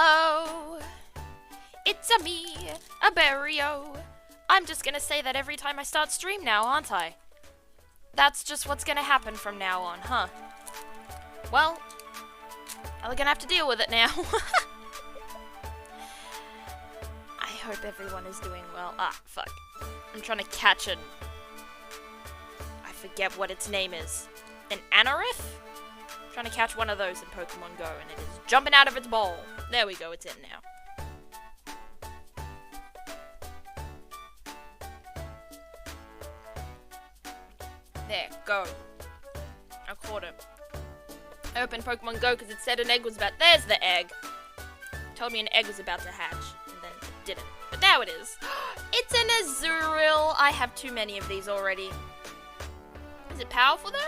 Hello! It's a me, a Barrio. I'm just gonna say that every time I start stream now, aren't I? That's just what's gonna happen from now on, huh? Well, I'm gonna have to deal with it now. I hope everyone is doing well. Ah, fuck. I'm trying to catch it. I forget what its name is. An Anorith? I'm trying to catch one of those in Pokemon Go, and it is jumping out of its bowl. There we go, it's in now. There, go. I caught him. I opened Pokemon Go because it said an egg was about... There's the egg! It told me an egg was about to hatch, and then it didn't. But now it is. It's an Azurill! I have too many of these already. Is it powerful though?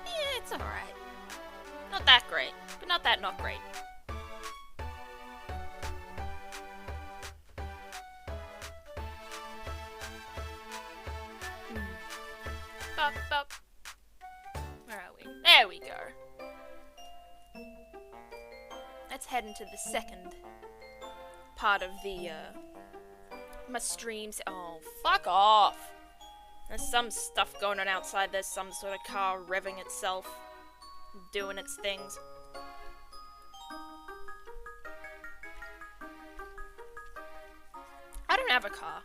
Yeah, it's alright. Not that great, but not that not great. Bop, bop. Where are we? There we go. Let's head into the second part of the, my streams. Oh, fuck off! There's some stuff going on outside. There's some sort of car revving itself, doing its things. I don't have a car.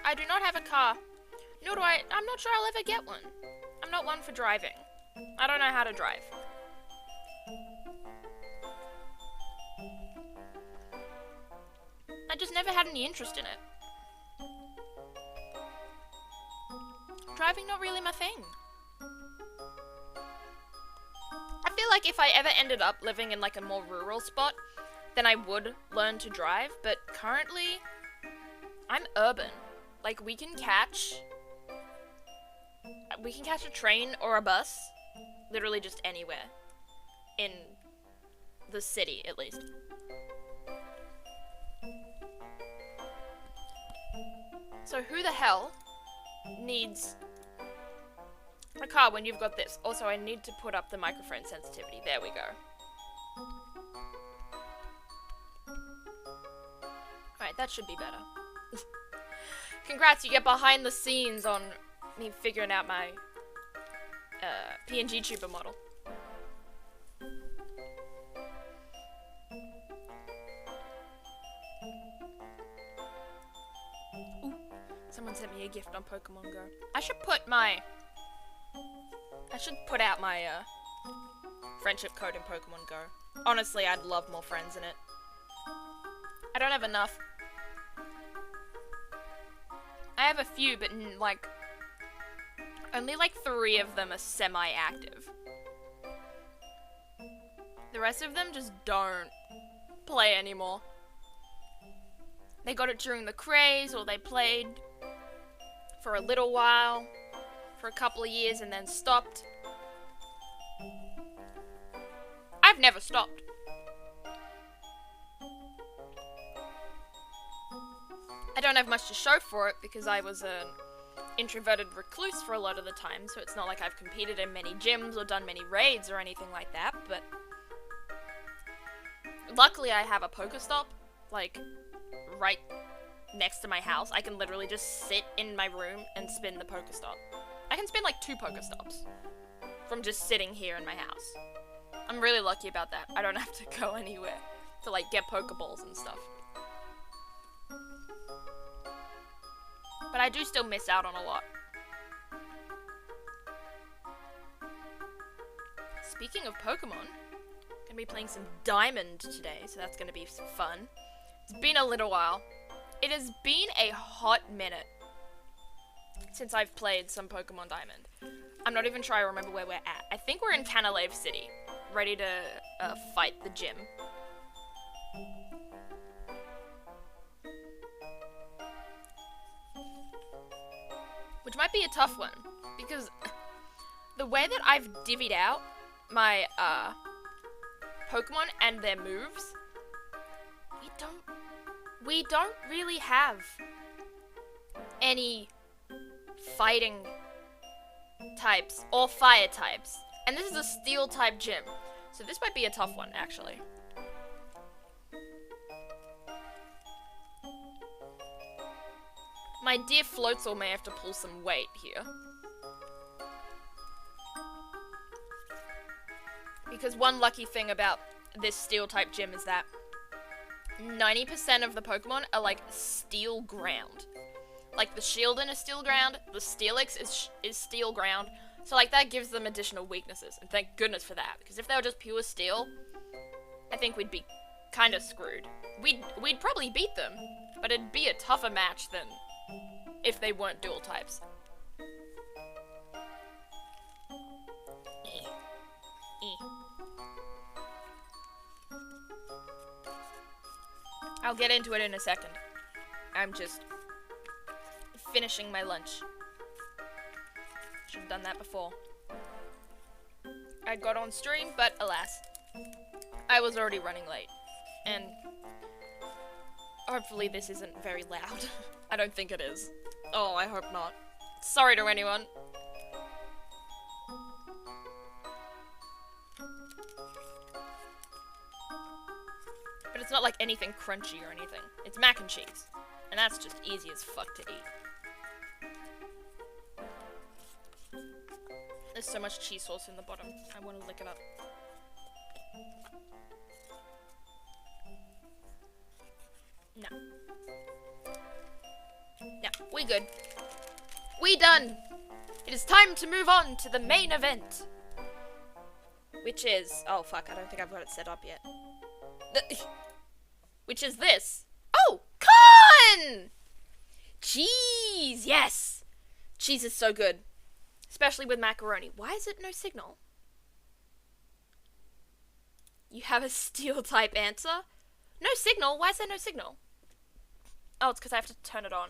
I do not have a car. Nor do I'm not sure I'll ever get one. I'm not one for driving. I don't know how to drive. I just never had any interest in it. Driving not really my thing. I feel like if I ever ended up living in like a more rural spot, then I would learn to drive, but currently I'm urban. Like we can catch a train or a bus literally just anywhere in the city at least. So who the hell needs a car when you've got this? Also, I need to put up the microphone sensitivity. There we go. Alright, that should be better. Congrats, you get behind the scenes on me figuring out my PNG tuber model. Ooh, someone sent me a gift on Pokemon Go. I should put out my friendship code in Pokemon Go. Honestly, I'd love more friends in it. I don't have enough. I have a few, but like only like 3 of them are semi-active. The rest of them just don't play anymore. They got it during the craze, or they played for a little while, for a couple of years, and then stopped. I've never stopped. I don't have much to show for it because I was an introverted recluse for a lot of the time, so it's not like I've competed in many gyms or done many raids or anything like that, but luckily I have a Pokestop, like, right next to my house. I can literally just sit in my room and spin the Pokestop. I can spin like 2 Pokestops from just sitting here in my house. I'm really lucky about that. I don't have to go anywhere to like get Pokeballs and stuff. But I do still miss out on a lot. Speaking of Pokemon, gonna be playing some Diamond today, so that's gonna be some fun. It's been a little while. It has been a hot minute since I've played some Pokemon Diamond. I'm not even sure I remember where we're at. I think we're in Canalave City, ready to fight the gym. Which might be a tough one, because the way that I've divvied out my Pokemon and their moves, we don't really have any fighting types or fire types. And this is a steel type gym, so this might be a tough one, actually. My dear Floatzel may have to pull some weight here. Because one lucky thing about this Steel-type gym is that 90% of the Pokemon are, like, Steel ground. Like, the Shieldon is Steel ground, the Steelix is Steel ground, so, like, that gives them additional weaknesses, and thank goodness for that, because if they were just pure Steel, I think we'd be kind of screwed. We'd probably beat them, but it'd be a tougher match than if they weren't dual types. I'll get into it in a second. I'm just finishing my lunch. Should have done that before. I got on stream, but alas, I was already running late. And hopefully this isn't very loud. I don't think it is. Oh, I hope not. Sorry to anyone. But it's not like anything crunchy or anything. It's mac and cheese. And that's just easy as fuck to eat. There's so much cheese sauce in the bottom. I want to lick it up. No. No, we good. We done! It is time to move on to the main event. Which is... oh, fuck, I don't think I've got it set up yet. Which is this. Oh, Con! Cheese, yes! Cheese is so good. Especially with macaroni. Why is it no signal? You have a Steel-type answer? No signal? Why is there no signal? Oh, it's because I have to turn it on.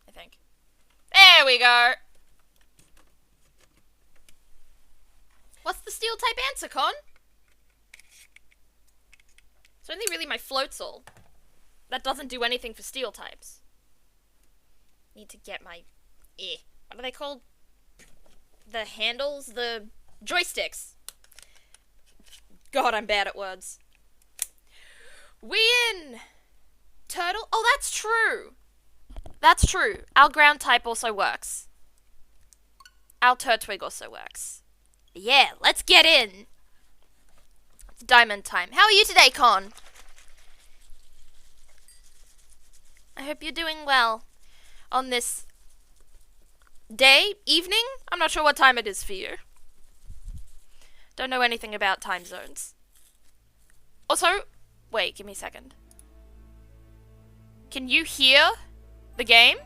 I think. There we go! What's the Steel-type answer, Con? It's only really my Floatzel. That doesn't do anything for Steel types. Need to get my... what are they called? The handles? The joysticks. God, I'm bad at words. Win! Turtle? Oh, that's true! That's true. Our ground type also works. Our Turtwig also works. Yeah, let's get in! It's diamond time. How are you today, Con? I hope you're doing well on this day, evening? I'm not sure what time it is for you. Don't know anything about time zones. Also, wait, give me a second. Can you hear the game?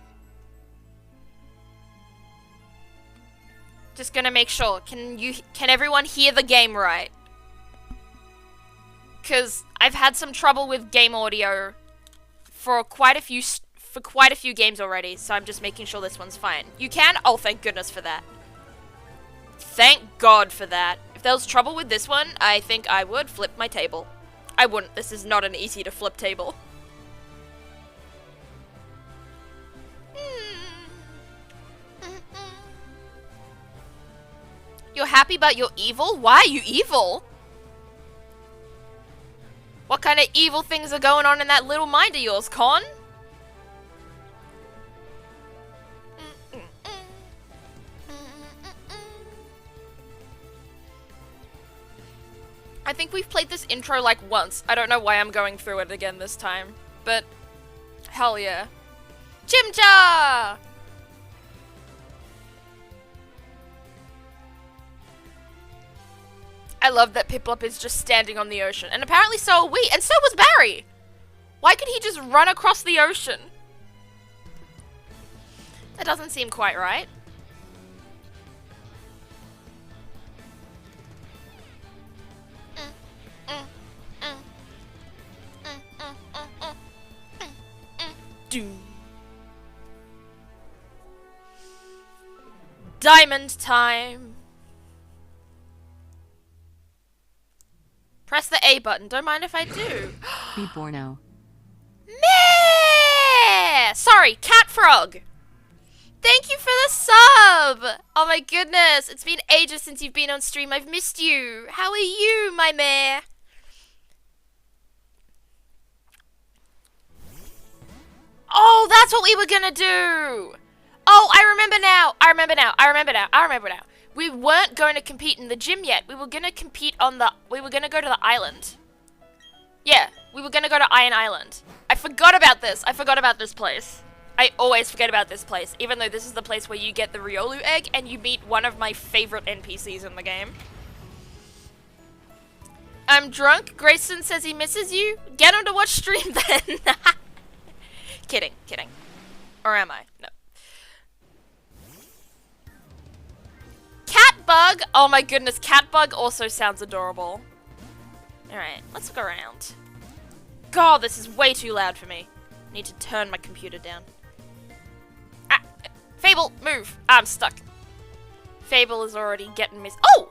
Just gonna make sure. Can everyone hear the game right? Because I've had some trouble with game audio for quite a few games already, so I'm just making sure this one's fine. You can? Oh, thank goodness for that. Thank God for that. If there was trouble with this one, I think I would flip my table. I wouldn't. This is not an easy to flip table. You're happy but you're evil? Why are you evil? What kind of evil things are going on in that little mind of yours, Con? I think we've played this intro like once. I don't know why I'm going through it again this time. But, hell yeah. Chimcha! I love that Piplup is just standing on the ocean. And apparently so are we. And so was Barry. Why could he just run across the ocean? That doesn't seem quite right. Diamond time. Press the A button. Don't mind if I do. Be Borno. Meh! Sorry, Cat Frog. Thank you for the sub. Oh my goodness. It's been ages since you've been on stream. I've missed you. How are you, my mare? Oh, that's what we were gonna do! Oh, I remember now! I remember now. We weren't going to compete in the gym yet. We were gonna compete on the... We were gonna go to the island. Yeah, we were gonna go to Iron Island. I forgot about this. I forgot about this place. I always forget about this place, even though this is the place where you get the Riolu egg and you meet one of my favorite NPCs in the game. I'm drunk. Grayson says he misses you. Get him to watch stream then. Kidding. Or am I? No. Catbug! Oh my goodness, Catbug also sounds adorable. Alright, let's look around. God, this is way too loud for me. I need to turn my computer down. Ah! Fable, move! I'm stuck. Fable is already getting missed. Oh!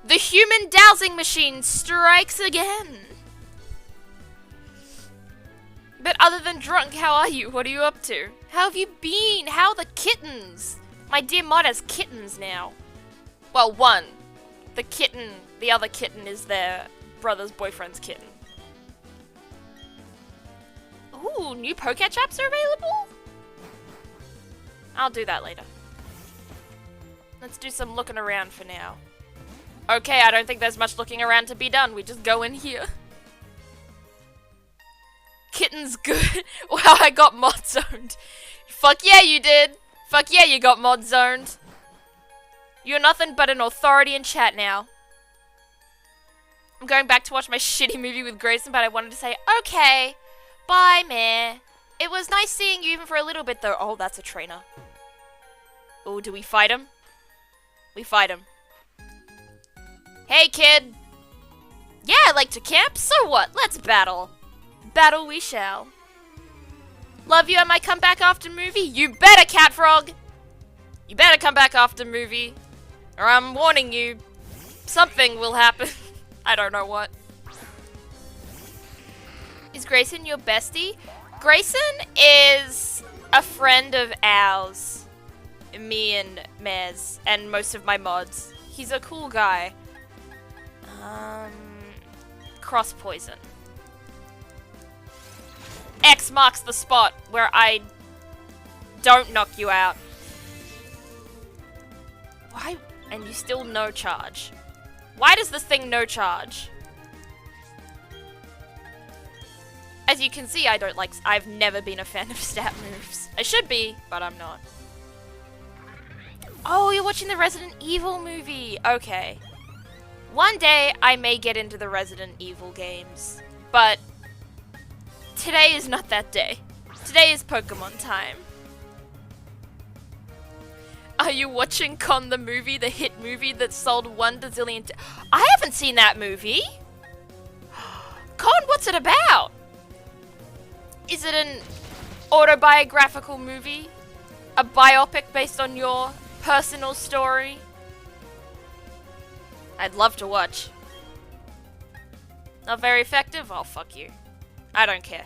The human dowsing machine strikes again! But other than drunk, how are you? What are you up to? How have you been? How are the kittens? My dear mod has kittens now. Well, one. The other kitten is their brother's boyfriend's kitten. Ooh, new Poké Traps are available? I'll do that later. Let's do some looking around for now. Okay, I don't think there's much looking around to be done. We just go in here. Kitten's good. Wow, I got mod zoned. Fuck yeah, you did. Fuck yeah, you got mod zoned. You're nothing but an authority in chat now. I'm going back to watch my shitty movie with Grayson, but I wanted to say, okay, bye, meh. It was nice seeing you even for a little bit, though. Oh, that's a trainer. Oh, do we fight him? We fight him. Hey, kid. Yeah, I like to camp. So what? Let's battle. Battle we shall. Love you, I might come back after movie. You better, Cat Frog. You better come back after movie. Or I'm warning you, something will happen. I don't know what. Is Grayson your bestie? Grayson is a friend of ours. Me and Mez and most of my mods. He's a cool guy. Cross poison. X marks the spot where I don't knock you out. Why? And you still no charge. Why does this thing no charge? As you can see, I've never been a fan of stat moves. I should be, but I'm not. Oh, you're watching the Resident Evil movie. Okay. One day, I may get into the Resident Evil games, but today is not that day. Today is Pokemon time. Are you watching Con the movie, the hit movie that sold 1 gazillion? I haven't seen that movie. Con, what's it about? Is it an autobiographical movie? A biopic based on your personal story? I'd love to watch. Not very effective? Oh, fuck you. I don't care.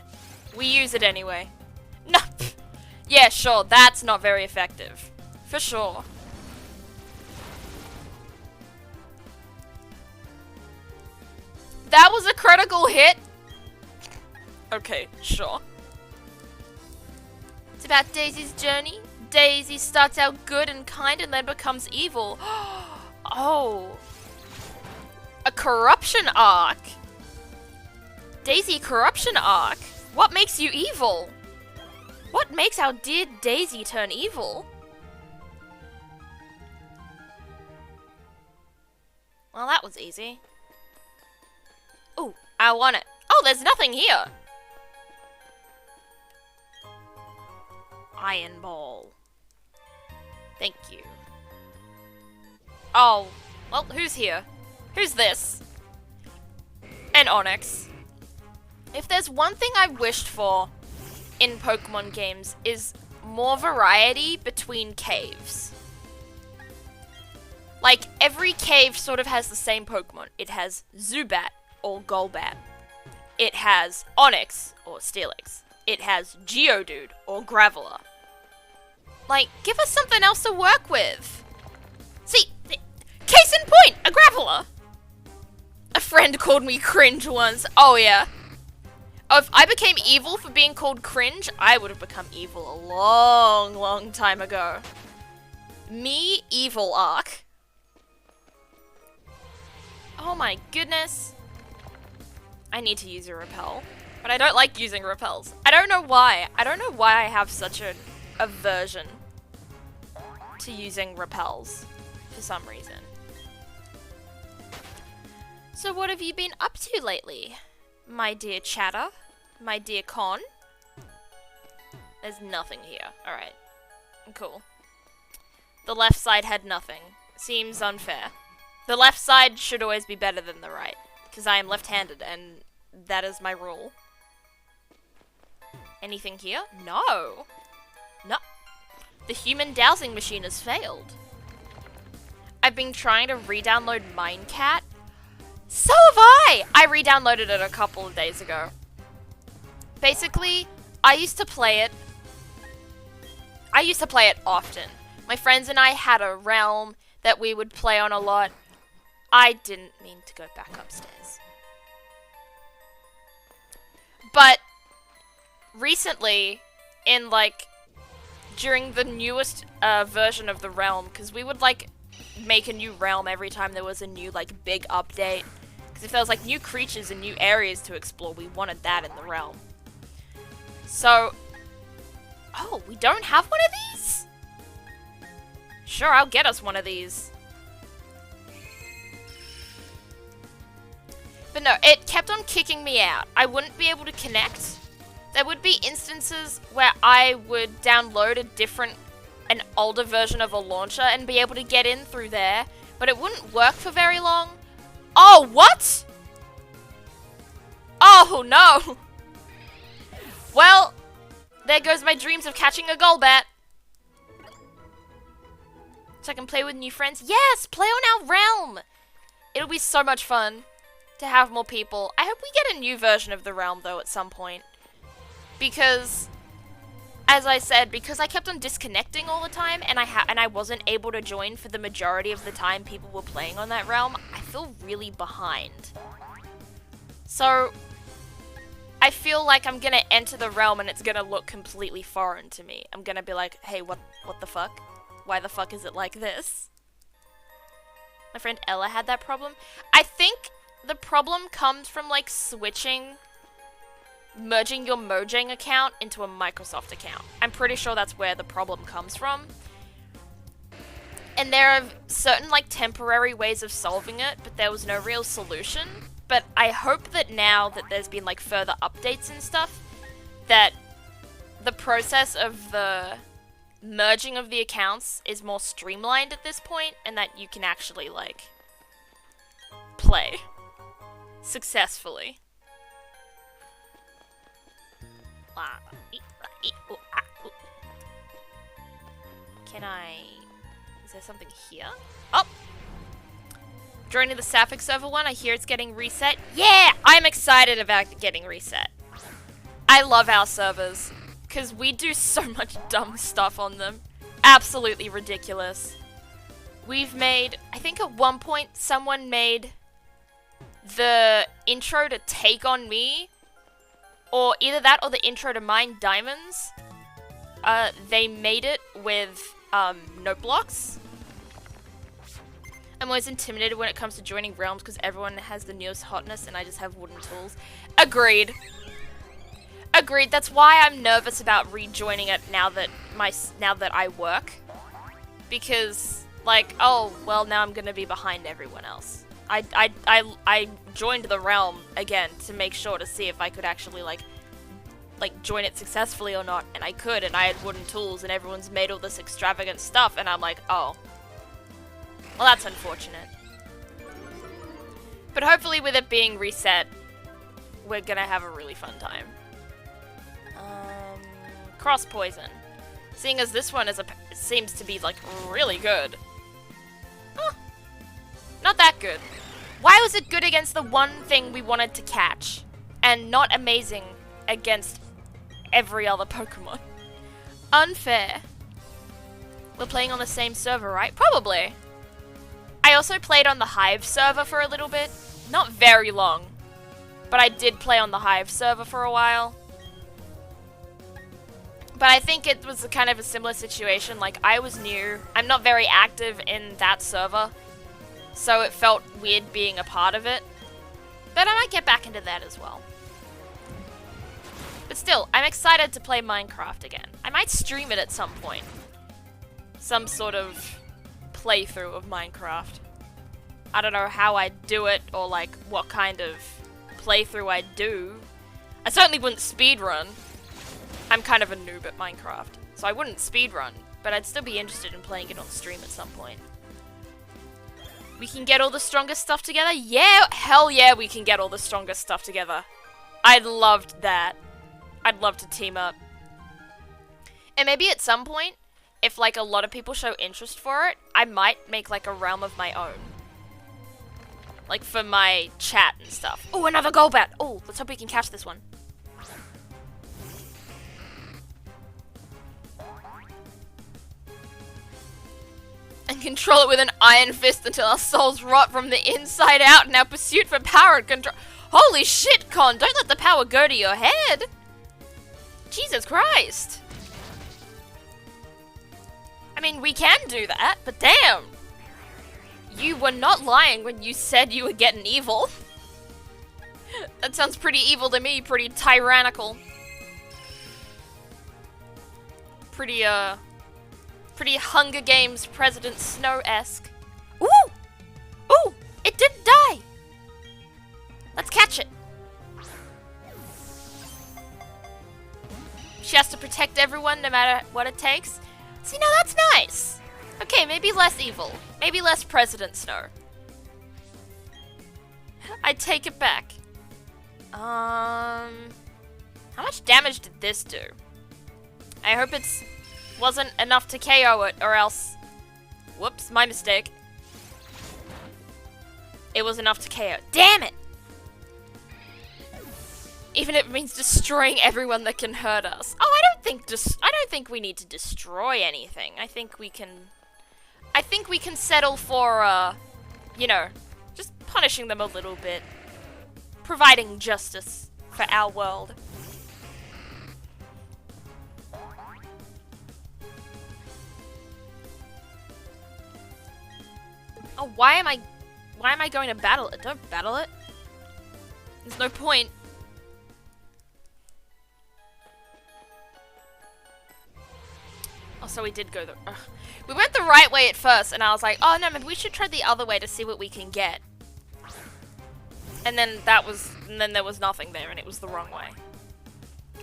We use it anyway. No. Yeah, sure, that's not very effective. For sure. That was a critical hit? Okay, sure. It's about Daisy's journey. Daisy starts out good and kind and then becomes evil. Oh. A corruption arc? Daisy corruption arc? What makes you evil? What makes our dear Daisy turn evil? Well, that was easy. Ooh, I want it. Oh, there's nothing here. Iron Ball. Thank you. Oh, well, who's here? Who's this? An Onix. If there's one thing I wished for in Pokemon games is more variety between caves. Like, every cave sort of has the same Pokemon. It has Zubat or Golbat. It has Onix or Steelix. It has Geodude or Graveler. Like, give us something else to work with. See, case in point, a Graveler. A friend called me cringe once. Oh, yeah. Oh, if I became evil for being called cringe, I would have become evil a long, long time ago. Me, evil arc. Oh my goodness. I need to use a repel. But I don't like using repels. I don't know why. I don't know why I have such an aversion to using repels for some reason. So what have you been up to lately, my dear chatter? My dear con? There's nothing here. Alright. Cool. The left side had nothing. Seems unfair. The left side should always be better than the right, because I am left-handed, and that is my rule. Anything here? No. No. The human dowsing machine has failed. I've been trying to re-download Minecat. So have I! I re-downloaded it a couple of days ago. Basically, I used to play it often. My friends and I had a realm that we would play on a lot. I didn't mean to go back upstairs. But recently, in like, during the newest version of the realm, because we would like make a new realm every time there was a new like big update. Because if there was like new creatures and new areas to explore, we wanted that in the realm. So, oh, we don't have one of these? Sure, I'll get us one of these. But no, it kept on kicking me out. I wouldn't be able to connect. There would be instances where I would download an older version of a launcher and be able to get in through there, but it wouldn't work for very long. Oh, what? Oh, no. Well, there goes my dreams of catching a Golbat. So I can play with new friends. Yes, play on our realm. It'll be so much fun to have more people. I hope we get a new version of the realm, though, at some point. Because, as I said, because I kept on disconnecting all the time, and I wasn't able to join for the majority of the time people were playing on that realm, I feel really behind. So, I feel like I'm gonna enter the realm and it's gonna look completely foreign to me. I'm gonna be like, hey, what the fuck? Why the fuck is it like this? My friend Ella had that problem. I think the problem comes from, like, merging your Mojang account into a Microsoft account. I'm pretty sure that's where the problem comes from. And there are certain, like, temporary ways of solving it, but there was no real solution. But I hope that now that there's been, like, further updates and stuff, that the process of the merging of the accounts is more streamlined at this point, and that you can actually, like, play successfully. Can I... Is there something here? Oh! Joining the Sapphic server one, I hear it's getting reset. Yeah! I'm excited about getting reset. I love our servers, because we do so much dumb stuff on them. Absolutely ridiculous. We've made... I think at one point someone made the intro to Take On Me, or either that or the intro to Mine Diamonds. They made it with note blocks. I'm always intimidated when it comes to joining realms because everyone has the newest hotness and I just have wooden tools. Agreed. Agreed. That's why I'm nervous about rejoining it now that I work. Because, like, oh, well, now I'm gonna be behind everyone else. I joined the realm again to make sure to see if I could actually, like join it successfully or not, and I could, and I had wooden tools, and everyone's made all this extravagant stuff, and I'm like, oh. Well, that's unfortunate. But hopefully with it being reset, we're gonna have a really fun time. Cross Poison. Seeing as this one seems to be, like, really good. Huh. Not that good. Why was it good against the one thing we wanted to catch? And not amazing against every other Pokemon? Unfair. We're playing on the same server, right? Probably. I also played on the Hive server for a little bit. Not very long. But I did play on the Hive server for a while. But I think it was kind of a similar situation. Like, I was new. I'm not very active in that server. So it felt weird being a part of it. But I might get back into that as well. But still, I'm excited to play Minecraft again. I might stream it at some point. Some sort of playthrough of Minecraft. I don't know how I'd do it or like what kind of playthrough I'd do. I certainly wouldn't speedrun. I'm kind of a noob at Minecraft, so I wouldn't speedrun, but I'd still be interested in playing it on stream at some point. We can get all the strongest stuff together? Yeah, hell yeah, we can get all the strongest stuff together. I loved that. I'd love to team up. And maybe at some point, if like a lot of people show interest for it, I might make like a realm of my own. Like for my chat and stuff. Oh, another Golbat! Oh, let's hope we can catch this one. And control it with an iron fist until our souls rot from the inside out in our pursuit for power and control. Holy shit, Con! Don't let the power go to your head! Jesus Christ! I mean, we can do that, but damn! You were not lying when you said you were getting evil. That sounds pretty evil to me, pretty tyrannical. Pretty Hunger Games President Snow-esque. Ooh! Ooh! It didn't die! Let's catch it. She has to protect everyone no matter what it takes. See, now that's nice. Okay, maybe less evil. Maybe less President Snow. I take it back. How much damage did this do? I hope it's wasn't enough to KO it, or else... Whoops, my mistake. It was enough to KO. Damn it! Even if it means destroying everyone that can hurt us. Oh, I don't think we need to destroy anything. I think we can settle for, you know, just punishing them a little bit. Providing justice for our world. Oh, why am I going to battle it? Don't battle it. There's no point. Oh, so we did go the... We went the right way at first, and I was like, oh no, maybe we should try the other way to see what we can get. And then there was nothing there, and it was the wrong way.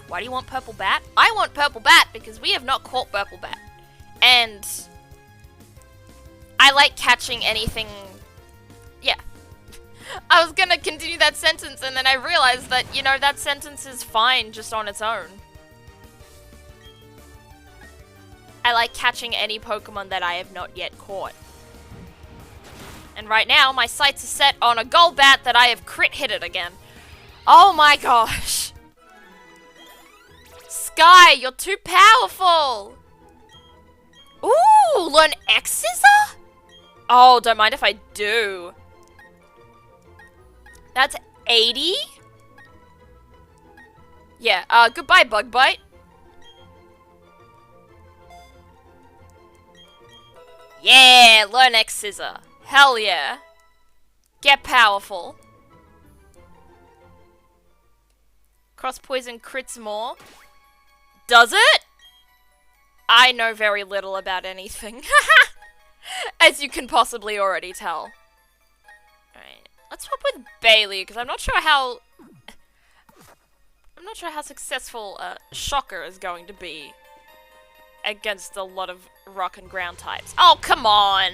Why do you want Purple Bat? I want Purple Bat because we have not caught Purple Bat. And I like catching anything... Yeah. I was gonna continue that sentence, and then I realized that, you know, that sentence is fine just on its own. I like catching any Pokemon that I have not yet caught. And right now, my sights are set on a Golbat that I have crit hit it again. Oh my gosh. Sky, you're too powerful. Ooh, learn X-Scissor? Oh, don't mind if I do. That's 80? Yeah, goodbye, Bug Bite. Yeah, learn X-Scissor. Hell yeah. Get powerful. Cross Poison crits more. Does it? I know very little about anything. As you can possibly already tell. Alright, let's swap with Bailey, because I'm not sure how successful Shocker is going to be against a lot of rock and ground types. Oh, come on!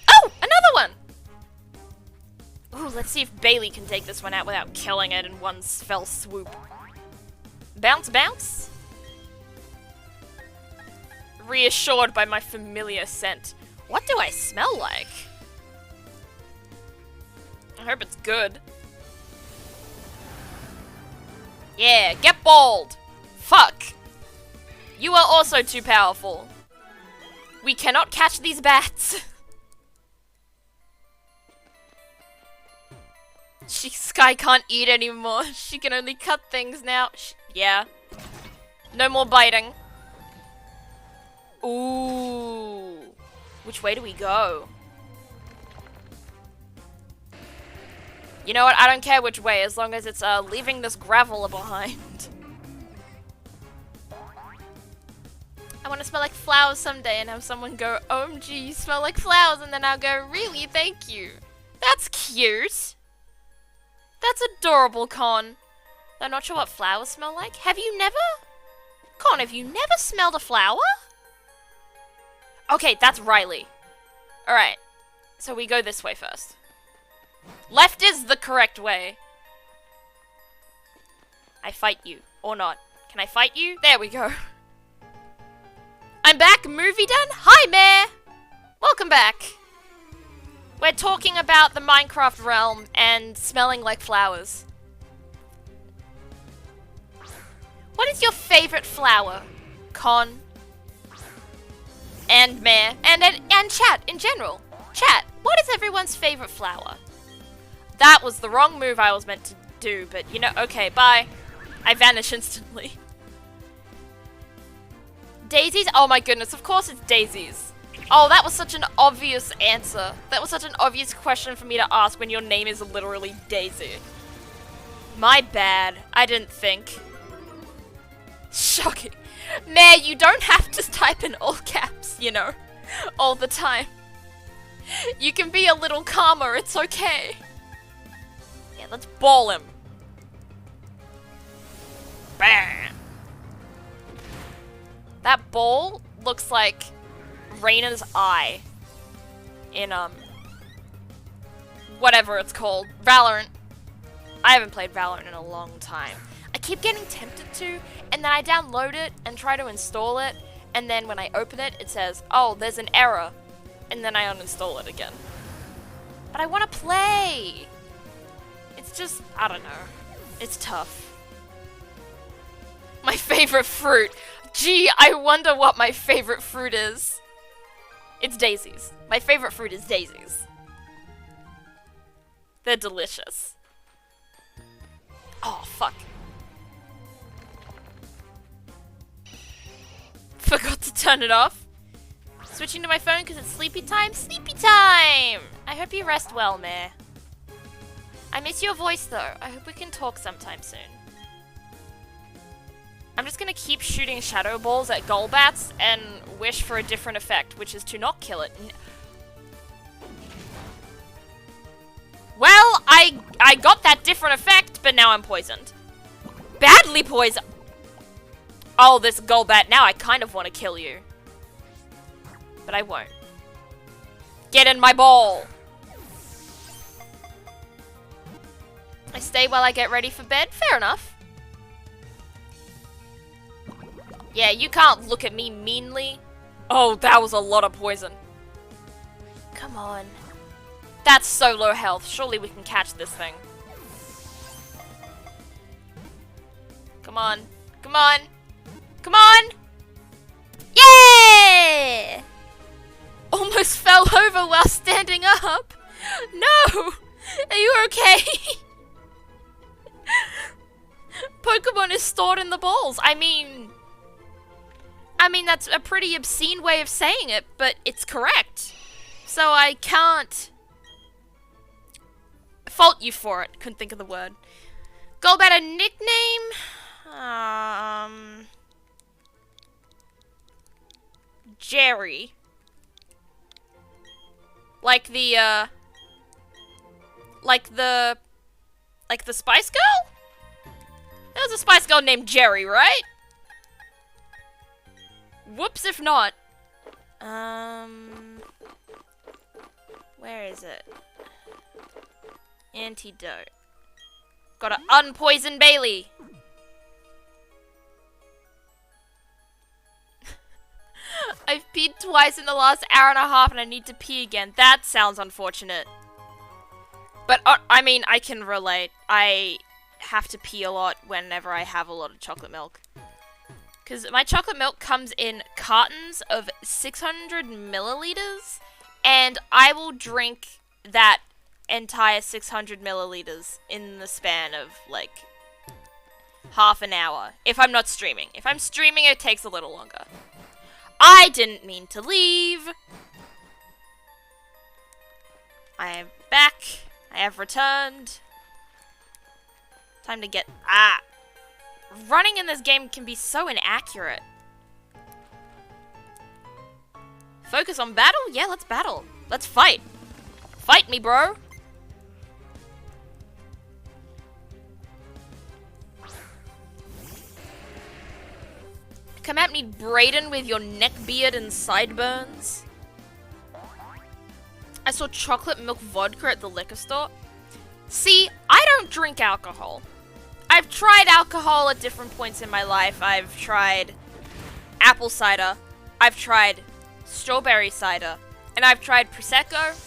Oh, another one! Ooh, let's see if Bailey can take this one out without killing it in one fell swoop. Bounce, bounce? Reassured by my familiar scent. What do I smell like? I hope it's good. Yeah, get bald! Fuck! You are also too powerful. We cannot catch these bats. Sky can't eat anymore. She can only cut things now. Yeah. No more biting. Ooh. Which way do we go? You know what? I don't care which way, as long as it's leaving this gravel behind. I want to smell like flowers someday and have someone go, OMG, you smell like flowers, and then I'll go, really? Thank you. That's cute. That's adorable, Con. I'm not sure what flowers smell like. Have you never? Con, have you never smelled a flower? Okay, that's Riley. Alright. So we go this way first. Left is the correct way. I fight you. Or not. Can I fight you? There we go. I'm back. Movie done? Hi, Mare. Welcome back. We're talking about the Minecraft realm and smelling like flowers. What is your favorite flower? Con. And Mare. And chat in general. Chat, what is everyone's favorite flower? That was the wrong move I was meant to do, but you know, okay, bye. I vanish instantly. Daisies? Oh my goodness, of course it's daisies. Oh, that was such an obvious answer. That was such an obvious question for me to ask when your name is literally Daisy. My bad. I didn't think. Shocking. Mare, you don't have to type in all caps, you know, all the time. You can be a little calmer, it's okay. Yeah, let's ball him. Bam! That ball looks like Raina's eye in, whatever it's called. Valorant. I haven't played Valorant in a long time. I keep getting tempted to, and then I download it and try to install it, and then when I open it, it says, oh, there's an error, and then I uninstall it again. But I want to play! It's just, I don't know. It's tough. My favorite fruit. Gee, I wonder what my favorite fruit is. It's daisies. My favorite fruit is daisies. They're delicious. Oh, fuck. Forgot to turn it off. Switching to my phone because it's sleepy time. Sleepy time! I hope you rest well, Mare. I miss your voice, though. I hope we can talk sometime soon. I'm just gonna keep shooting shadow balls at Golbats and wish for a different effect, which is to not kill it. Well, I got that different effect, but now I'm poisoned. Badly poisoned. Oh, this Golbat, now I kind of want to kill you. But I won't. Get in my ball. I stay while I get ready for bed. Fair enough. Yeah, you can't look at me meanly. Oh, that was a lot of poison. Come on. That's so low health. Surely we can catch this thing. Come on. Come on. Come on! Yeah! Almost fell over while standing up. No! Are you okay? Pokemon is stored in the balls. I mean, that's a pretty obscene way of saying it, but it's correct. So I can't fault you for it. Couldn't think of the word. Golbat a nickname? Jerry. Like the Spice Girl? There was a Spice Girl named Jerry, right? Whoops if not. Where is it? Antidote. Gotta unpoison Bailey. I've peed twice in the last hour and a half and I need to pee again. That sounds unfortunate. But, I mean, I can relate. I have to pee a lot whenever I have a lot of chocolate milk. Because my chocolate milk comes in cartons of 600 milliliters. And I will drink that entire 600 milliliters in the span of, like, half an hour. If I'm not streaming. If I'm streaming, it takes a little longer. I didn't mean to leave. I am back. I have returned. Time to get... Running in this game can be so inaccurate. Focus on battle? Yeah, let's battle. Let's fight. Fight me, bro. Come at me, Brayden, with your neck beard and sideburns. I saw chocolate milk vodka at the liquor store. See, I don't drink alcohol. I've tried alcohol at different points in my life. I've tried apple cider. I've tried strawberry cider. And I've tried Prosecco.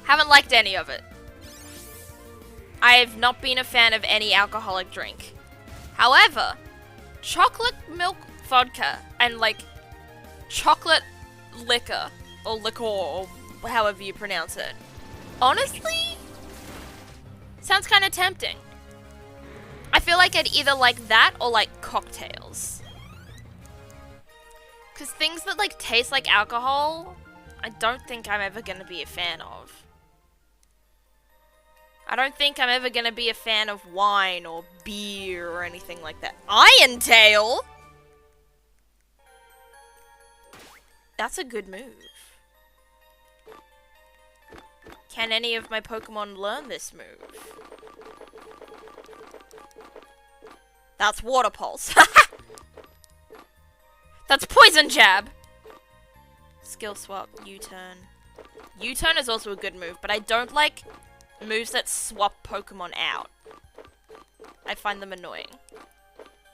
Haven't liked any of it. I have not been a fan of any alcoholic drink. However, chocolate milk vodka and like chocolate liquor or liquor or however you pronounce it, honestly, sounds kind of tempting. I feel like I'd either like that or like cocktails. Because things that like taste like alcohol, I don't think I'm ever going to be a fan of. I don't think I'm ever going to be a fan of wine or beer or anything like that. Iron Tail? That's a good move. Can any of my Pokemon learn this move? That's Water Pulse. That's Poison Jab. Skill Swap, U-Turn. U-Turn is also a good move, but I don't like moves that swap Pokemon out. I find them annoying.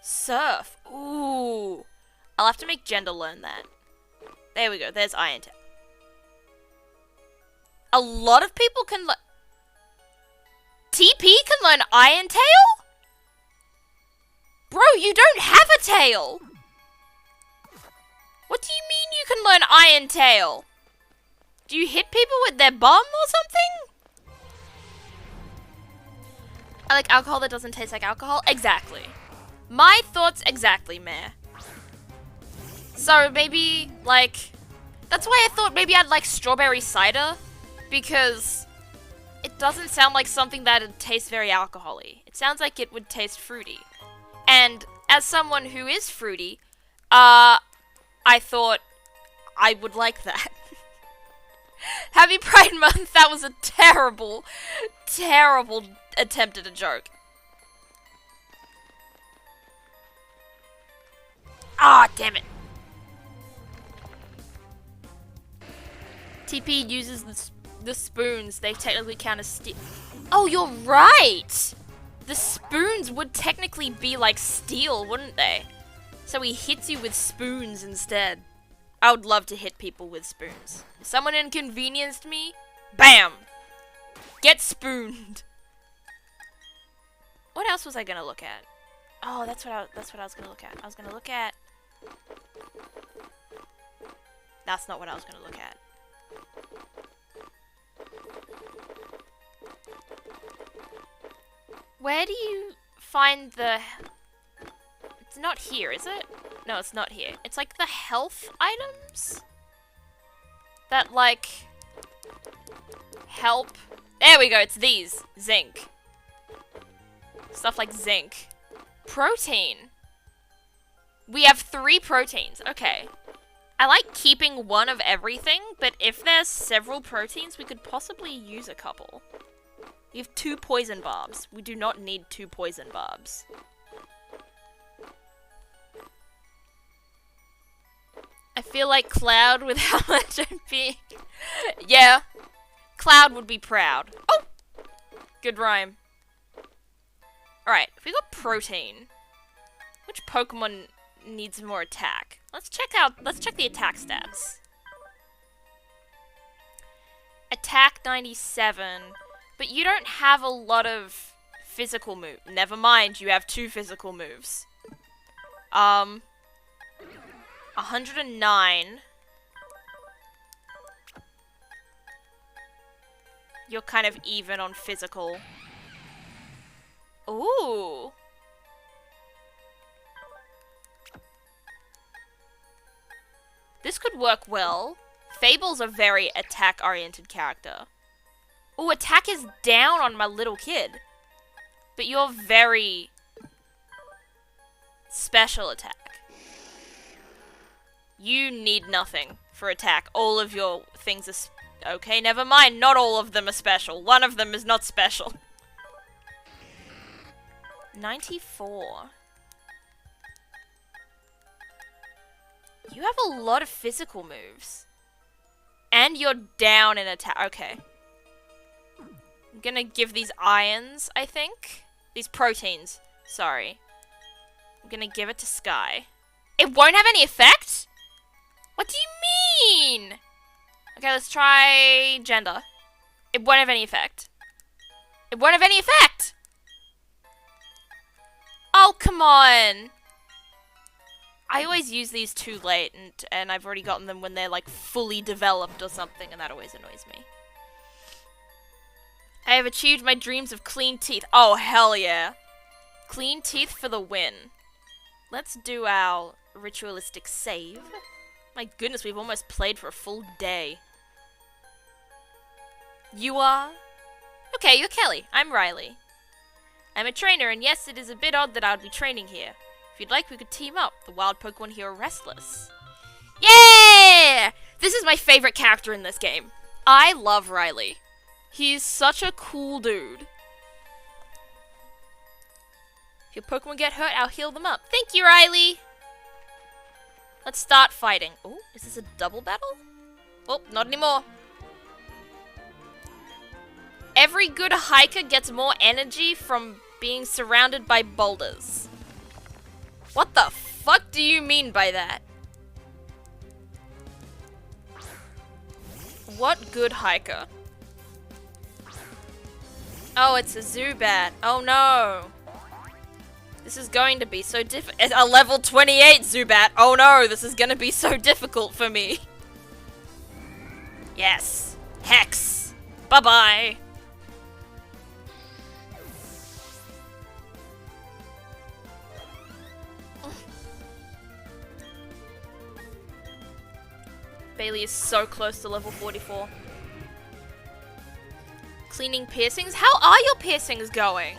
Surf. Ooh. I'll have to make Gender learn that. There we go. There's Iron Tail. A lot of people can learn... TP can learn Iron Tail? Bro, you don't have a tail! What do you mean you can learn Iron Tail? Do you hit people with their bum or something? I like alcohol that doesn't taste like alcohol? Exactly. My thoughts exactly, Mare. So maybe, like... That's why I thought maybe I'd like strawberry cider. Because it doesn't sound like something that would taste very alcohol-y. It sounds like it would taste fruity. And as someone who is fruity, I thought I would like that. Happy Pride Month! That was a terrible, terrible attempt at a joke. Ah, damn it. TP uses the spoons. They technically count as steel. Oh, you're right! The spoons would technically be like steel, wouldn't they? So he hits you with spoons instead. I would love to hit people with spoons. If someone inconvenienced me, bam! Get spooned. What else was I gonna look at? Oh, that's what I was gonna look at. I was gonna look at... That's not what I was gonna look at. Where do you find the... It's not here, is it? No, it's not here. It's like the health items that like help. There we go, it's these. Zinc. Stuff like zinc. Protein. We have 3 proteins. Okay. I like keeping one of everything, but if there's several proteins, we could possibly use a couple. You have 2 poison barbs. We do not need 2 poison barbs. I feel like Cloud with how much I'm being. Yeah. Cloud would be proud. Oh! Good rhyme. Alright, if we got protein, which Pokemon needs more attack? Let's check the attack stats. Attack 97. But you don't have a lot of physical moves. Never mind, you have 2 physical moves. 109. you're kind of even on physical. Ooh. This could work well. Fable's a very attack-oriented character. Ooh, attack is down on my little kid. But you're very special attack. You need nothing for attack. All of your things are... Okay, never mind. Not all of them are special. One of them is not special. 94. You have a lot of physical moves. And you're down in attack. Okay. I'm gonna give these irons, I think. These proteins. Sorry. I'm gonna give it to Sky. It won't have any effect? What do you mean? Okay, let's try gender. It won't have any effect. It won't have any effect! Oh, come on! I always use these too late, and I've already gotten them when they're, like, fully developed or something, and that always annoys me. I have achieved my dreams of clean teeth. Oh, hell yeah. Clean teeth for the win. Let's do our ritualistic save. My goodness, we've almost played for a full day. You are? Okay, you're Kelly. I'm Riley. I'm a trainer, and yes, it is a bit odd that I would be training here. If you'd like, we could team up. The wild Pokemon here are restless. Yeah! This is my favorite character in this game. I love Riley. He's such a cool dude. If your Pokemon get hurt, I'll heal them up. Thank you, Riley! Let's start fighting. Oh, is this a double battle? Oh, not anymore. Every good hiker gets more energy from being surrounded by boulders. What the fuck do you mean by that? What good hiker? Oh, it's a Zubat. Oh no. This is going to be so difficult. A level 28 Zubat. Oh no, this is gonna be so difficult for me. Yes. Hex. Bye-bye. Bailey is so close to level 44. Cleaning piercings? How are your piercings going?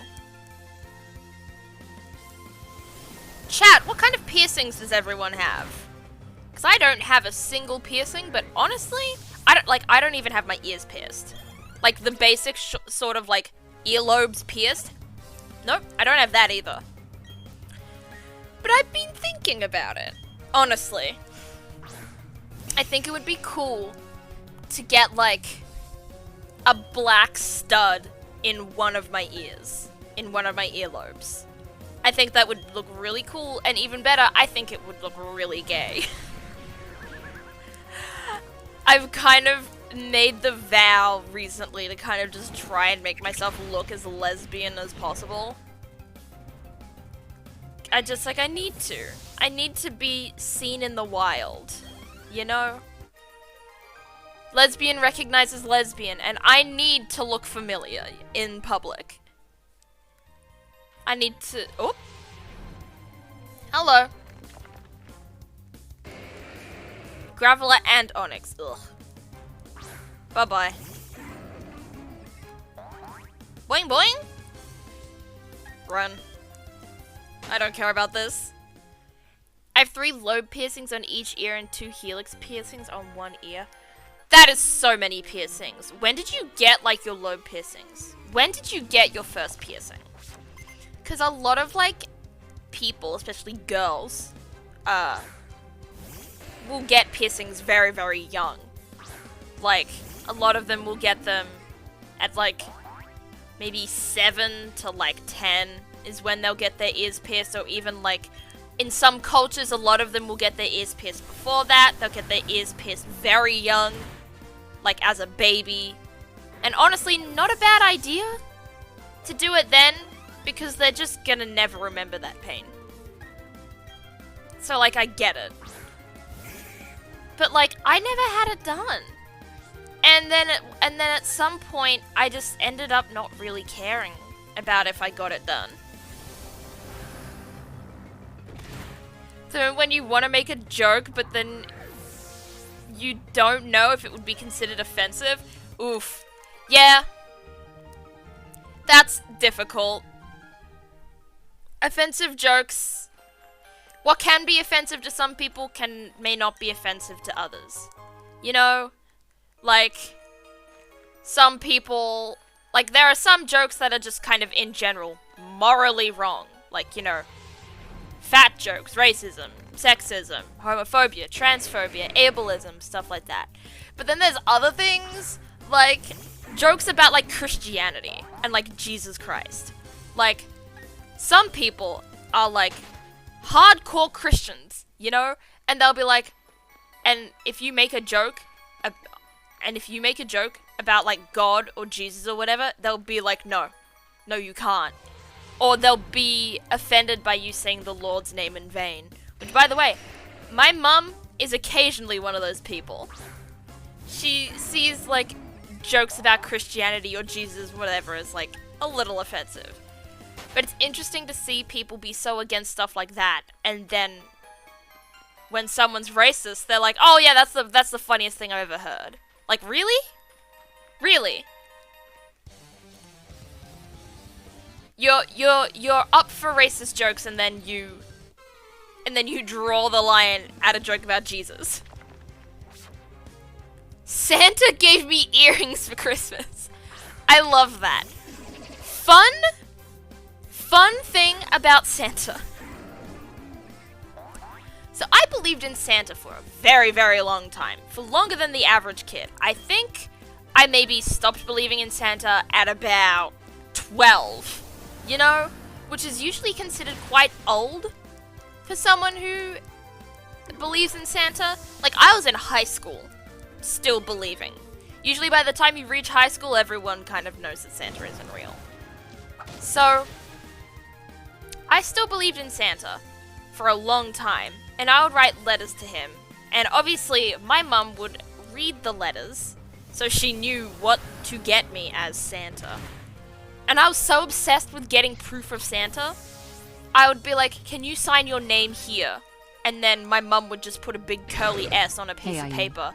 Chat, what kind of piercings does everyone have? Because I don't have a single piercing, but honestly, I don't even have my ears pierced. Like the basic sort of like earlobes pierced. Nope, I don't have that either. But I've been thinking about it, honestly. I think it would be cool to get like a black stud in one of my ears, in one of my earlobes. I think that would look really cool, and even better, I think it would look really gay. I've kind of made the vow recently to kind of just try and make myself look as lesbian as possible. I need to. I need to be seen in the wild, you know? Lesbian recognizes lesbian, and I need to look familiar in public. I need to... Oh! Hello. Graveler and Onyx. Ugh. Bye-bye. Boing boing! Run. I don't care about this. I have 3 lobe piercings on each ear and 2 helix piercings on one ear. That is so many piercings. When did you get, like, your lobe piercings? When did you get your first piercing? Because a lot of, like, people, especially girls, will get piercings very, very young. Like, a lot of them will get them at, like, maybe 7 to, like, 10 is when they'll get their ears pierced, or even, like, in some cultures, a lot of them will get their ears pierced before that. They'll get their ears pierced very young, like, as a baby. And honestly, not a bad idea to do it then, because they're just gonna never remember that pain. So, like, I get it. But, like, I never had it done. And then at some point, I just ended up not really caring about if I got it done. So when you want to make a joke, but then you don't know if it would be considered offensive, oof. Yeah. That's difficult. Offensive jokes, what can be offensive to some people may not be offensive to others. You know? Like, some people, like, there are some jokes that are just kind of, in general, morally wrong. Like, you know, fat jokes, racism, sexism, homophobia, transphobia, ableism, stuff like that. But then there's other things, like, jokes about, like, Christianity and, like, Jesus Christ. Like, some people are, like, hardcore Christians, you know? And they'll be like, and if you make a joke about, like, God or Jesus or whatever, they'll be like, no, you can't. Or they'll be offended by you saying the Lord's name in vain. Which, by the way, my mum is occasionally one of those people. She sees, like, jokes about Christianity or Jesus, whatever, as, like, a little offensive. But it's interesting to see people be so against stuff like that, and then when someone's racist, they're like, oh yeah, that's the funniest thing I've ever heard. Like, really? Really? You're up for racist jokes, and then you draw the line at a joke about Jesus. Santa gave me earrings for Christmas. I love that. Fun thing about Santa. So I believed in Santa for a very, very long time. For longer than the average kid. I think I maybe stopped believing in Santa at about 12. You know? Which is usually considered quite old for someone who believes in Santa. Like, I was in high school, still believing. Usually by the time you reach high school, everyone kind of knows that Santa isn't real. So, I still believed in Santa for a long time, and I would write letters to him. And obviously, my mum would read the letters, so she knew what to get me as Santa. And I was so obsessed with getting proof of Santa, I would be like, can you sign your name here? And then my mum would just put a big curly S on a piece of paper.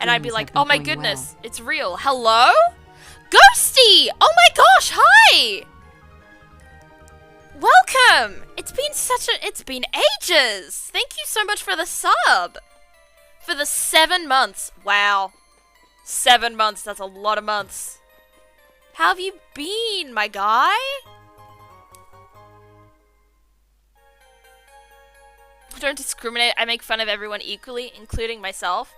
And I'd be like, oh my goodness, it's real. Hello? Ghosty! Oh my gosh, hi! Welcome! It's been ages! Thank you so much for the sub! For the 7 months. Wow. 7 months, that's a lot of months. How have you been, my guy? I don't discriminate, I make fun of everyone equally, including myself.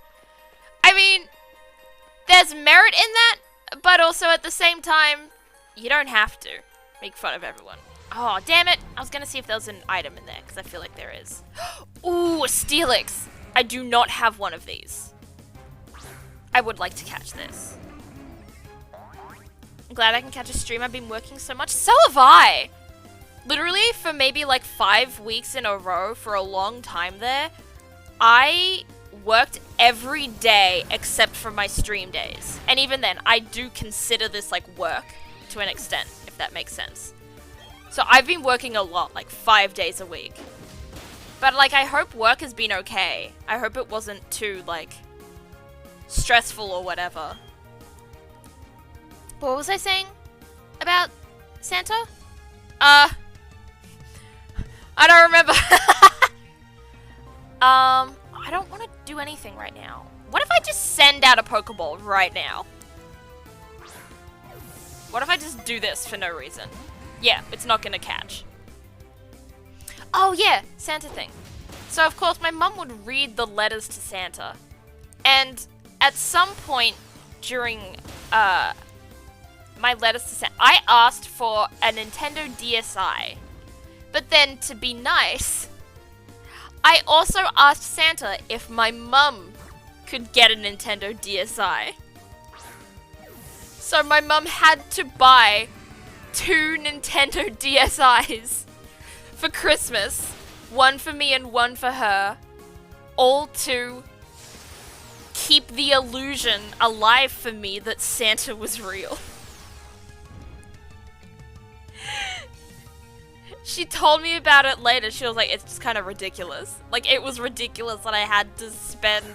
I mean, there's merit in that, but also at the same time, you don't have to make fun of everyone. Oh, damn it. I was going to see if there was an item in there, because I feel like there is. Ooh, a Steelix. I do not have one of these. I would like to catch this. I'm glad I can catch a stream. I've been working so much. So have I. Literally, for maybe like 5 weeks in a row for a long time there, I worked every day except for my stream days. And even then, I do consider this like work to an extent, if that makes sense. So I've been working a lot, like 5 days a week. But like, I hope work has been okay. I hope it wasn't too like stressful or whatever. What was I saying about Santa? I don't remember. I don't want to do anything right now. What if I just send out a Pokeball right now? What if I just do this for no reason? Yeah, it's not gonna catch. Oh yeah, Santa thing. So of course my mum would read the letters to Santa. And at some point during my letters to Santa, I asked for a Nintendo DSi. But then to be nice, I also asked Santa if my mum could get a Nintendo DSi. So my mum had to buy 2 Nintendo DSi's for Christmas. One for me and one for her. All to keep the illusion alive for me that Santa was real. She told me about it later. She was like, it's just kind of ridiculous. Like, it was ridiculous that I had to spend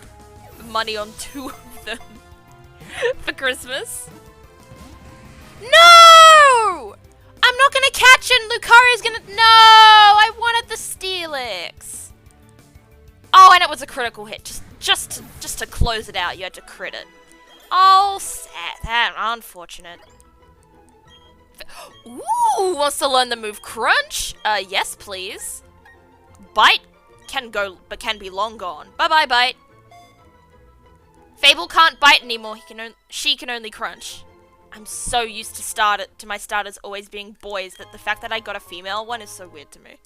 money on 2 of them for Christmas. No! I'm not gonna catch it. Lucario's gonna... No! I wanted the Steelix. Oh, and it was a critical hit. Just to close it out, you had to crit it. Oh, sad. That unfortunate. Ooh, wants to learn the move Crunch? Yes, please. Bite can go, but can be long gone. Bye-bye, Bite. Fable can't bite anymore. She can only crunch. I'm so used to my starters always being boys that the fact that I got a female one is so weird to me.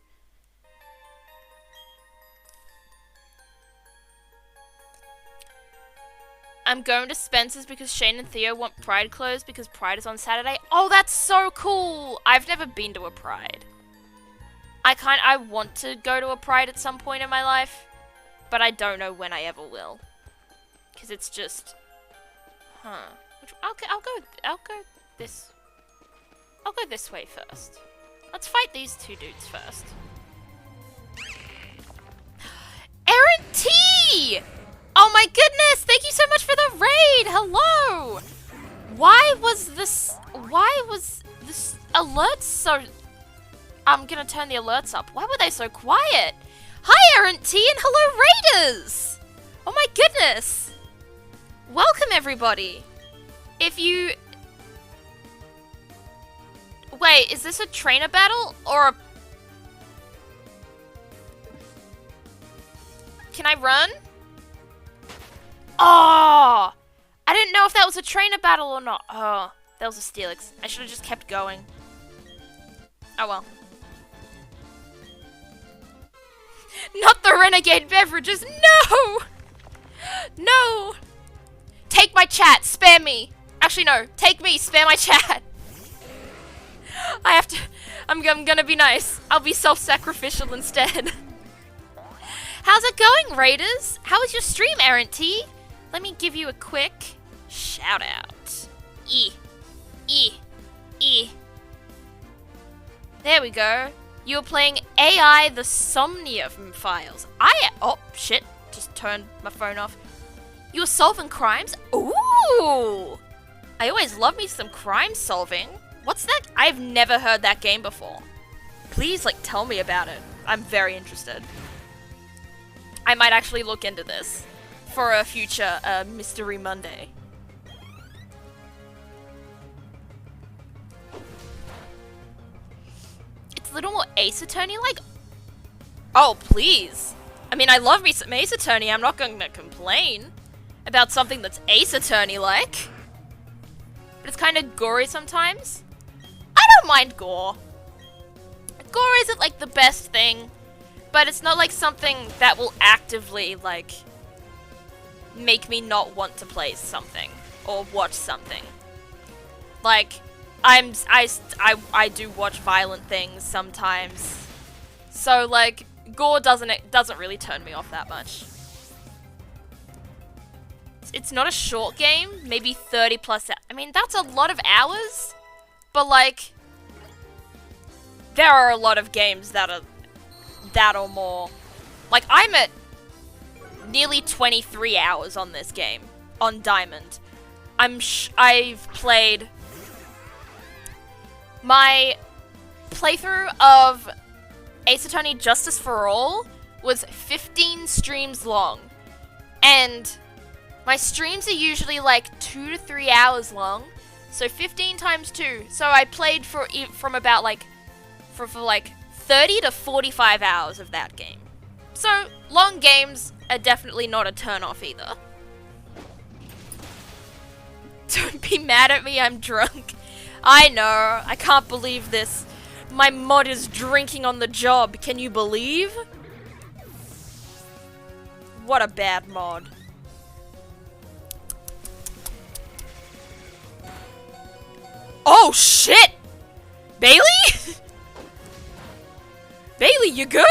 I'm going to Spencer's because Shane and Theo want Pride clothes because Pride is on Saturday. Oh, that's so cool! I've never been to a Pride. I want to go to a Pride at some point in my life, but I don't know when I ever will. Because it's just... Huh. I'll go this way first. Let's fight these 2 dudes first. Aaron T! Oh my goodness! Thank you so much for the raid! Hello! Why was this alert so... I'm gonna turn the alerts up. Why were they so quiet? Hi, Aaron T, and hello, Raiders! Oh my goodness! Welcome, everybody! If you... Wait, is this a trainer battle? Or a... Can I run? Oh! I didn't know if that was a trainer battle or not. Oh, that was a Steelix. I should have just kept going. Oh well. Not the renegade beverages! No! No! Take my chat, spare me! Actually, no. Take me, spare my chat! I'm gonna be nice. I'll be self-sacrificial instead. How's it going, Raiders? How was your stream, Aaron T? Let me give you a quick shout out. There we go. You were playing AI the Somnia Files. Oh, shit. Just turned my phone off. You were solving crimes? Ooh! I always love me some crime solving. What's that? I've never heard that game before. Please, like, tell me about it. I'm very interested. I might actually look into this for a future Mystery Monday. It's a little more Ace Attorney-like. Oh, please. I mean, I love me some Ace Attorney. I'm not going to complain about something that's Ace Attorney-like. But it's kind of gory sometimes. I don't mind gore. Gore isn't, like, the best thing. But it's not, like, something that will actively, like, make me not want to play something. Or watch something. Like, I do watch violent things sometimes. So, like, gore doesn't really turn me off that much. It's not a short game, maybe 30 plus hours. I mean, that's a lot of hours, but like, there are a lot of games that are that or more. Like, I'm at nearly 23 hours on this game, on Diamond. I've played my playthrough of Ace Attorney Justice for All was 15 streams long, and my streams are usually like 2 to 3 hours long, so 15 times 2. So I played from about like, for like 30 to 45 hours of that game. So long games are definitely not a turn off either. Don't be mad at me, I'm drunk. I know, I can't believe this. My mod is drinking on the job, can you believe? What a bad mod. Oh shit! Bailey? Bailey, you good?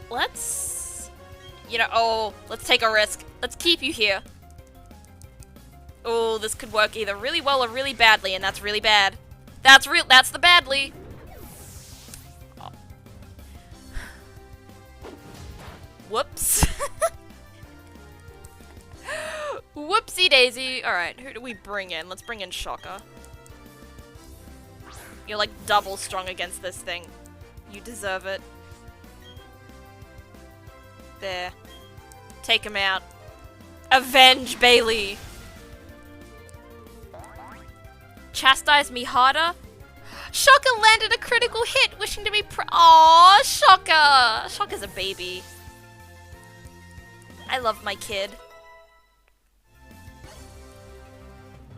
Let's... let's take a risk. Let's keep you here. Oh, this could work either really well or really badly, and that's really bad. That's the badly. Oh. Whoops. Whoopsie daisy. Alright, who do we bring in? Let's bring in Shocker. You're like double strong against this thing. You deserve it. There. Take him out. Avenge Bailey. Chastise me harder. Shocker landed a critical hit, wishing to be Aww, Shocker! Shocker's a baby. I love my kid.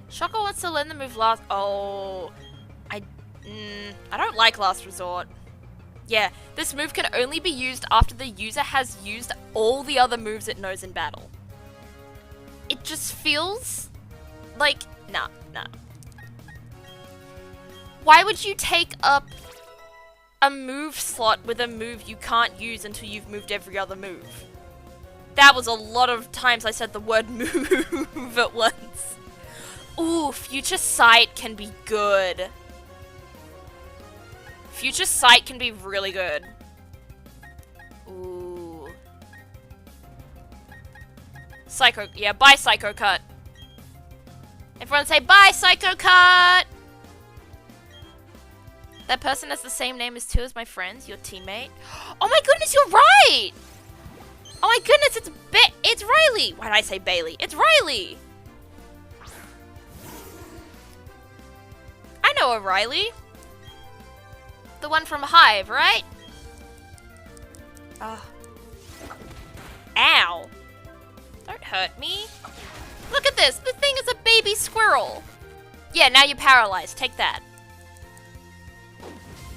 Shocker wants to learn the move last. Oh, I don't like Last Resort. Yeah, this move can only be used after the user has used all the other moves it knows in battle. It just feels like nah. Why would you take up a move slot with a move you can't use until you've moved every other move? That was a lot of times I said the word move at once. Ooh, Future Sight can be good. Future Sight can be really good. Ooh. Psycho, yeah, bye Psycho Cut. Everyone say bye Psycho Cut! That person has the same name as two of my friends, your teammate. Oh my goodness, you're right! Oh my goodness, it's Riley! Why did I say Bailey? It's Riley! I know a Riley. The one from Hive, right? Oh. Ow. Don't hurt me. Look at this. The thing is a baby squirrel. Yeah, now you're paralyzed. Take that.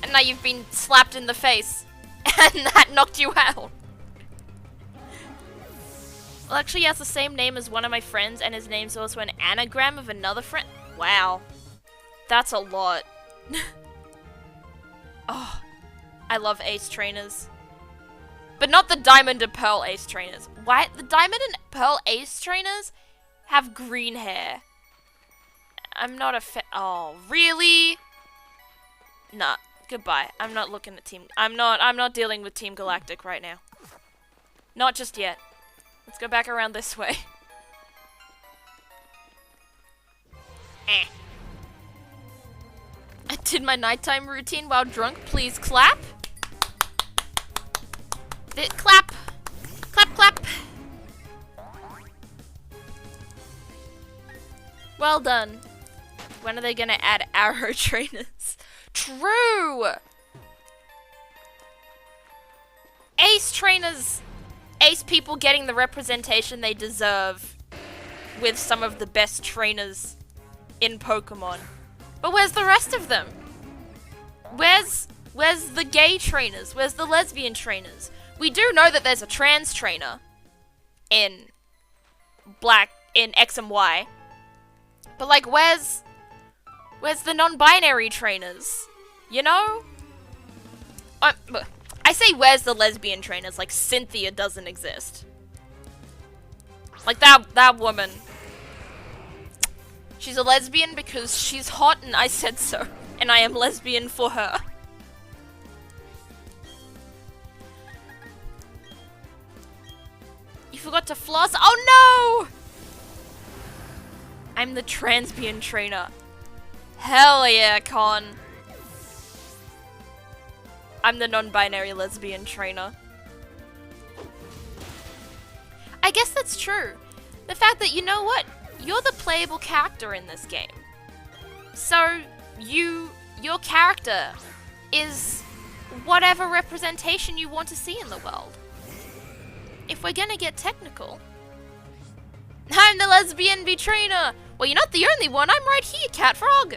And now you've been slapped in the face. And that knocked you out. Well, actually, he has the same name as one of my friends, and his name's also an anagram of another friend. Wow. That's a lot. Oh, I love Ace Trainers. But not the Diamond and Pearl Ace Trainers. Why? The Diamond and Pearl Ace Trainers have green hair. I'm not a oh, really? Nah, goodbye. I'm not looking at I'm not dealing with Team Galactic right now. Not just yet. Let's go back around this way. Eh. I did my nighttime routine while drunk. Please clap. Clap. Clap, clap. Well done. When are they gonna add arrow trainers? True! Ace trainers. Ace people getting the representation they deserve with some of the best trainers in Pokemon. But where's the rest of them? Where's the gay trainers? Where's the lesbian trainers? We do know that there's a trans trainer in X and Y. But like, where's the non-binary trainers? You know? I say where's the lesbian trainers, like Cynthia doesn't exist. Like that woman. She's a lesbian because she's hot and I said so. And I am lesbian for her. You forgot to floss? Oh no! I'm the transbian trainer. Hell yeah, Con. I'm the non-binary lesbian trainer. I guess that's true. The fact that, you know what? You're the playable character in this game. So, your character is whatever representation you want to see in the world. If we're gonna get technical. I'm the lesbian trainer! Well, you're not the only one. I'm right here, Cat Frog.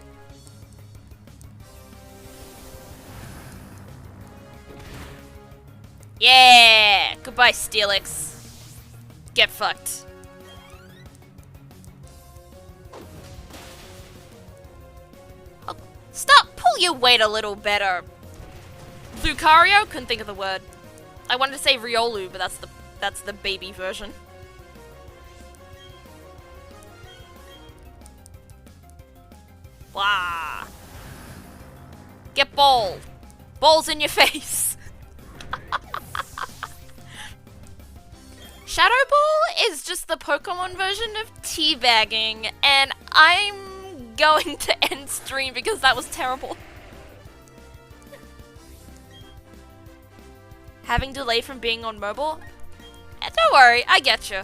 Yeah! Goodbye, Steelix. Get fucked. Oh, stop! Pull your weight a little better. Lucario? Couldn't think of the word. I wanted to say Riolu, but that's the baby version. Wah. Get balled. Balls in your face. Shadow Ball is just the Pokemon version of teabagging, and I'm going to end stream because that was terrible. Having delay from being on mobile? Don't worry, I get you.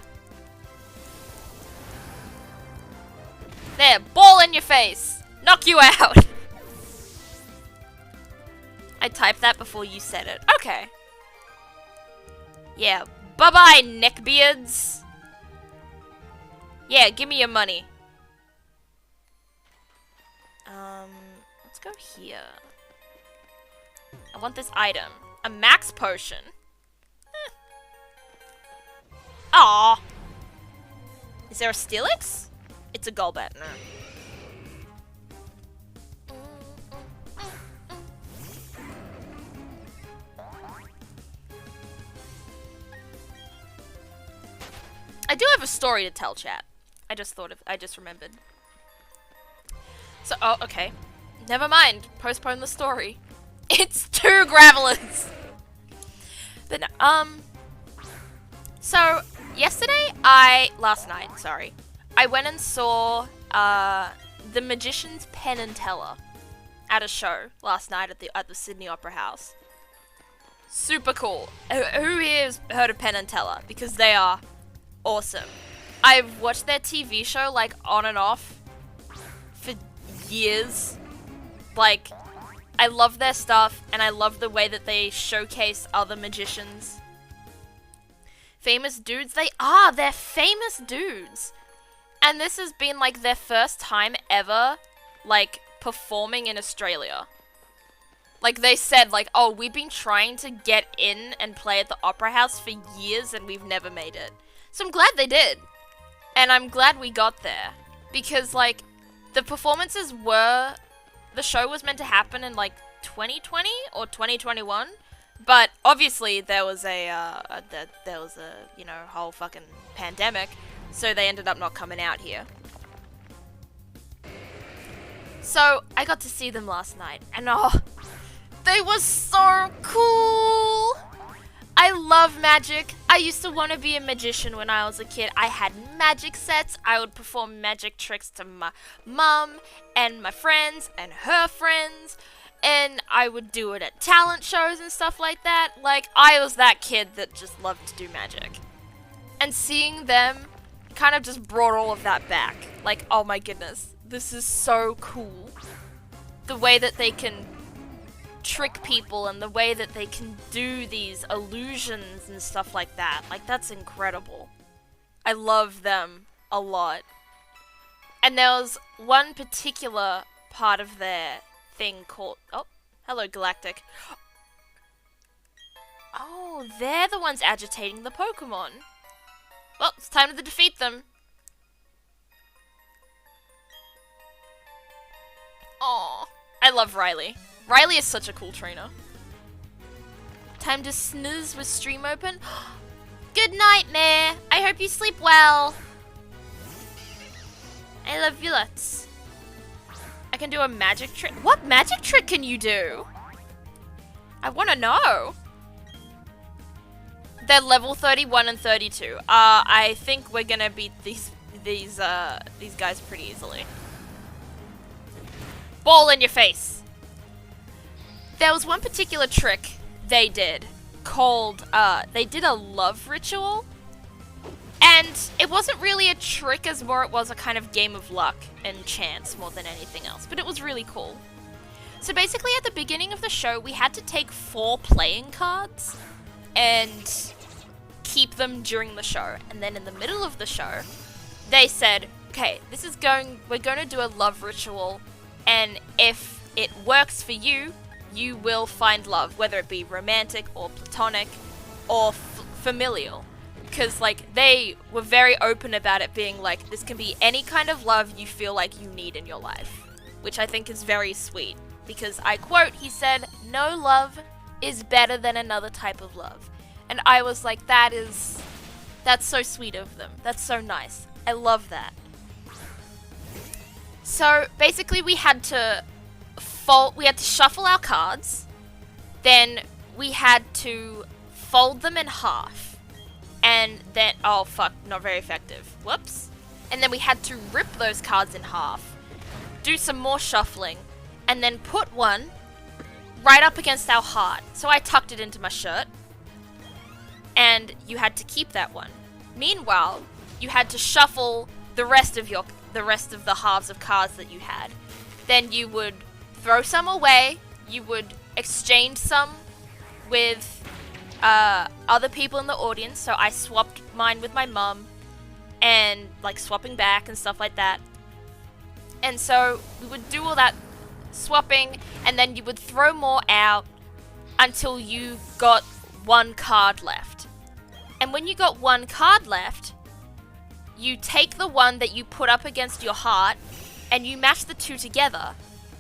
There, ball in your face. Knock you out. I typed that before you said it. Okay. Yeah, bye-bye, neckbeards. Yeah, give me your money. Let's go here. I want this item. A max potion. Aww. Is there a Steelix? It's a Golbat. No. I do have a story to tell, chat. I just remembered. So, oh, okay. Never mind. Postpone the story. It's 2 Gravelers! But no, so, last night, sorry. I went and saw, The Magician's Penn and Teller at a show last night at the Sydney Opera House. Super cool. Who here has heard of Penn and Teller? Because they are awesome. I've watched their TV show, like, on and off for years. Like, I love their stuff, and I love the way that they showcase other magicians. Famous dudes? They're famous dudes. And this has been, like, their first time ever, like, performing in Australia. Like, they said, like, oh, we've been trying to get in and play at the Opera House for years, and we've never made it. So I'm glad they did. And I'm glad we got there. Because, like, the performances were... The show was meant to happen in, like, 2020 or 2021. But, obviously, there was a, you know, whole fucking pandemic. So they ended up not coming out here. So, I got to see them last night. And, oh, they were so cool! I love magic. I used to want to be a magician when I was a kid. I had magic sets. I would perform magic tricks to my mum and my friends and her friends. And I would do it at talent shows and stuff like that. Like, I was that kid that just loved to do magic. And seeing them kind of just brought all of that back. Like, oh my goodness. This is so cool. The way that they can trick people and the way that they can do these illusions and stuff like that. Like, that's incredible. I love them a lot. And there was one particular part of their thing called... Oh, hello, Galactic. Oh, they're the ones agitating the Pokemon. Well, it's time to defeat them. Aw, I love Riley. Riley is such a cool trainer. Time to snooze with stream open. Good night, Mare. I hope you sleep well. I love you lots. I can do a magic trick. What magic trick can you do? I want to know. They're level 31 and 32. I think we're gonna beat these guys pretty easily. Ball in your face. There was one particular trick they did called, they did a love ritual. And it wasn't really a trick as more it was a kind of game of luck and chance more than anything else. But it was really cool. So basically at the beginning of the show, we had to take 4 playing cards and keep them during the show. And then in the middle of the show, they said, okay, we're going to do a love ritual. And if it works for you, you will find love, whether it be romantic or platonic or familial. Because, like, they were very open about it being like, this can be any kind of love you feel like you need in your life. Which I think is very sweet. Because, I quote, he said, no love is better than another type of love. And I was like, that's so sweet of them. That's so nice. I love that. So basically we had to shuffle our cards, then we had to fold them in half, and then, oh fuck, not very effective, whoops. And then we had to rip those cards in half, do some more shuffling, and then put one right up against our heart. So I tucked it into my shirt, and you had to keep that one. Meanwhile, you had to shuffle the rest of the halves of cards that you had. Then you would throw some away, you would exchange some with other people in the audience. So I swapped mine with my mum, and like swapping back and stuff like that. And so we would do all that swapping, and then you would throw more out until you got one card left. And when you got one card left, you take the one that you put up against your heart and you match the two together.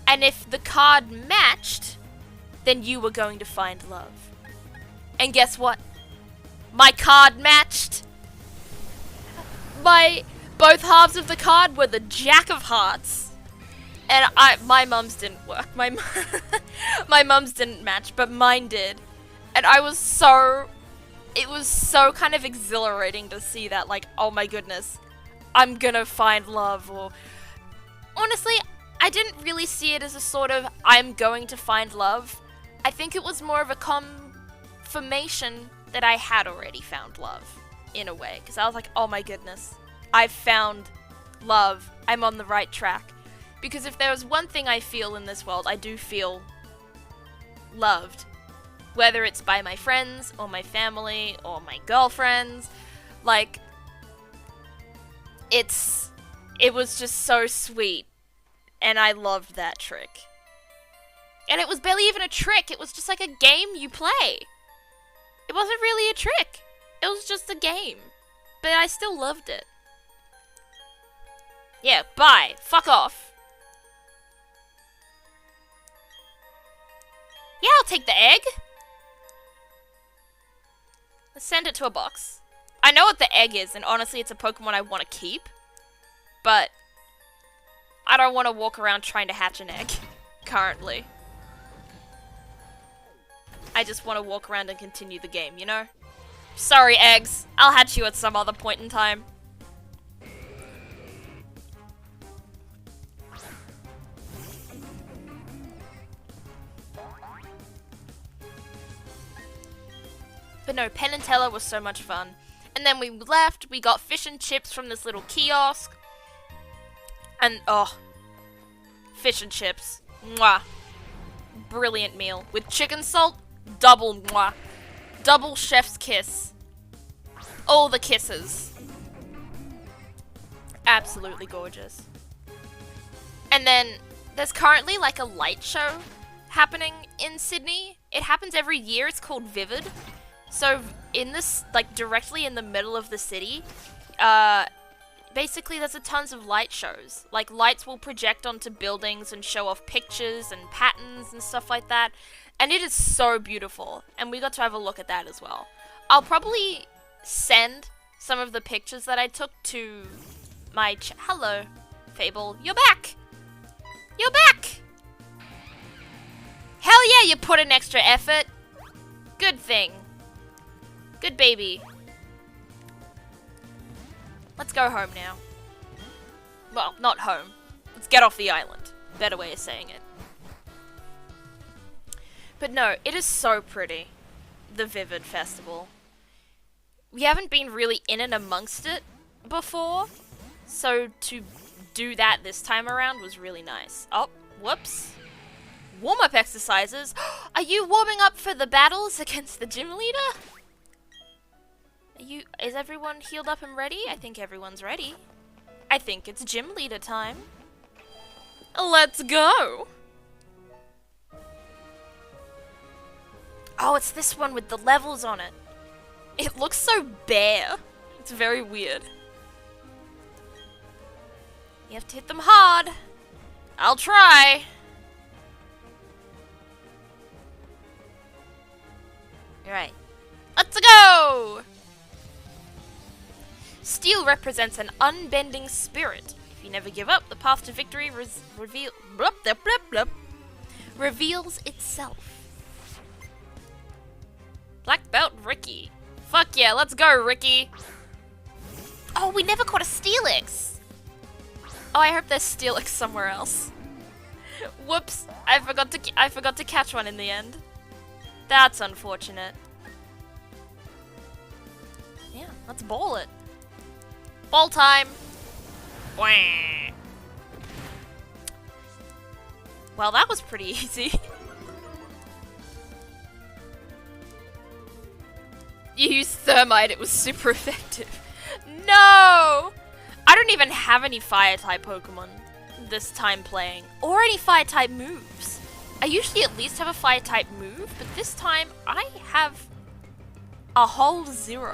And if the card matched, then you were going to find love. And guess what? My card matched. Both halves of the card were the Jack of Hearts. And my mum's didn't work. My mum's didn't match, but mine did. And it was so kind of exhilarating to see that, like, oh my goodness, I'm gonna find love. Or honestly, I didn't really see it as a sort of I'm going to find love. I think it was more of a confirmation that I had already found love, in a way. Because I was like, oh my goodness, I've found love. I'm on the right track. Because if there was one thing I feel in this world, I do feel loved. Whether it's by my friends, or my family, or my girlfriends. Like, it was just so sweet. And I loved that trick. And it was barely even a trick, it was just like a game you play. It wasn't really a trick. It was just a game. But I still loved it. Yeah, bye. Fuck off. Yeah, I'll take the egg. Let's send it to a box. I know what the egg is, and honestly, it's a Pokemon I want to keep. But I don't want to walk around trying to hatch an egg, currently. I just want to walk around and continue the game, you know? Sorry, eggs. I'll hatch you at some other point in time. But no, Penn and Teller was so much fun. And then we left, we got fish and chips from this little kiosk. And, oh, fish and chips. Mwah. Brilliant meal. With chicken salt, double mwah. Double chef's kiss. All the kisses. Absolutely gorgeous. And then, there's currently like a light show happening in Sydney. It happens every year, it's called Vivid. So, in this, like, directly in the middle of the city, basically there's tons of light shows. Like, lights will project onto buildings and show off pictures and patterns and stuff like that. And it is so beautiful. And we got to have a look at that as well. I'll probably send some of the pictures that I took to my hello, Fable. You're back! You're back! Hell yeah, you put in extra effort. Good thing. Good baby. Let's go home now. Well, not home. Let's get off the island. Better way of saying it. But no, it is so pretty. The Vivid Festival. We haven't been really in and amongst it before. So to do that this time around was really nice. Oh, whoops. Warm-up exercises? Are you warming up for the battles against the gym leader? Is everyone healed up and ready? I think everyone's ready. I think it's gym leader time. Let's go! Oh, it's this one with the levels on it. It looks so bare. It's very weird. You have to hit them hard. I'll try. Alright. Let's go! Steel represents an unbending spirit. If you never give up, the path to victory reveals itself. Black belt Ricky. Fuck yeah, let's go, Ricky. Oh, we never caught a Steelix. Oh, I hope there's Steelix somewhere else. Whoops, I forgot to catch one in the end. That's unfortunate. Yeah, let's bowl it. Ball time. Wah. Well, that was pretty easy. You used Thermite, it was super effective. No! I don't even have any Fire-type Pokemon this time playing, or any Fire-type moves. I usually at least have a Fire-type move, but this time I have a whole 0.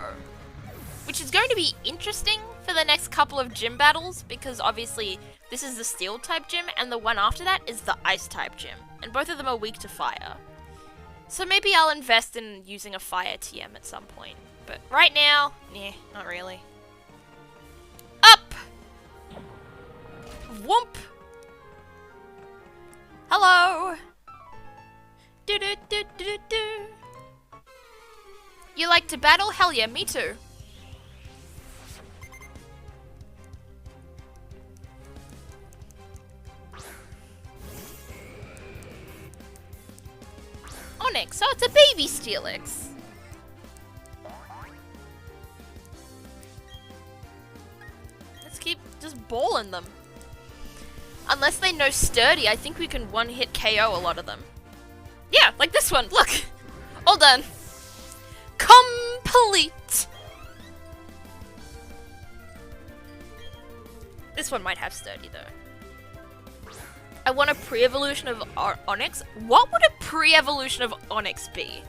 Which is going to be interesting for the next couple of gym battles, because obviously this is the Steel-type gym, and the one after that is the Ice-type gym. And both of them are weak to Fire. So maybe I'll invest in using a Fire TM at some point. But right now, nah, not really. Up! Whoomp! Hello! Do do do do do do. You like to battle? Hell yeah, me too. Onix, so it's a baby Steelix. Let's keep just balling them. Unless they know Sturdy, I think we can one-hit KO a lot of them. Yeah, like this one, look! All done. Complete! This one might have Sturdy though. I want a pre-evolution of Onix. What would a pre-evolution of Onix be?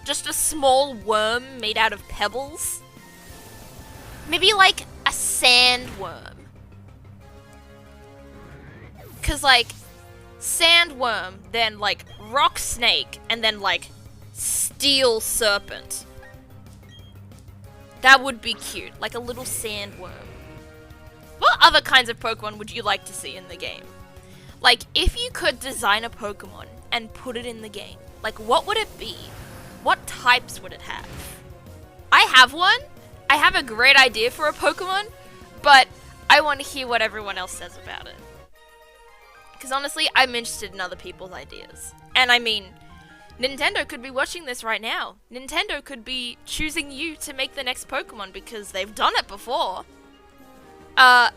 Just a small worm made out of pebbles? Maybe like a sandworm. Cause like, sandworm, then like rock snake, and then like steel serpent. That would be cute, like a little sandworm. What other kinds of Pokemon would you like to see in the game? Like, if you could design a Pokemon and put it in the game, like, what would it be? What types would it have? I have one. I have a great idea for a Pokemon, but I want to hear what everyone else says about it. Because honestly, I'm interested in other people's ideas. And I mean, Nintendo could be watching this right now. Nintendo could be choosing you to make the next Pokemon because they've done it before. The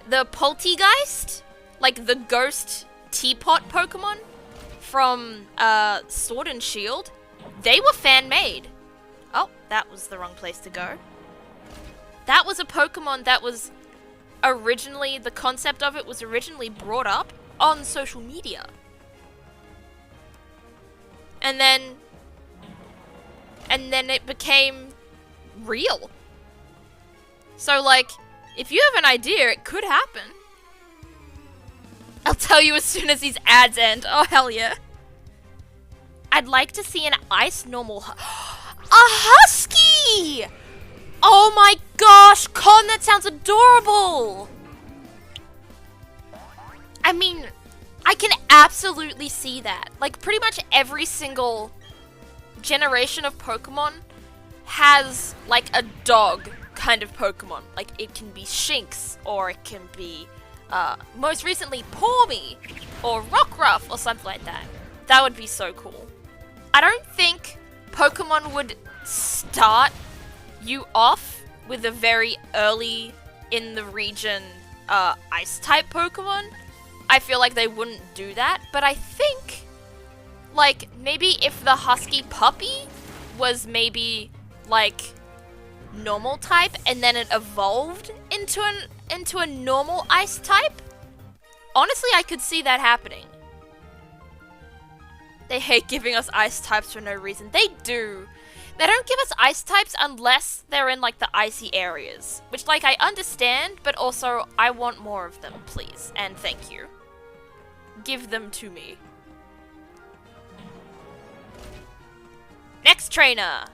Poltegeist? Like the ghost teapot Pokemon from Sword and Shield, they were fan-made. Oh, that was the wrong place to go. That was a Pokemon that was originally, the concept of it was originally brought up on social media. And then it became real. So like, if you have an idea, it could happen. I'll tell you as soon as these ads end. Oh, hell yeah. I'd like to see an ice normal... a husky! Oh my gosh, Con, that sounds adorable! I mean, I can absolutely see that. Like, pretty much every single generation of Pokemon has, like, a dog kind of Pokemon. Like, it can be Shinx, or it can be... most recently, Pawmi, or Rockruff, or something like that. That would be so cool. I don't think Pokemon would start you off with a very early in the region Ice-type Pokemon. I feel like they wouldn't do that, but I think, like, maybe if the Husky Puppy was maybe, like, normal type, and then it evolved into a normal ice type? Honestly, I could see that happening. They hate giving us ice types for no reason. They do. They don't give us ice types unless they're in, like, the icy areas. Which, like, I understand, but also, I want more of them, please. And thank you. Give them to me. Next trainer!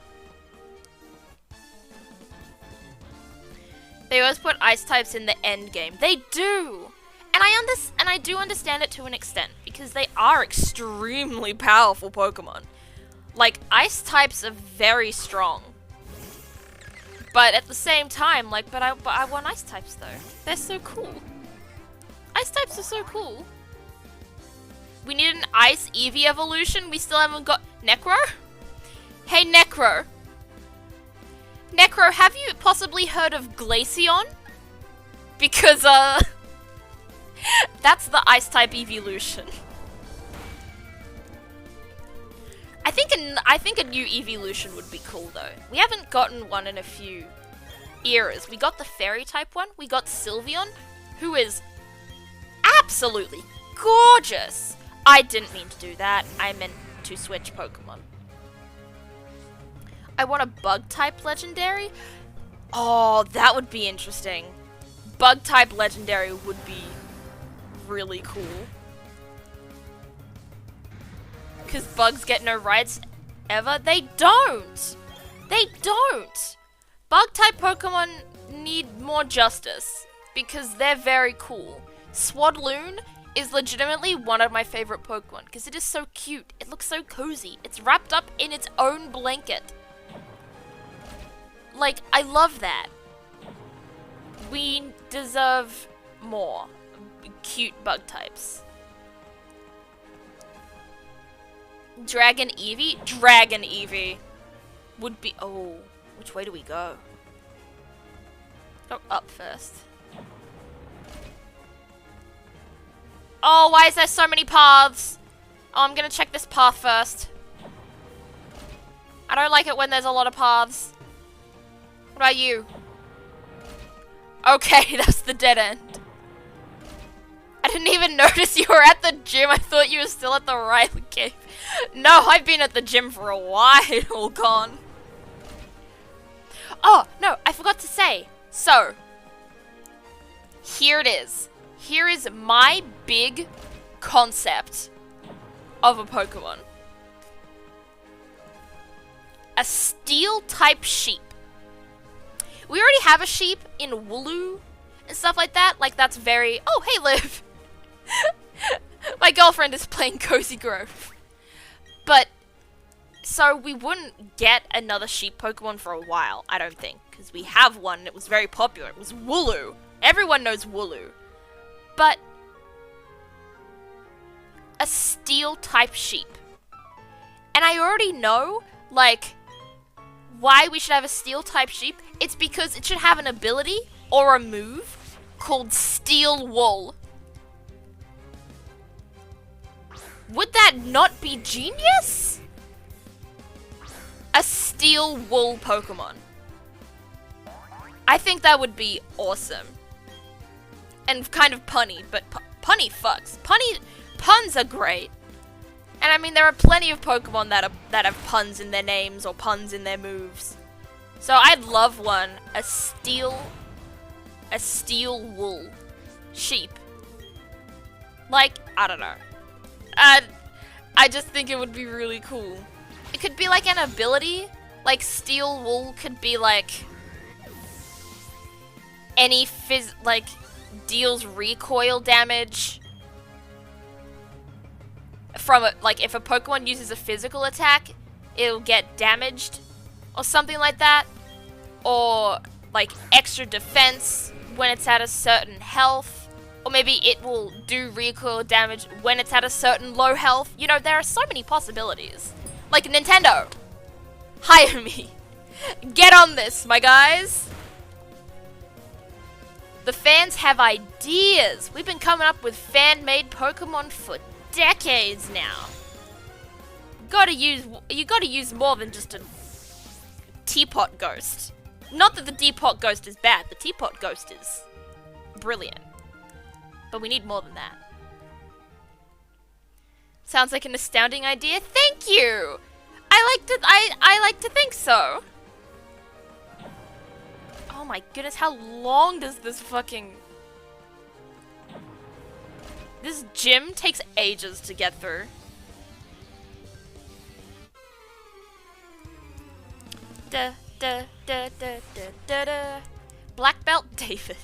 They always put ice types in the end game. They do! And I do understand it to an extent, because they are extremely powerful Pokemon. Like, ice types are very strong. But at the same time, like, but I want ice types though. They're so cool. Ice types are so cool. We need an ice Eevee evolution. We still haven't got Necro? Hey Necro. Necro, have you possibly heard of Glaceon? Because that's the ice type evolution. I think a new evolution would be cool though. We haven't gotten one in a few eras. We got the fairy type one. We got Sylveon, who is absolutely gorgeous. I didn't mean to do that. I meant to switch Pokemon. I want a bug type legendary. Oh, that would be interesting. Bug type legendary would be really cool. Because bugs get no rights ever? They don't! They don't! Bug type Pokemon need more justice because they're very cool. Swadloon is legitimately one of my favorite Pokemon because it is so cute. It looks so cozy. It's wrapped up in its own blanket. Like, I love that. We deserve more cute bug types. Dragon Eevee? Dragon Eevee would be... Oh, which way do we go? Go up first. Oh, why is there so many paths? Oh, I'm gonna check this path first. I don't like it when there's a lot of paths. What about you? Okay, that's the dead end. I didn't even notice you were at the gym. I thought you were still at the Riley Cave. No, I've been at the gym for a while, gone. Oh, no, I forgot to say. So, here it is. Here is my big concept of a Pokemon. A steel-type sheep. We already have a sheep in Wooloo and stuff like that. Like, that's very... Oh, hey, Liv! My girlfriend is playing Cozy Grove. But, so we wouldn't get another sheep Pokemon for a while, I don't think. Because we have one and it was very popular. It was Wooloo. Everyone knows Wooloo. But, a steel-type sheep. And I already know, like, why we should have a steel-type sheep. It's because it should have an ability or a move called Steel Wool. Would that not be genius? A Steel Wool Pokemon. I think that would be awesome. And kind of punny, but punny fucks. Puns are great. And I mean, there are plenty of Pokemon that have puns in their names or puns in their moves. So I'd love one, a steel wool sheep. Like, I don't know. I just think it would be really cool. It could be like an ability. Like, steel wool could be like any deals recoil damage from like if a Pokemon uses a physical attack, it'll get damaged or something like that. Or like extra defense when it's at a certain health. Or maybe it will do recoil damage when it's at a certain low health. You know, there are so many possibilities. Like Nintendo, hire me. Get on this, my guys. The fans have ideas. We've been coming up with fan-made Pokemon for decades now. You gotta use more than just a teapot ghost. Not that the teapot ghost is bad. The teapot ghost is brilliant. But we need more than that. Sounds like an astounding idea. Thank you. I like to think so. Oh my goodness, how long does this this gym takes ages to get through. Da da da da da da da. Black Belt David.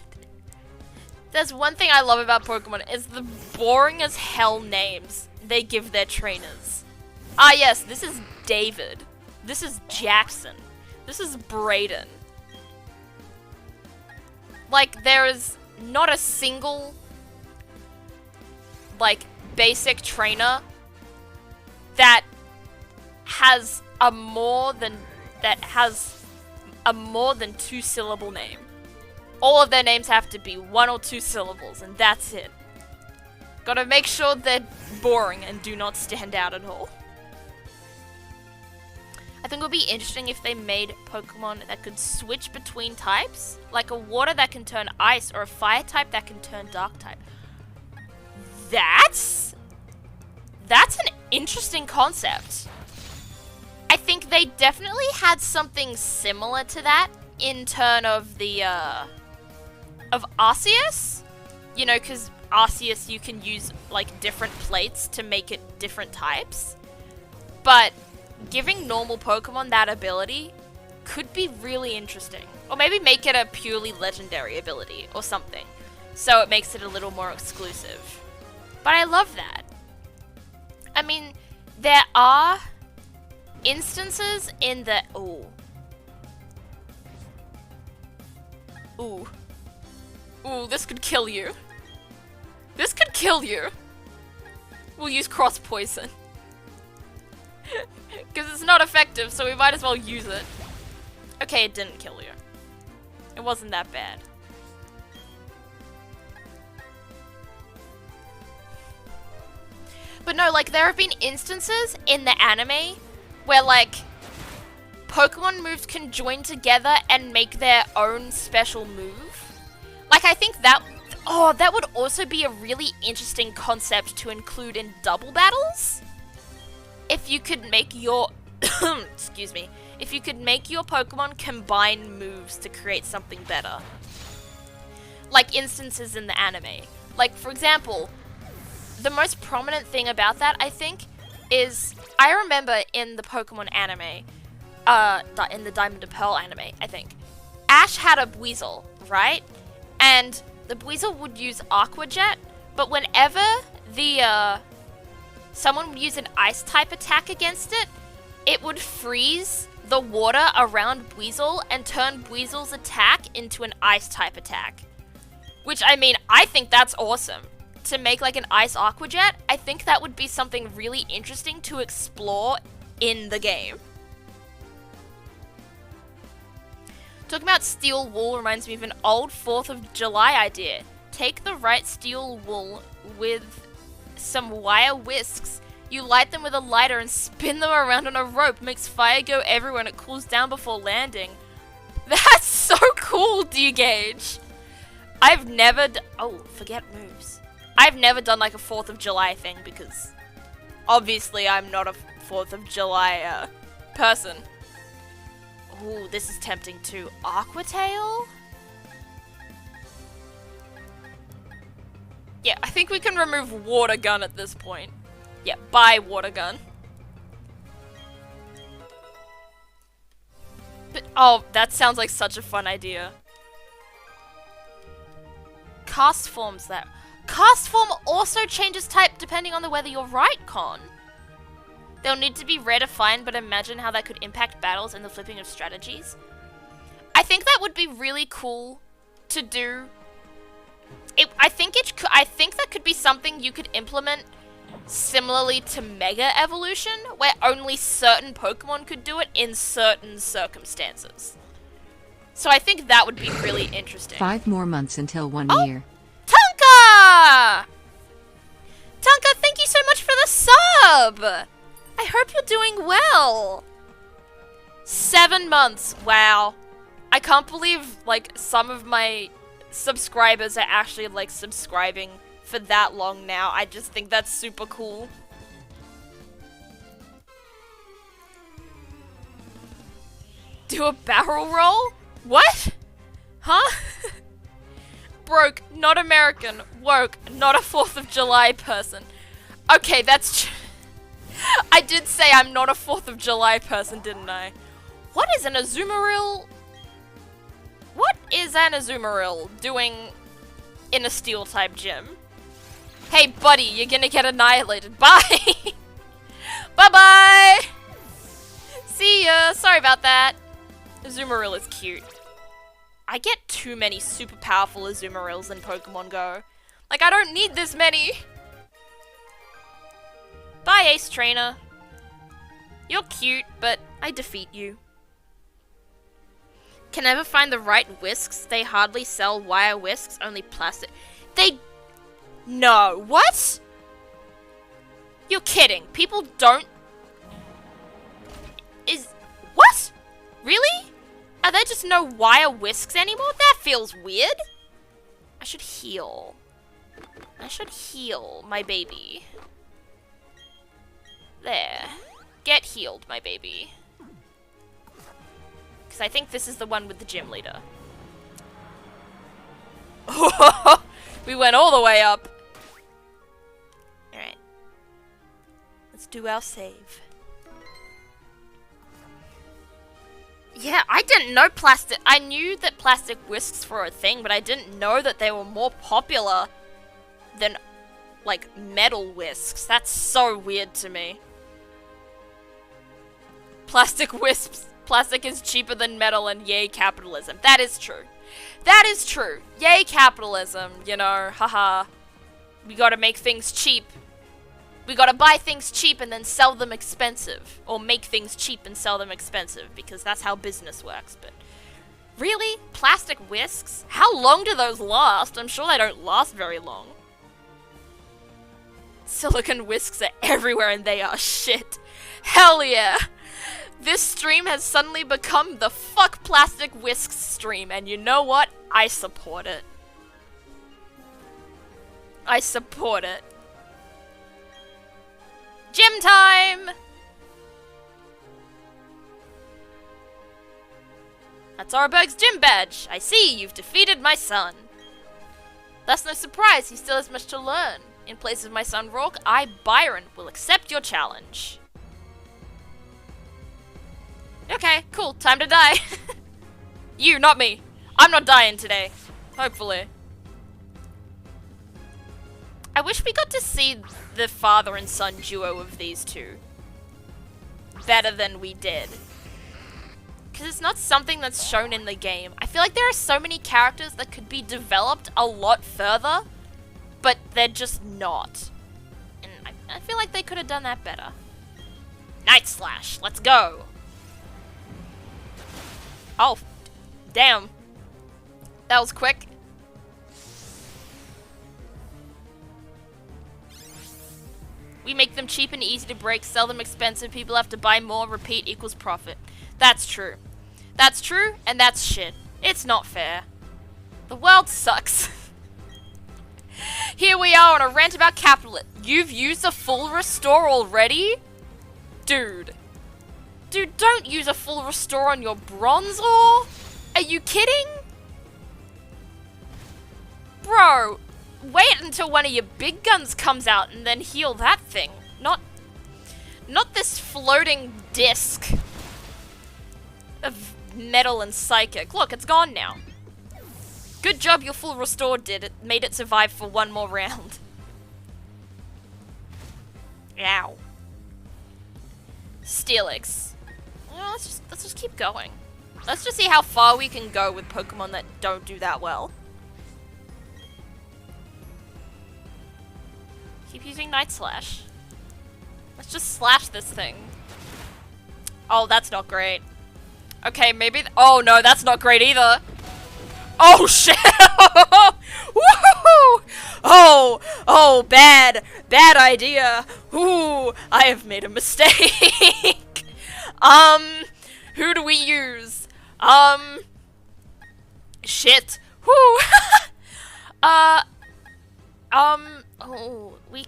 There's one thing I love about Pokemon is the boring as hell names they give their trainers. Ah yes, this is David. This is Jackson. This is Brayden. Like, there is not a single, like, basic trainer that has a more than 2-syllable name. All of their names have to be 1 or 2 syllables, and that's it. Gotta make sure they're boring and do not stand out at all. I think it would be interesting if they made Pokemon that could switch between types. Like a water that can turn ice, or a fire type that can turn dark type. That's an interesting concept. I think they definitely had something similar to that in turn of the, of Arceus. You know, because Arceus, you can use, like, different plates to make it different types. But giving normal Pokemon that ability could be really interesting. Or maybe make it a purely legendary ability or something. So it makes it a little more exclusive. But I love that. I mean, there are instances in the... Ooh, this could kill you. This could kill you. We'll use cross poison. Because it's not effective, so we might as well use it. Okay, it didn't kill you. It wasn't that bad. But no, like, there have been instances in the anime where, like, Pokemon moves can join together and make their own special move. Like, I think that... Oh, that would also be a really interesting concept to include in double battles. If you could make your... excuse me. If you could make your Pokemon combine moves to create something better. Like instances in the anime. Like, for example, the most prominent thing about that, I think, is... I remember in the Pokemon anime, in the Diamond and Pearl anime, I think, Ash had a Weasel, right? And the Weasel would use Aqua Jet, but whenever the, someone would use an Ice-type attack against it, it would freeze the water around Weasel and turn Weasel's attack into an Ice-type attack. Which, I mean, I think that's awesome. To make, like, an Ice Aqua Jet, I think that would be something really interesting to explore in the game. Talking about steel wool reminds me of an old 4th of July idea. Take the right steel wool with some wire whisks. You light them with a lighter and spin them around on a rope. Makes fire go everywhere and it cools down before landing. That's so cool, D-Gage. I've never... forget moves. I've never done like a 4th of July thing because obviously I'm not a 4th of July person. Ooh, this is tempting too. Aqua Tail? Yeah, I think we can remove Water Gun at this point. Yeah, buy Water Gun. But, oh, that sounds like such a fun idea. Cast forms that. Cast form also changes type depending on the weather you're right, Con. They'll need to be rare to find, but imagine how that could impact battles and the flipping of strategies. I think that would be really cool to do. I think that could be something you could implement similarly to Mega Evolution, where only certain Pokemon could do it in certain circumstances. So I think that would be really interesting. 5 more months until 1 year. Tonka! Tonka, thank you so much for the sub! I hope you're doing well. 7 months, wow. I can't believe, like, some of my subscribers are actually, like, subscribing for that long now. I just think that's super cool. Do a barrel roll? What? Huh? Broke, not American. Woke, not a 4th of July person. Okay, that's I did say I'm not a 4th of July person, didn't I? What is an Azumarill? What is an Azumarill doing in a Steel-type gym? Hey, buddy, you're gonna get annihilated. Bye! Bye-bye! See ya! Sorry about that. Azumarill is cute. I get too many super powerful Azumarills in Pokemon Go. Like, I don't need this many. Bye, Ace Trainer. You're cute, but I defeat you. Can never find the right whisks. They hardly sell wire whisks, only plastic. They... No. What? You're kidding. People don't... What? Really? Are there just no wire whisks anymore? That feels weird. I should heal. I should heal my baby. There. Get healed, my baby. Because I think this is the one with the gym leader. We went all the way up. Alright. Let's do our save. Yeah, I didn't know plastic... I knew that plastic whisks were a thing, but I didn't know that they were more popular than, like, metal whisks. That's so weird to me. Plastic wisps. Plastic is cheaper than metal and yay capitalism. That is true. That is true. Yay capitalism, you know, haha. We gotta make things cheap. We gotta buy things cheap and then sell them expensive. Or make things cheap and sell them expensive, because that's how business works, but... Really? Plastic whisks? How long do those last? I'm sure they don't last very long. Silicone whisks are everywhere and they are shit. Hell yeah! This stream has suddenly become the fuck plastic whisks stream, and you know what? I support it. I support it. Gym time! That's Oreburgh's gym badge. I see, you've defeated my son. That's no surprise, he still has much to learn. In place of my son Rourke, I, Byron, will accept your challenge. Okay, cool, time to die. You, not me. I'm not dying today. Hopefully. I wish we got to see the father and son duo of these two better than we did. Because it's not something that's shown in the game. I feel like there are so many characters that could be developed a lot further, but they're just not. And I feel like they could have done that better. Night Slash, let's go. Oh, damn. That was quick. We make them cheap and easy to break, sell them expensive, people have to buy more, repeat equals profit. That's true. That's true, and that's shit. It's not fair. The world sucks. Here we are on a rant about capitalism. You've used a full restore already? Dude. Dude, don't use a full restore on your Bronzor? Are you kidding? Bro. Wait until one of your big guns comes out and then heal that thing. Not this floating disc of metal and psychic. Look, it's gone now. Good job your full restore did. It made it survive for one more round. Ow. Steelix. Well, let's just keep going. Let's just see how far we can go with Pokemon that don't do that well. Keep using Night Slash. Let's just slash this thing. Oh, that's not great. Okay, maybe... oh, no, that's not great either. Oh, shit! Woohoo! Oh, bad idea. Ooh, I have made a mistake. Who do we use? Shit. Whoo! Oh, we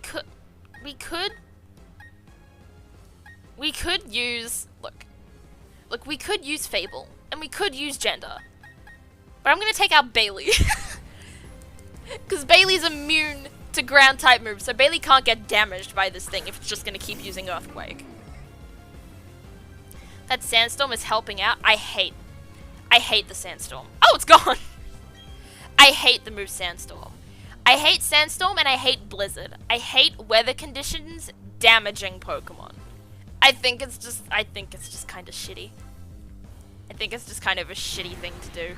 could use, look, we could use Fable, and we could use Gender, but I'm gonna take out Bailey, because Bailey's immune to ground type moves, so Bailey can't get damaged by this thing if it's just gonna keep using Earthquake. That Sandstorm is helping out. I hate I hate the Sandstorm. Oh, it's gone! I hate the move Sandstorm. I hate Sandstorm and I hate Blizzard. I hate weather conditions damaging Pokemon. I think it's just kind of shitty. I think it's just kind of a shitty thing to do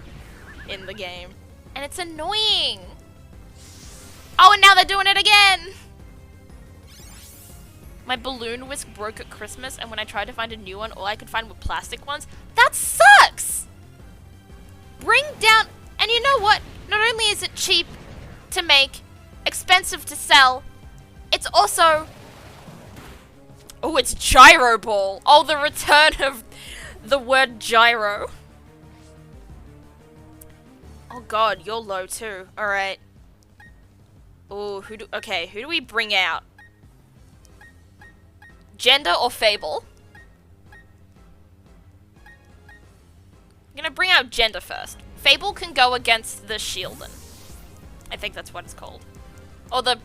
in the game. And it's annoying! Oh, and now they're doing it again! My balloon whisk broke at Christmas, and when I tried to find a new one, all I could find were plastic ones. That sucks! Bring down... And you know what? Not only is it cheap to make, expensive to sell, it's also... Oh, it's Gyro Ball. Oh, the return of the word gyro. Oh god, you're low too. Alright. Oh, who do we bring out? Gender or Fable? I'm gonna bring out Gender first. Fable can go against the Shieldon. I think that's what it's called. Or the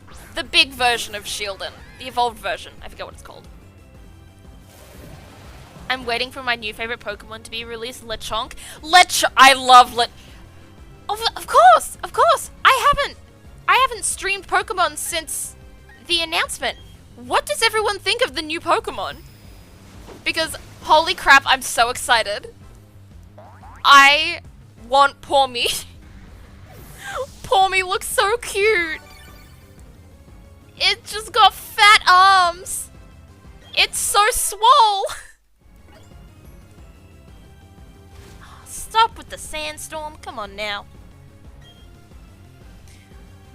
big version of Shieldon. The evolved version. I forget what it's called. I'm waiting for my new favorite Pokemon to be released, Lechonk. I love of course! Of course! I haven't streamed Pokemon since the announcement. What does everyone think of the new Pokemon? Because, holy crap, I'm so excited. I want Pawmi. Pawmi looks so cute. It just got fat arms. It's so swole. Stop with the Sandstorm. Come on now.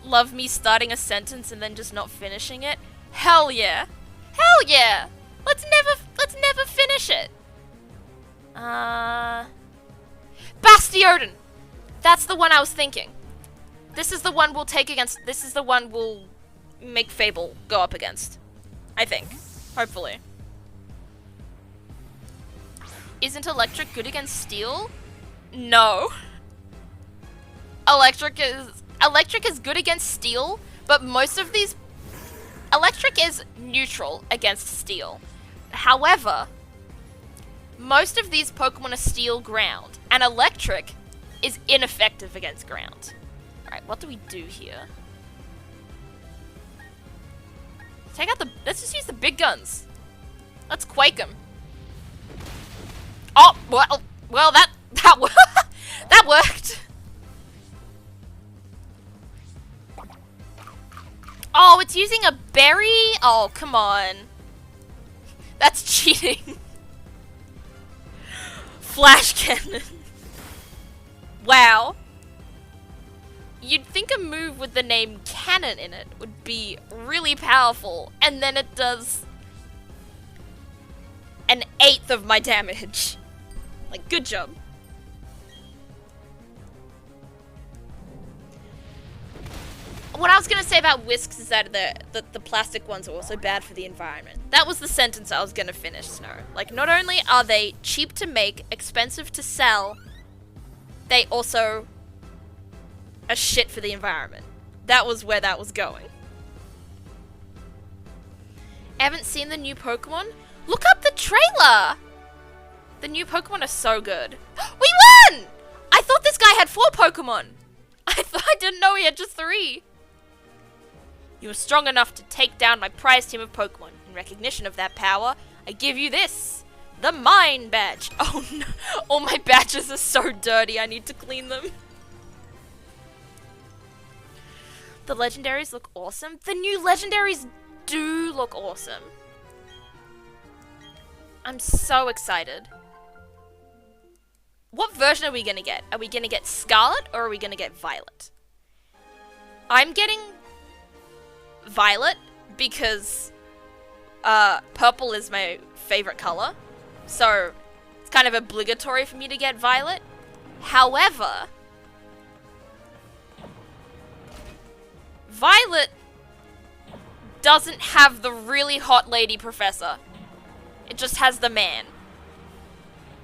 Love me starting a sentence and then just not finishing it? Hell yeah. Hell yeah. Let's never finish it. Bastiodon. That's the one I was thinking. This is the one we'll take against. This is the one we'll make Fable go up against. I think. Hopefully. Isn't Electric good against Steel? No. Electric is good against Steel, but most of these... Electric is neutral against Steel. However, most of these Pokemon are Steel ground, and Electric is ineffective against ground. Alright, what do we do here? Let's just use the big guns. Let's Quake them. Oh, well, that that worked. Oh, it's using a berry? Oh, come on. That's cheating. Flash cannon. Wow. You'd think a move with the name cannon in it would be really powerful, and then it does 1/8 of my damage. Like, good job. What I was gonna say about whisks is that the plastic ones are also bad for the environment. That was the sentence I was gonna finish, Snow. Like, not only are they cheap to make, expensive to sell, they also are shit for the environment. That was where that was going. Haven't seen the new Pokemon? Look up the trailer! The new Pokemon are so good. We won! I thought this guy had 4 Pokemon. I didn't know he had just 3. You were strong enough to take down my prized team of Pokemon. In recognition of that power, I give you this. The Mine Badge. Oh no. All my badges are so dirty, I need to clean them. The legendaries look awesome. The new legendaries do look awesome. I'm so excited. What version are we gonna get? Are we gonna get Scarlet or are we gonna get Violet? I'm getting Violet because purple is my favorite color. So it's kind of obligatory for me to get Violet. However, Violet doesn't have the really hot lady professor. It just has the man.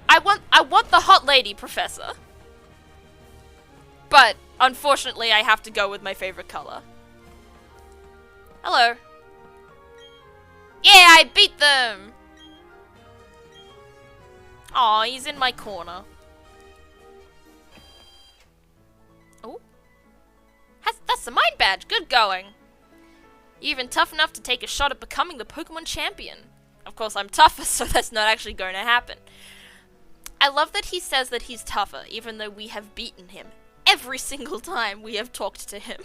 I want the hot lady professor. But unfortunately, I have to go with my favorite color. Hello. Yeah, I beat them. Aw, he's in my corner. Yes, a mind badge. Good going. You're even tough enough to take a shot at becoming the Pokemon champion. Of course, I'm tougher, so that's not actually going to happen. I love that he says that he's tougher, even though we have beaten him every single time we have talked to him.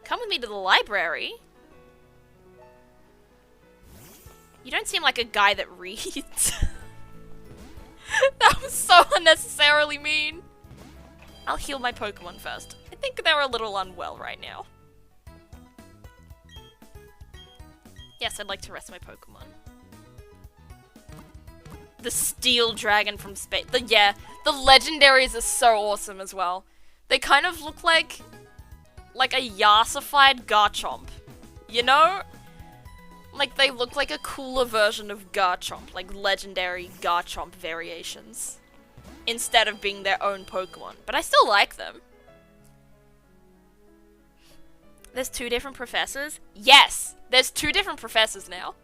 Come with me to the library. You don't seem like a guy that reads. That was so unnecessarily mean. I'll heal my Pokemon first. I think they're a little unwell right now. Yes, I'd like to rest my Pokemon. The Steel Dragon from space. The legendaries are so awesome as well. They kind of look like a Yarsified Garchomp. You know? Like, they look like a cooler version of Garchomp. Like, legendary Garchomp variations. Instead of being their own Pokemon. But I still like them. There's 2 different professors? Yes! There's 2 different professors now.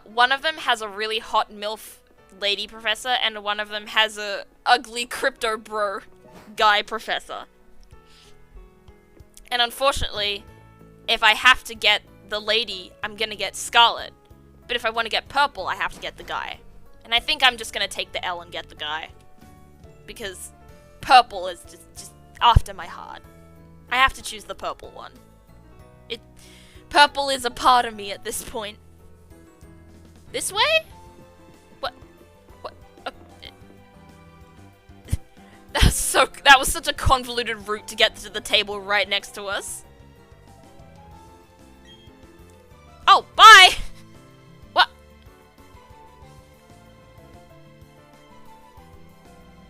One of them has a really hot MILF lady professor, and one of them has a ugly crypto bro guy professor. And unfortunately, if I have to get the lady, I'm gonna get Scarlet. But if I want to get Purple, I have to get the guy. And I think I'm just gonna take the L and get the guy. Because Purple is just after my heart. I have to choose the purple one. Purple is a part of me at this point. This way? What? That was such a convoluted route to get to the table right next to us. Oh, bye! What?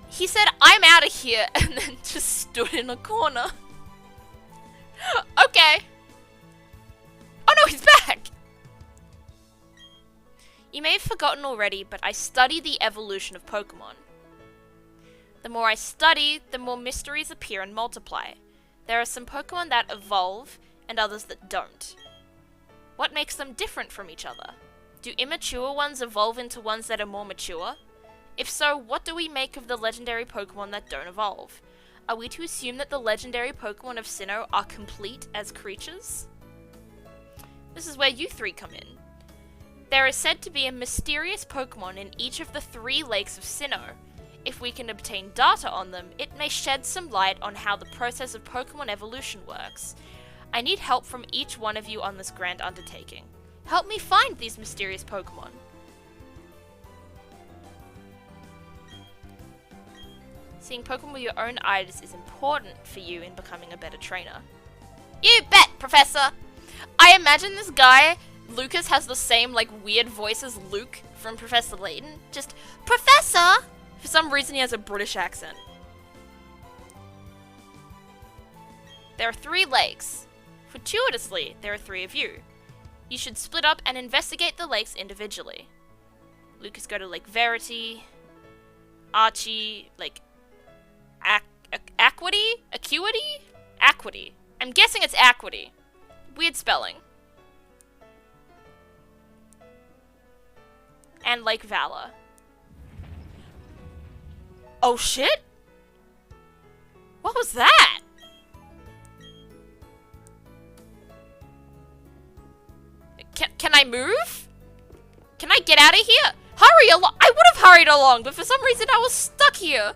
He said, I'm out of here, and then just stood in a corner. Okay. Oh no, he's back! You may have forgotten already, but I study the evolution of Pokemon. The more I study, the more mysteries appear and multiply. There are some Pokemon that evolve, and others that don't. What makes them different from each other? Do immature ones evolve into ones that are more mature? If so, what do we make of the legendary Pokemon that don't evolve? Are we to assume that the legendary Pokemon of Sinnoh are complete as creatures? This is where you 3 come in. There is said to be a mysterious Pokemon in each of the 3 lakes of Sinnoh. If we can obtain data on them, it may shed some light on how the process of Pokemon evolution works. I need help from each one of you on this grand undertaking. Help me find these mysterious Pokemon. Seeing Pokemon with your own eyes is important for you in becoming a better trainer. You bet, Professor! I imagine this guy, Lucas, has the same, like, weird voice as Luke from Professor Layton. Just, Professor! For some reason he has a British accent. There are 3 lakes. Fortuitously, there are 3 of you. You should split up and investigate the lakes individually. Lucas, go to Lake Verity. Archie, like, Acuity? Acuity? Acuity. I'm guessing it's Acuity. Weird spelling. And Lake Valor. Oh shit? What was that? Can I move? Can I get out of here? Hurry along! I would have hurried along, but for some reason I was stuck here.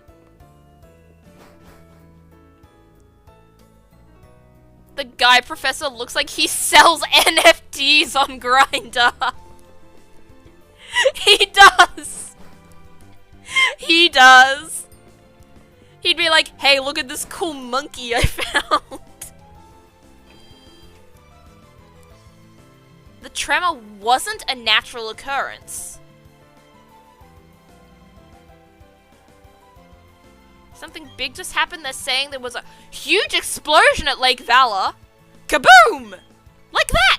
The guy professor looks like he sells NFTs on Grindr. He does. He does. He'd be like, hey, look at this cool monkey I found. The tremor wasn't a natural occurrence. Something big just happened. They're saying there was a huge explosion at Lake Valor. Kaboom! Like that!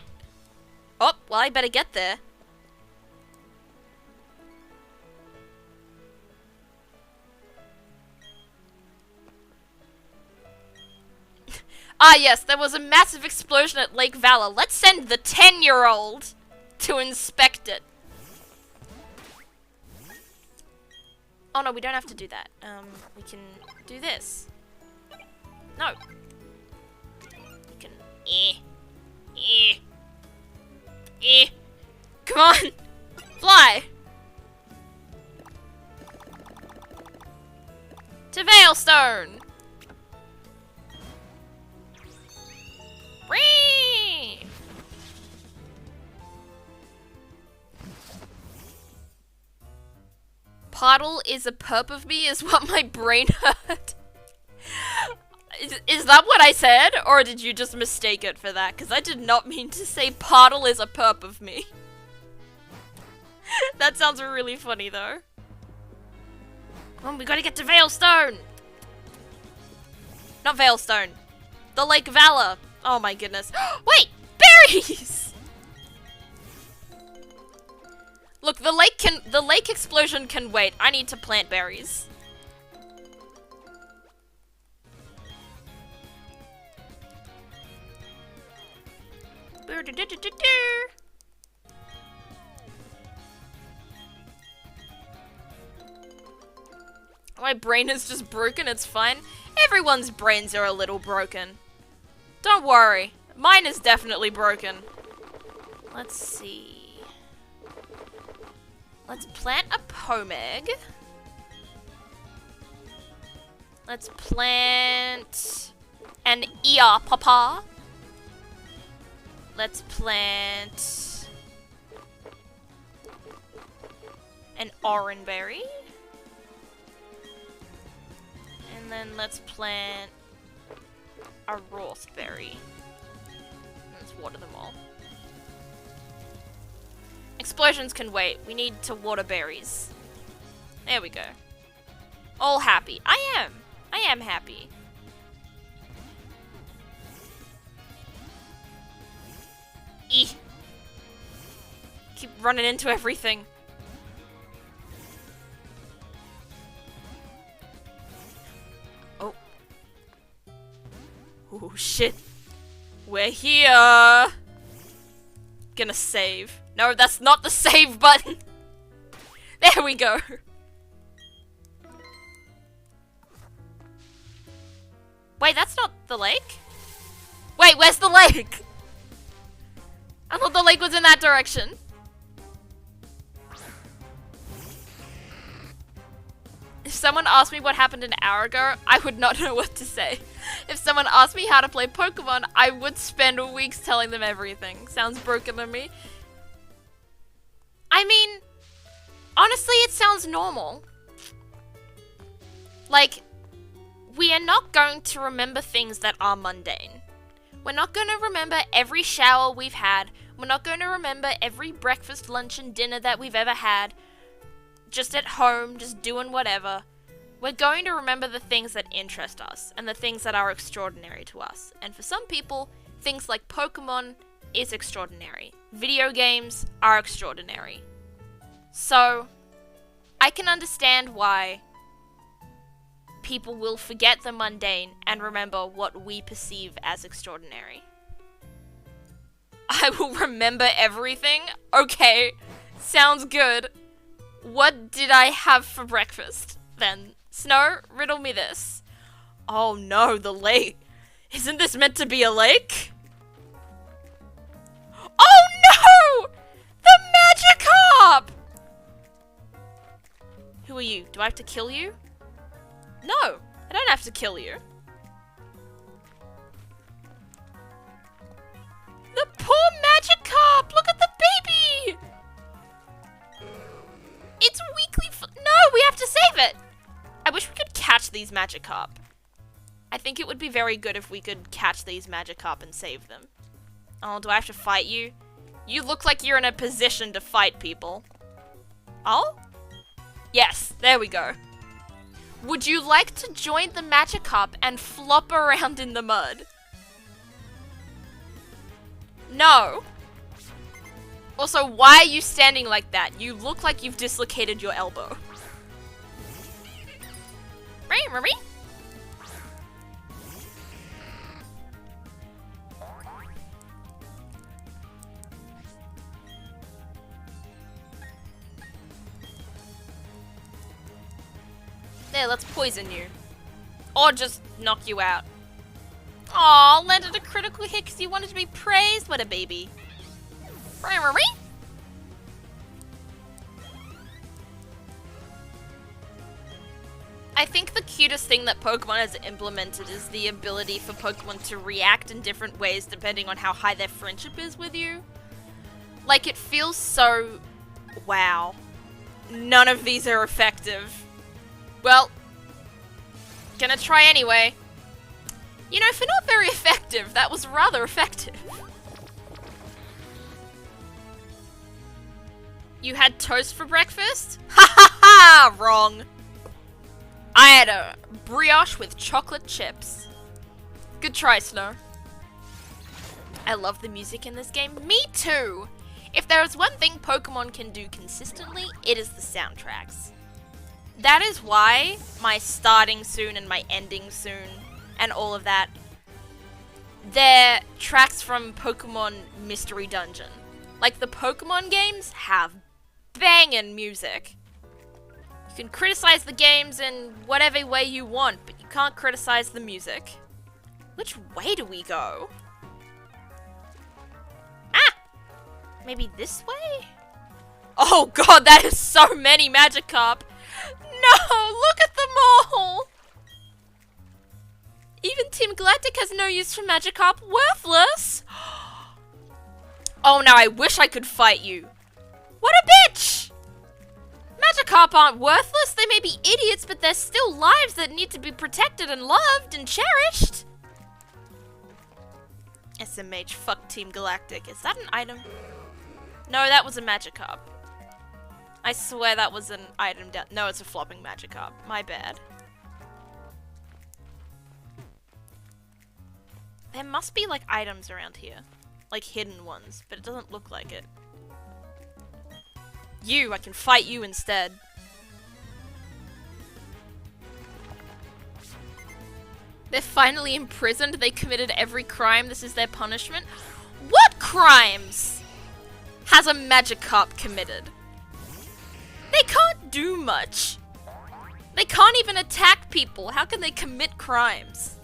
Oh, well, I better get there. Ah, yes, there was a massive explosion at Lake Valor. Let's send the 10-year-old to inspect it. Oh, no, we don't have to do that. We can do this. No. Eh. Eh. Eh. Come on! Fly! To Veilstone! Whee! Puddle is a perp of me is what my brain heard. Is that what I said? Or did you just mistake it for that? Because I did not mean to say Puddle is a perp of me. That sounds really funny though. Oh, we gotta get to Veilstone! Not Veilstone. The Lake Valor. Oh my goodness. Wait! Berries! Look, the lake explosion can wait. I need to plant berries. My brain is just broken, it's fine. Everyone's brains are a little broken. Don't worry. Mine is definitely broken. Let's see. Let's plant a Pomeg. Let's plant an Earpapa. Let's plant an Oranberry. And then let's plant a Rothberry. Let's water them all. Explosions can wait. We need to water berries. There we go. All happy. I am happy. Eeh. Keep running into everything. Oh. Oh shit. We're here. Gonna save. No, that's not the save button. There we go. Wait, that's not the lake? Wait, where's the lake? I thought the lake was in that direction. If someone asked me what happened an hour ago, I would not know what to say. If someone asked me how to play Pokemon, I would spend weeks telling them everything. Sounds broken to me. I mean, honestly, it sounds normal. Like, we are not going to remember things that are mundane. We're not going to remember every shower we've had. We're not going to remember every breakfast, lunch, and dinner that we've ever had. Just at home, just doing whatever. We're going to remember the things that interest us and the things that are extraordinary to us. And for some people, things like Pokemon is extraordinary. Video games are extraordinary. So, I can understand why people will forget the mundane and remember what we perceive as extraordinary. I will remember everything? Okay, sounds good. What did I have for breakfast then? Snow, riddle me this. Oh no, the lake. Isn't this meant to be a lake? Oh no! The Magikarp! Who are you? Do I have to kill you? No, I don't have to kill you. The poor Magikarp! Look at the baby! It's weakly no, we have to save it! I wish we could catch these Magikarp. I think it would be very good if we could catch these Magikarp and save them. Oh, do I have to fight you? You look like you're in a position to fight people. Oh? Yes, there we go. Would you like to join the Magikarp and flop around in the mud? No. Also, why are you standing like that? You look like you've dislocated your elbow. Right. There, let's poison you. Or just knock you out. Aw, landed a critical hit because you wanted to be praised. What a baby. I think the cutest thing that Pokemon has implemented is the ability for Pokemon to react in different ways depending on how high their friendship is with you. Like, it feels so... wow. None of these are effective. Well, gonna try anyway. You know, for not very effective, that was rather effective. You had toast for breakfast? Ha ha ha! Wrong. I had a brioche with chocolate chips. Good try, Snow. I love the music in this game. Me too! If there is one thing Pokemon can do consistently, it is the soundtracks. That is why my starting soon and my ending soon and all of that, they're tracks from Pokemon Mystery Dungeon. Like, the Pokemon games have bangin' music. You can criticize the games in whatever way you want, but you can't criticize the music. Which way do we go? Ah! Maybe this way? Oh god, that is so many Magikarp! No! Look at them all! Even Team Galactic has no use for Magikarp. Worthless! Oh, now I wish I could fight you. What a bitch! Magikarp aren't worthless. They may be idiots, but they're still lives that need to be protected and loved and cherished. SMH, fuck Team Galactic. Is that an item? No, that was a Magikarp. I swear that was an item down. No, it's a flopping Magikarp. My bad. There must be, like, items around here. Like, hidden ones, but it doesn't look like it. I can fight you instead. They're finally imprisoned. They committed every crime. This is their punishment. What crimes has a Magikarp committed? They can't do much. They can't even attack people. How can they commit crimes?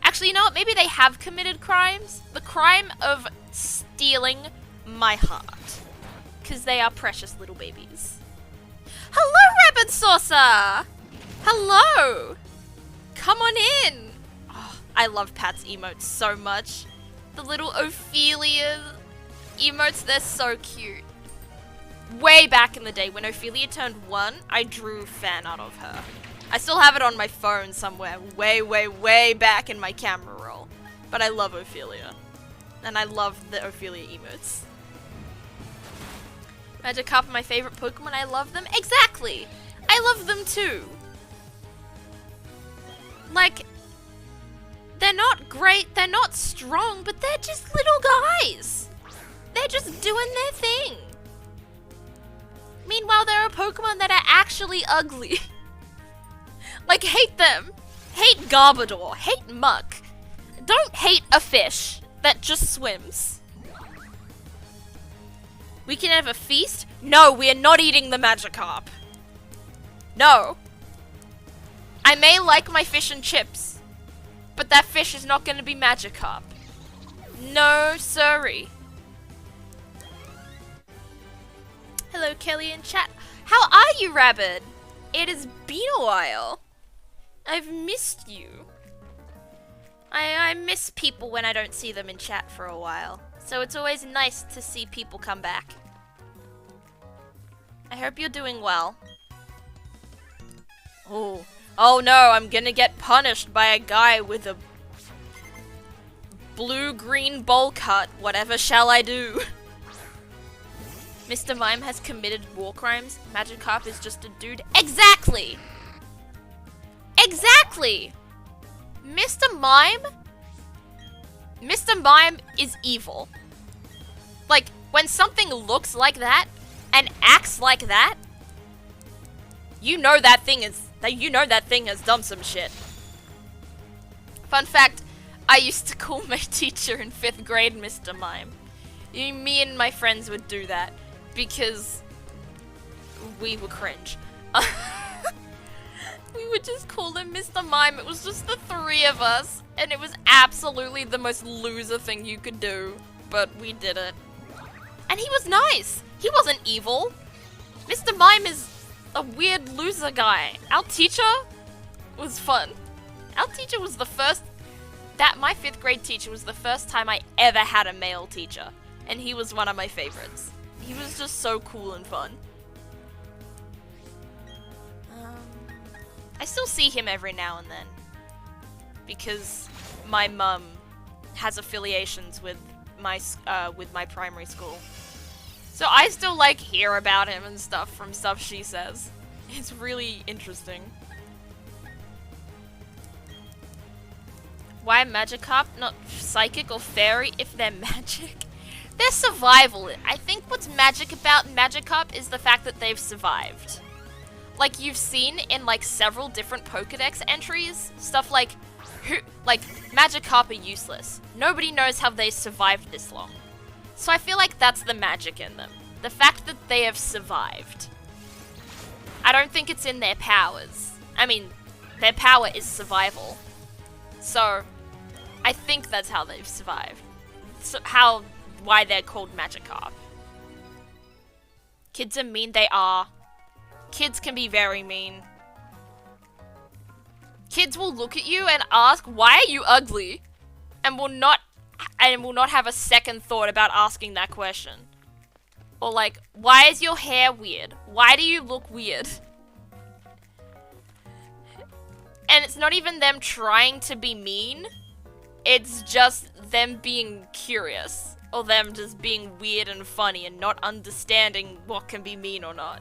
Actually, you know what? Maybe they have committed crimes. The crime of stealing my heart. Because they are precious little babies. Hello, Rabbit Saucer! Hello! Come on in! Oh, I love Pat's emotes so much. The little Ophelia emotes, they're so cute. Way back in the day, when Ophelia turned 1, I drew fan art of her. I still have it on my phone somewhere, way, way, way back in my camera roll. But I love Ophelia. And I love the Ophelia emotes. Magikarp are my favorite Pokemon, I love them. Exactly! I love them too. Like, they're not great, they're not strong, but they're just little guys. They're just doing their thing. Meanwhile, there are Pokemon that are actually ugly. Like, hate them. Hate Garbodor. Hate Muck. Don't hate a fish that just swims. We can have a feast? No, we are not eating the Magikarp. No. I may like my fish and chips, but that fish is not going to be Magikarp. No, sorry. Hello, Kelly in chat. How are you, Rabbit? It has been a while. I've missed you. I miss people when I don't see them in chat for a while. So it's always nice to see people come back. I hope you're doing well. Oh no, I'm gonna get punished by a guy with a blue-green bowl cut. Whatever shall I do? Mr. Mime has committed war crimes. Magikarp is just a dude. Exactly! Exactly! Mr. Mime is evil. Like, when something looks like that and acts like that, you know that thing has done some shit. Fun fact, I used to call my teacher in 5th grade Mr. Mime. Me and my friends would do that because we were cringe. We would just call him Mr. Mime. It was just the three of us, and it was absolutely the most loser thing you could do, but we did it. And he was nice. He wasn't evil. Mr. Mime is a weird loser guy. Our teacher was fun. Our teacher was the first... my 5th grade teacher was the first time I ever had a male teacher, and he was one of my favorites. He was just so cool and fun. I still see him every now and then, because my mum has affiliations with my primary school. So I still like hear about him and stuff from stuff she says. It's really interesting. Why Magikarp, not psychic or fairy if they're magic? They're survival. I think what's magic about Magikarp is the fact that they've survived. Like you've seen in like several different Pokedex entries, stuff like Magikarp are useless. Nobody knows how they survived this long. So I feel like that's the magic in them. The fact that they have survived. I don't think it's in their powers. I mean, their power is survival. So, I think that's how they've survived. So, why they're called Magikarp. Kids are mean, they are. Kids can be very mean. Kids will look at you and ask, why are you ugly? And will not have a second thought about asking that question. Or like, why is your hair weird? Why do you look weird? And it's not even them trying to be mean. It's just them being curious. Or them just being weird and funny and not understanding what can be mean or not.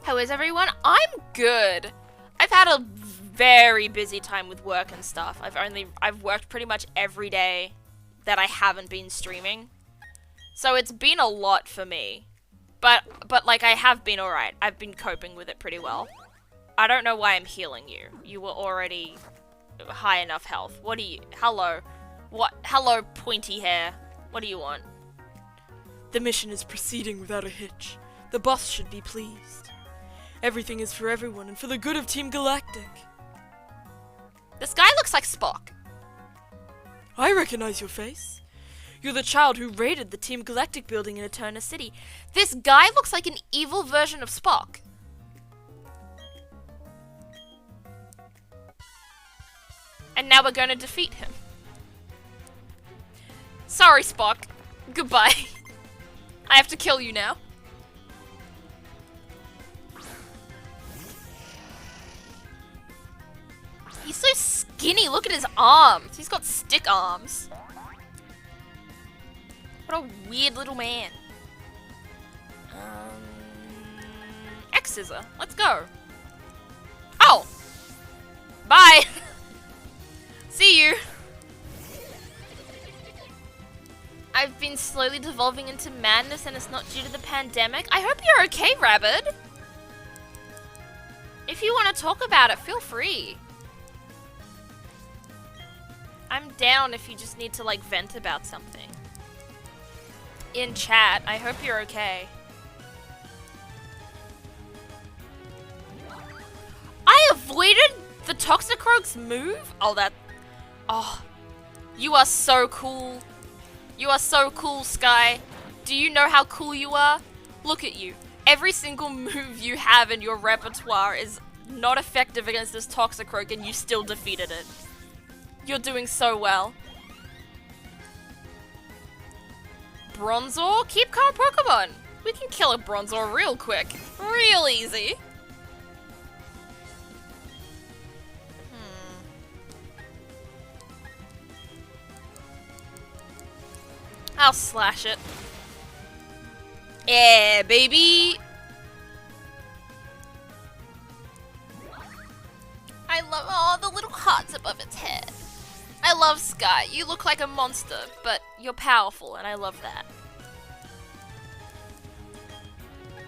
How is everyone? I'm good. I've had a very busy time with work and stuff. I've worked pretty much every day that I haven't been streaming. So it's been a lot for me. But like I have been alright. I've been coping with it pretty well. I don't know why I'm healing you. You were already high enough health. What do you... Hello. What? Hello, pointy hair. What do you want? The mission is proceeding without a hitch. The boss should be pleased. Everything is for everyone and for the good of Team Galactic. This guy looks like Spock. I recognize your face. You're the child who raided the Team Galactic building in Eterna City. This guy looks like an evil version of Spock. And now we're going to defeat him. Sorry, Spock. Goodbye. I have to kill you now. He's so skinny. Look at his arms. He's got stick arms. What a weird little man. X-Scissor. Let's go. Oh! Bye! See you! I've been slowly devolving into madness and it's not due to the pandemic. I hope you're okay, Rabbit! If you want to talk about it, feel free. I'm down if you just need to, like, vent about something. In chat, I hope you're okay. I avoided the Toxicroak's move? Oh, you are so cool. You are so cool, Sky. Do you know how cool you are? Look at you. Every single move you have in your repertoire is not effective against this Toxicroak and you still defeated it. You're doing so well. Bronzor? Keep calm, Pokemon. We can kill a Bronzor real quick. Real easy. I'll slash it. Yeah, baby! I love all the little hearts above its head. I love Sky. You look like a monster, but you're powerful, and I love that.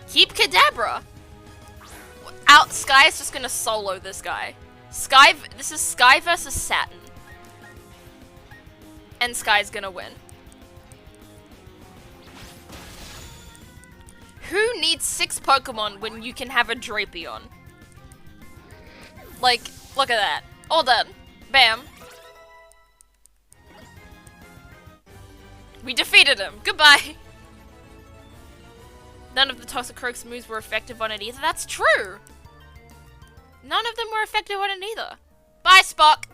Keep Kadabra! Sky is just gonna solo this guy. This is Sky versus Saturn. And Sky's gonna win. Who need 6 Pokemon when you can have a Drapion? Like, look at that. All done. Bam. We defeated him. Goodbye. None of the Toxicroak's moves were effective on it either. That's true. None of them were effective on it either. Bye, Spock.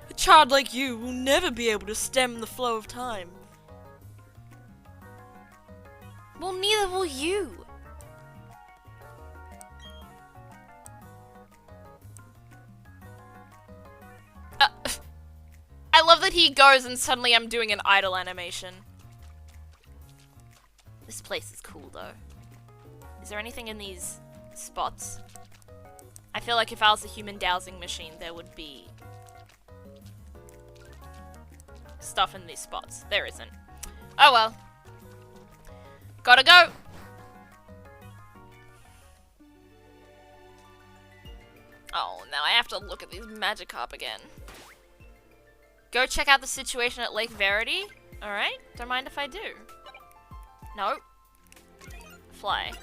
A child like you will never be able to stem the flow of time. Well, neither will you. I love that he goes and suddenly I'm doing an idle animation. This place is cool though. Is there anything in these spots? I feel like if I was a human dowsing machine, there would be stuff in these spots. There isn't. Oh well. Gotta go! Oh, now I have to look at these Magikarp again. Go check out the situation at Lake Verity. Alright, don't mind if I do. No. Fly.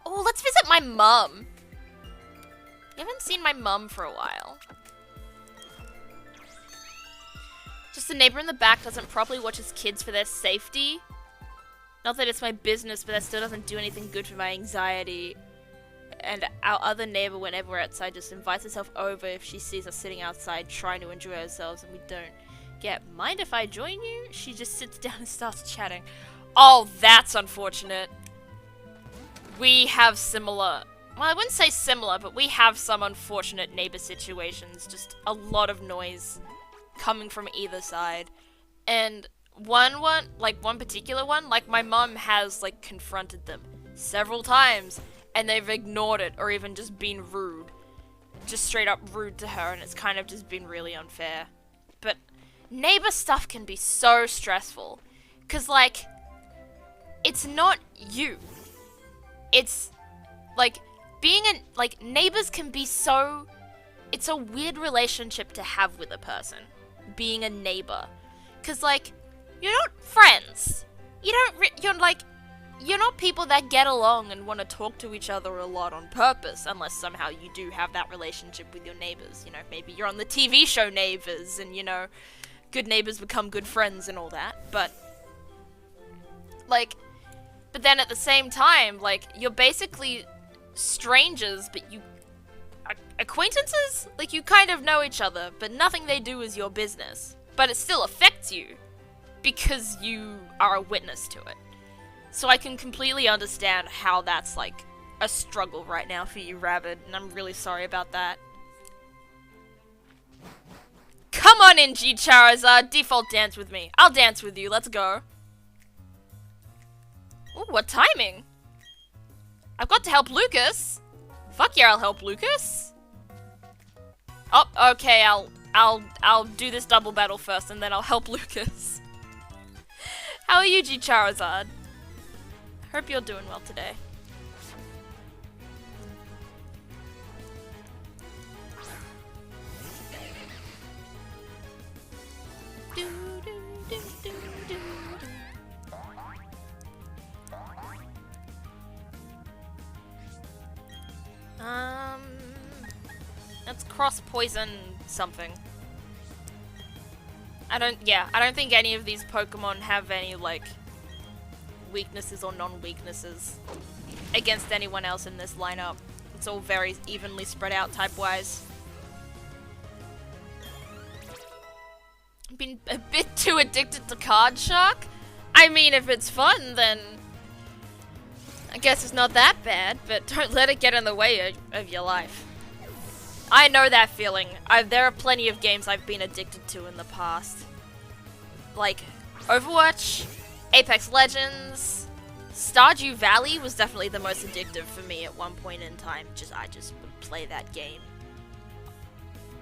Oh, let's visit my mum. You haven't seen my mum for a while. Just the neighbor in the back doesn't properly watch his kids for their safety. Not that it's my business, but that still doesn't do anything good for my anxiety. And our other neighbor, whenever we're outside, just invites herself over if she sees us sitting outside trying to enjoy ourselves and we don't get, mind if I join you? She just sits down and starts chatting. Oh, that's unfortunate. We have similar, well, I wouldn't say similar, but we have some unfortunate neighbor situations. Just a lot of noise coming from either side. And one particular one, like my mom has like confronted them several times and they've ignored it or even just been rude. Just straight up rude to her, and it's kind of just been really unfair. But neighbor stuff can be so stressful. 'Cause like, it's not you. It's like neighbors can be so, it's a weird relationship to have with a person, being a neighbor. 'Cause like, you're not friends. You're not people that get along and want to talk to each other a lot on purpose, unless somehow you do have that relationship with your neighbors. You know, maybe you're on the TV show Neighbors and, you know, good neighbors become good friends and all that. But then at the same time, like, you're basically strangers, but you acquaintances? Like, you kind of know each other, but nothing they do is your business. But it still affects you because you are a witness to it. So I can completely understand how that's, like, a struggle right now for you, Rabbit, and I'm really sorry about that. Come on in, G Charizard, default dance with me. I'll dance with you, let's go. Ooh, what timing? I've got to help Lucas. Fuck yeah, I'll help Lucas. Oh, okay, I'll do this double battle first and then I'll help Lucas. How are you, G Charizard? Hope you're doing well today. Let's cross poison something. I don't think any of these Pokemon have any, like, weaknesses or non-weaknesses against anyone else in this lineup. It's all very evenly spread out type-wise. Been a bit too addicted to Card Shark? I mean, if it's fun, then I guess it's not that bad, but don't let it get in the way of your life. I know that feeling. There are plenty of games I've been addicted to in the past. Like Overwatch, Apex Legends, Stardew Valley was definitely the most addictive for me at one point in time. I just would play that game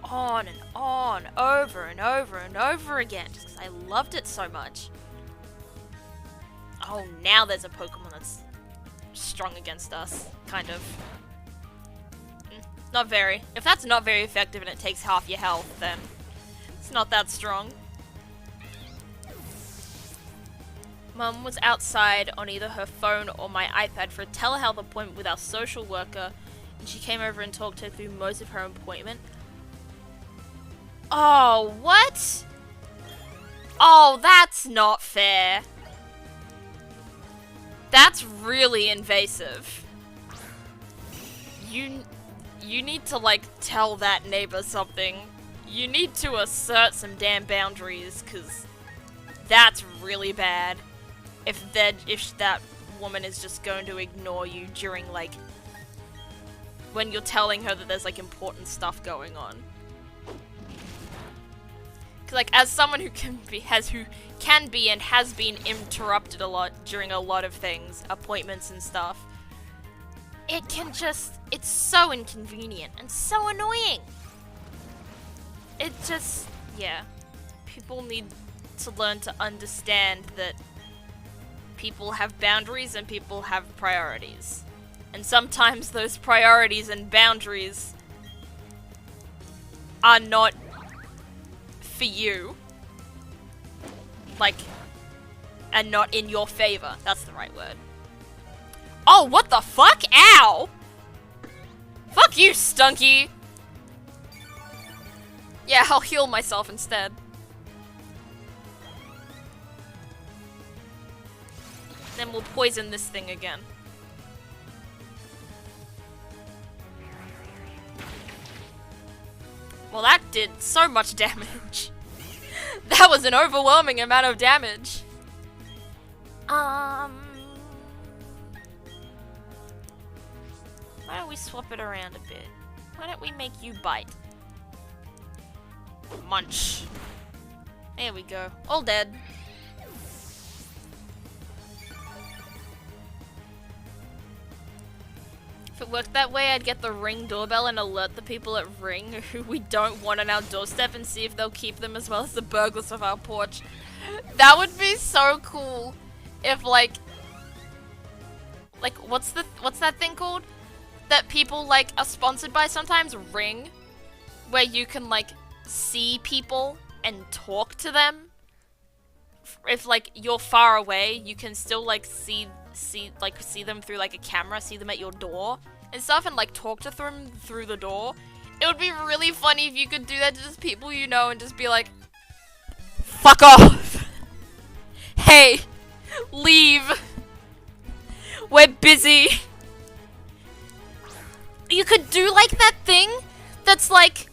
on and on, over and over and over again, just because I loved it so much. Oh, now there's a Pokemon that's strong against us, kind of. Not very. If that's not very effective and it takes half your health, then it's not that strong. Mum was outside on either her phone or my iPad for a telehealth appointment with our social worker, and she came over and talked her through most of her appointment. Oh, what? Oh, that's not fair. That's really invasive. You need to, like, tell that neighbor something. You need to assert some damn boundaries, because that's really bad. If that woman is just going to ignore you during, like, when you're telling her that there's, like, important stuff going on. Cause, like, as someone who can be and has been interrupted a lot during a lot of things, appointments and stuff, it's so inconvenient and so annoying. It just, yeah. People need to learn to understand that people have boundaries and people have priorities. And sometimes those priorities and boundaries are not for you. Like, and not in your favor. That's the right word. Oh, what the fuck? Ow! Fuck you, Stunky! Yeah, I'll heal myself instead. Then we'll poison this thing again. Well, that did so much damage. That was an overwhelming amount of damage. Why don't we swap it around a bit? Why don't we make you bite? Munch. There we go. All dead. If it worked that way, I'd get the Ring doorbell and alert the people at Ring who we don't want on our doorstep and see if they'll keep them as well as the burglars of our porch. That would be so cool if like what's that thing called? That people like are sponsored by sometimes? Ring, where you can like see people and talk to them. If like you're far away, you can still like see them through like a camera, see them at your door and stuff, and like talk to them through the door. It would be really funny if you could do that to just people you know and just be like, fuck off. Hey, leave. We're busy. You could do like that thing that's like,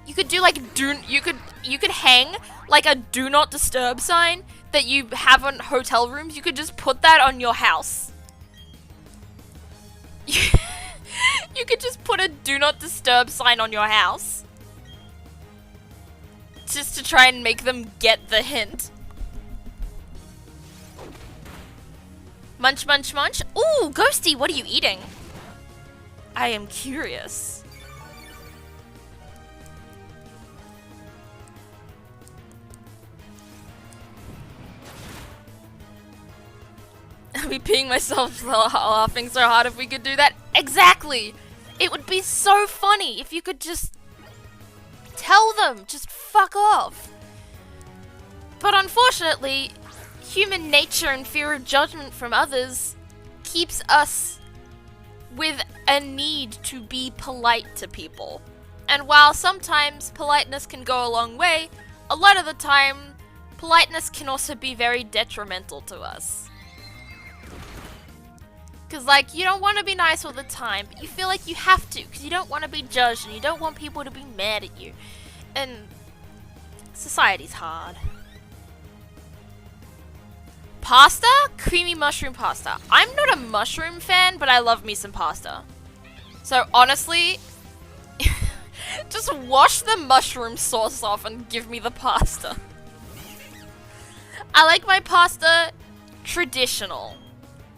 you could do like you could hang like a do not disturb sign that you have on hotel rooms. You could just put that on your house. You could just put a do not disturb sign on your house. Just to try and make them get the hint. Munch, munch, munch. Ooh, Ghosty, what are you eating? I am curious. I'd be peeing myself laughing so hard if we could do that. Exactly! It would be so funny if you could just tell them, just fuck off. But unfortunately, human nature and fear of judgment from others keeps us with a need to be polite to people. And while sometimes politeness can go a long way, a lot of the time, politeness can also be very detrimental to us. Because, like, you don't want to be nice all the time, but you feel like you have to, because you don't want to be judged, and you don't want people to be mad at you. And society's hard. Pasta? Creamy mushroom pasta. I'm not a mushroom fan, but I love me some pasta. So, honestly, just wash the mushroom sauce off and give me the pasta. I like my pasta traditional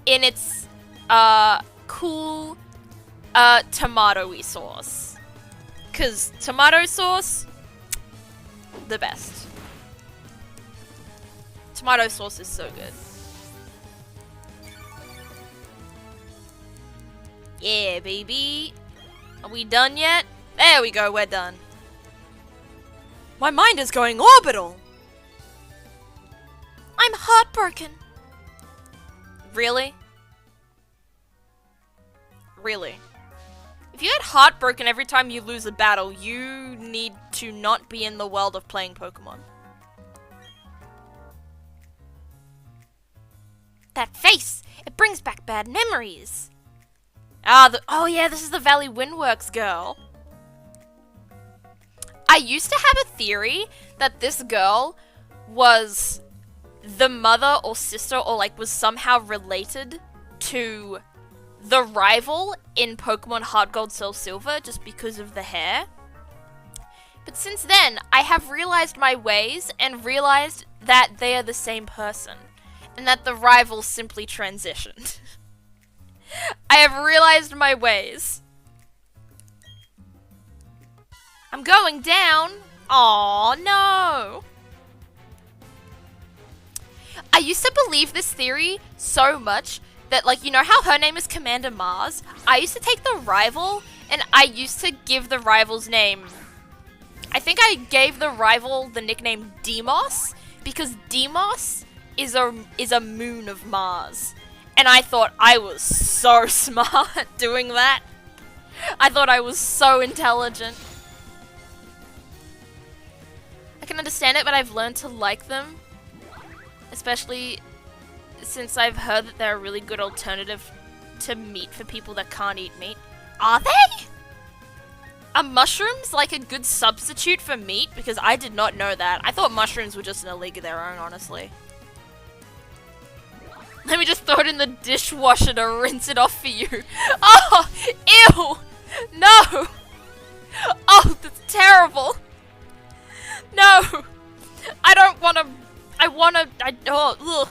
in its cool tomato-y sauce. 'Cause tomato sauce, the best. Tomato sauce is so good. Yeah, baby. Are we done yet? There we go, we're done. My mind is going orbital. I'm heartbroken. Really? Really? If you get heartbroken every time you lose a battle, you need to not be in the world of playing Pokemon. That face! It brings back bad memories. Oh yeah, this is the Valley Windworks girl. I used to have a theory that this girl was the mother or sister or like was somehow related to the rival in Pokemon Heart Gold Soul Silver just because of the hair. But since then, I have realized my ways and realized that they are the same person and that the rival simply transitioned. I have realized my ways. I'm going down. Aw, no. I used to believe this theory so much that, like, you know how her name is Commander Mars? I used to take the rival, and I used to give the rival's name... I think I gave the rival the nickname Demos, because Demos is a moon of Mars. And I thought I was so smart doing that. I thought I was so intelligent. I can understand it, but I've learned to like them. Especially since I've heard that they're a really good alternative to meat for people that can't eat meat. Are they? Are mushrooms like a good substitute for meat? Because I did not know that. I thought mushrooms were just in a league of their own, honestly. Let me just throw it in the dishwasher to rinse it off for you. Oh, ew! No! Oh, that's terrible! No! I don't wanna... ugh.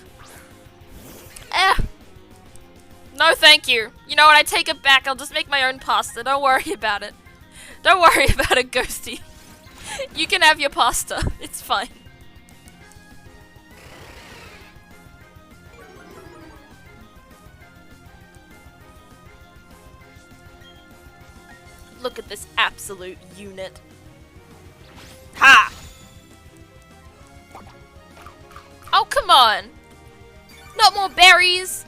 No, thank you. You know what, I take it back. I'll just make my own pasta. Don't worry about it. Don't worry about it, Ghosty. You can have your pasta. It's fine. Look at this absolute unit. Ha! Oh, come on! Not more berries!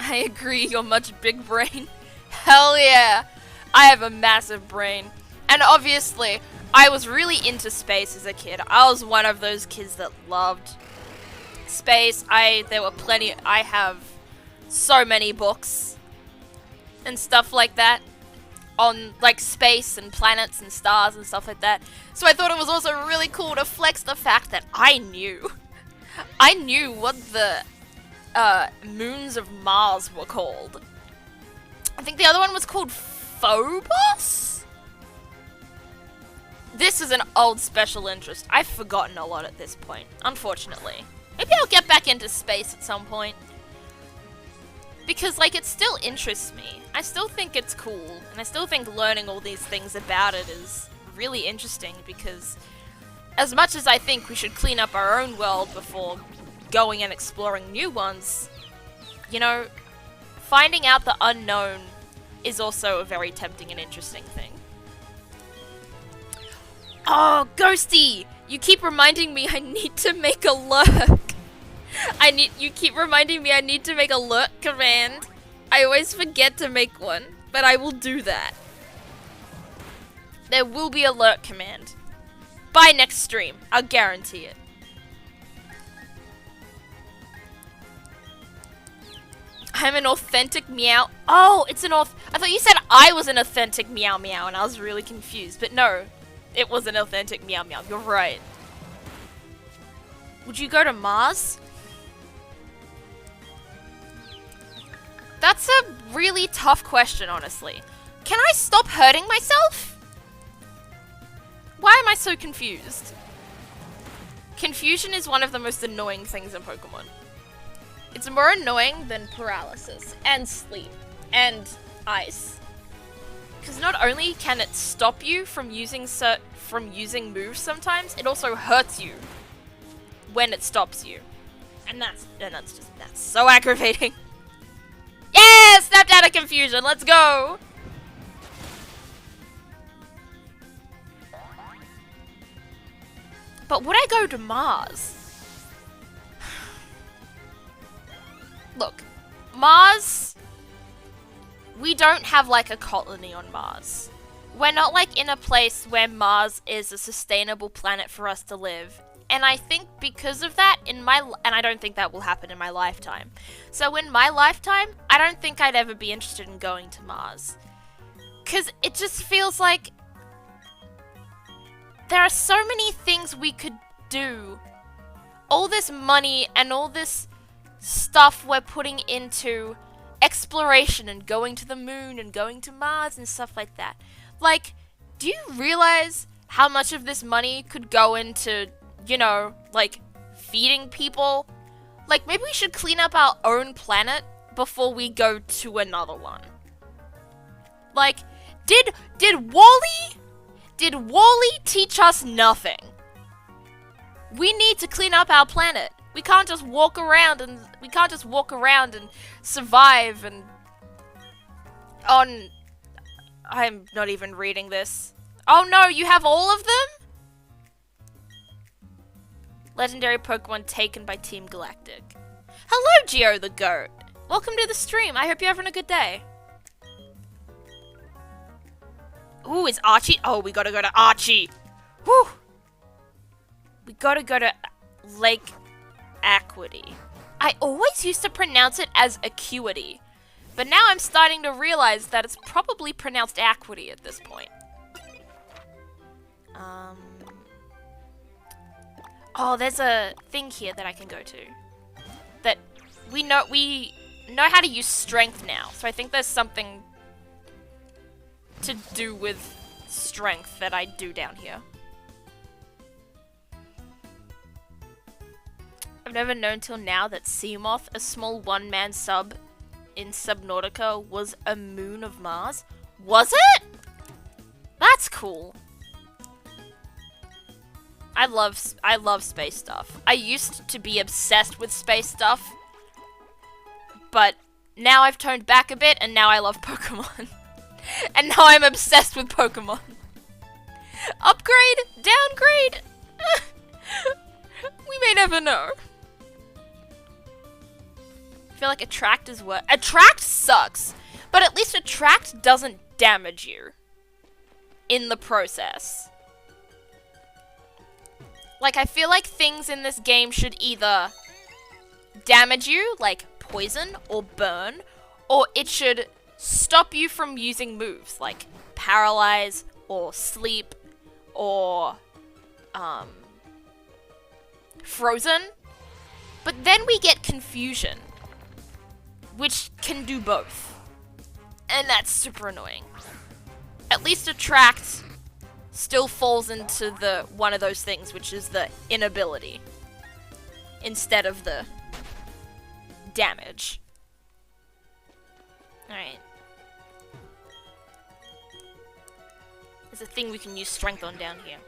I agree, you're much big brain. Hell yeah! I have a massive brain. And obviously, I was really into space as a kid. I was one of those kids that loved space. I have so many books and stuff like that on like space and planets and stars and stuff like that. So I thought it was also really cool to flex the fact that I knew what the moons of Mars were called. I think the other one was called Phobos? This is an old special interest. I've forgotten a lot at this point, unfortunately. Maybe I'll get back into space at some point. Because, like, it still interests me. I still think it's cool, and I still think learning all these things about it is really interesting, because as much as I think we should clean up our own world before going and exploring new ones, you know, finding out the unknown is also a very tempting and interesting thing. Oh, Ghosty! You keep reminding me I need to make a lurk. You keep reminding me I need to make a lurk command. I always forget to make one, but I will do that. There will be a lurk command. By next stream, I'll guarantee it. I'm an authentic meow. Oh, it's an I thought you said I was an authentic meow meow, and I was really confused. But no, it was an authentic meow meow. You're right. Would you go to Mars? That's a really tough question, honestly. Can I stop hurting myself? Why am I so confused? Confusion is one of the most annoying things in Pokemon. It's more annoying than paralysis, and sleep, and ice. Because not only can it stop you from using moves sometimes, it also hurts you when it stops you. And that's so aggravating. Yeah! Snapped out of confusion. Let's go. But would I go to Mars? Look, Mars, we don't have like a colony on Mars. We're not like in a place where Mars is a sustainable planet for us to live. And I think because of that, and I don't think that will happen in my lifetime. So in my lifetime, I don't think I'd ever be interested in going to Mars. 'Cause it just feels like there are so many things we could do. All this money and all this stuff we're putting into exploration and going to the moon and going to Mars and stuff like that. Like, do you realize how much of this money could go into, you know, like, feeding people? Like, maybe we should clean up our own planet before we go to another one. Like, did Wall-E teach us nothing? We need to clean up our planet. We can't just walk around and survive and on. I'm not even reading this. Oh no, you have all of them? Legendary Pokemon taken by Team Galactic. Hello, Geo the Goat. Welcome to the stream. I hope you're having a good day. Ooh, is Archie? Oh, we gotta go to Archie. Whew. We gotta go to Lake Acuity. I always used to pronounce it as Acuity, but now I'm starting to realize that it's probably pronounced Acuity at this point. Oh, there's a thing here that I can go to. That we know how to use strength now, so I think there's something to do with strength that I do down here. I've never known till now that Seamoth, a small one-man sub in Subnautica, was a moon of Mars. Was it? That's cool. I love space stuff. I used to be obsessed with space stuff, but now I've toned back a bit, and now I love Pokemon. And now I'm obsessed with Pokemon. Upgrade? Downgrade? We may never know. I feel like Attract is what? Attract sucks, but at least Attract doesn't damage you in the process. Like, I feel like things in this game should either damage you, like poison or burn, or it should stop you from using moves, like paralyze or sleep or frozen. But then we get confusion, which can do both. And that's super annoying. At least Attract still falls into the one of those things, which is the inability instead of the damage. Alright. There's a thing we can use strength on down here.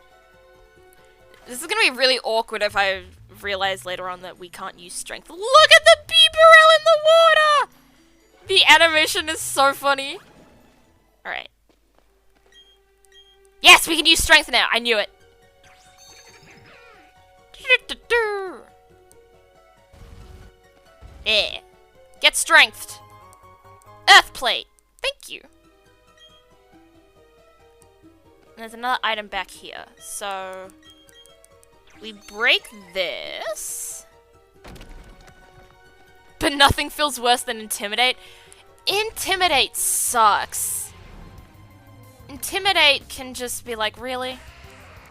This is gonna be really awkward if I realize later on that we can't use strength. Look at the Beeperel in the water! The animation is so funny. Alright. Yes, we can use strength now. I knew it. Yeah. Get strengthed. Earth plate. Thank you. And there's another item back here. So we break this. But nothing feels worse than Intimidate. Intimidate sucks. Intimidate can just be like, really?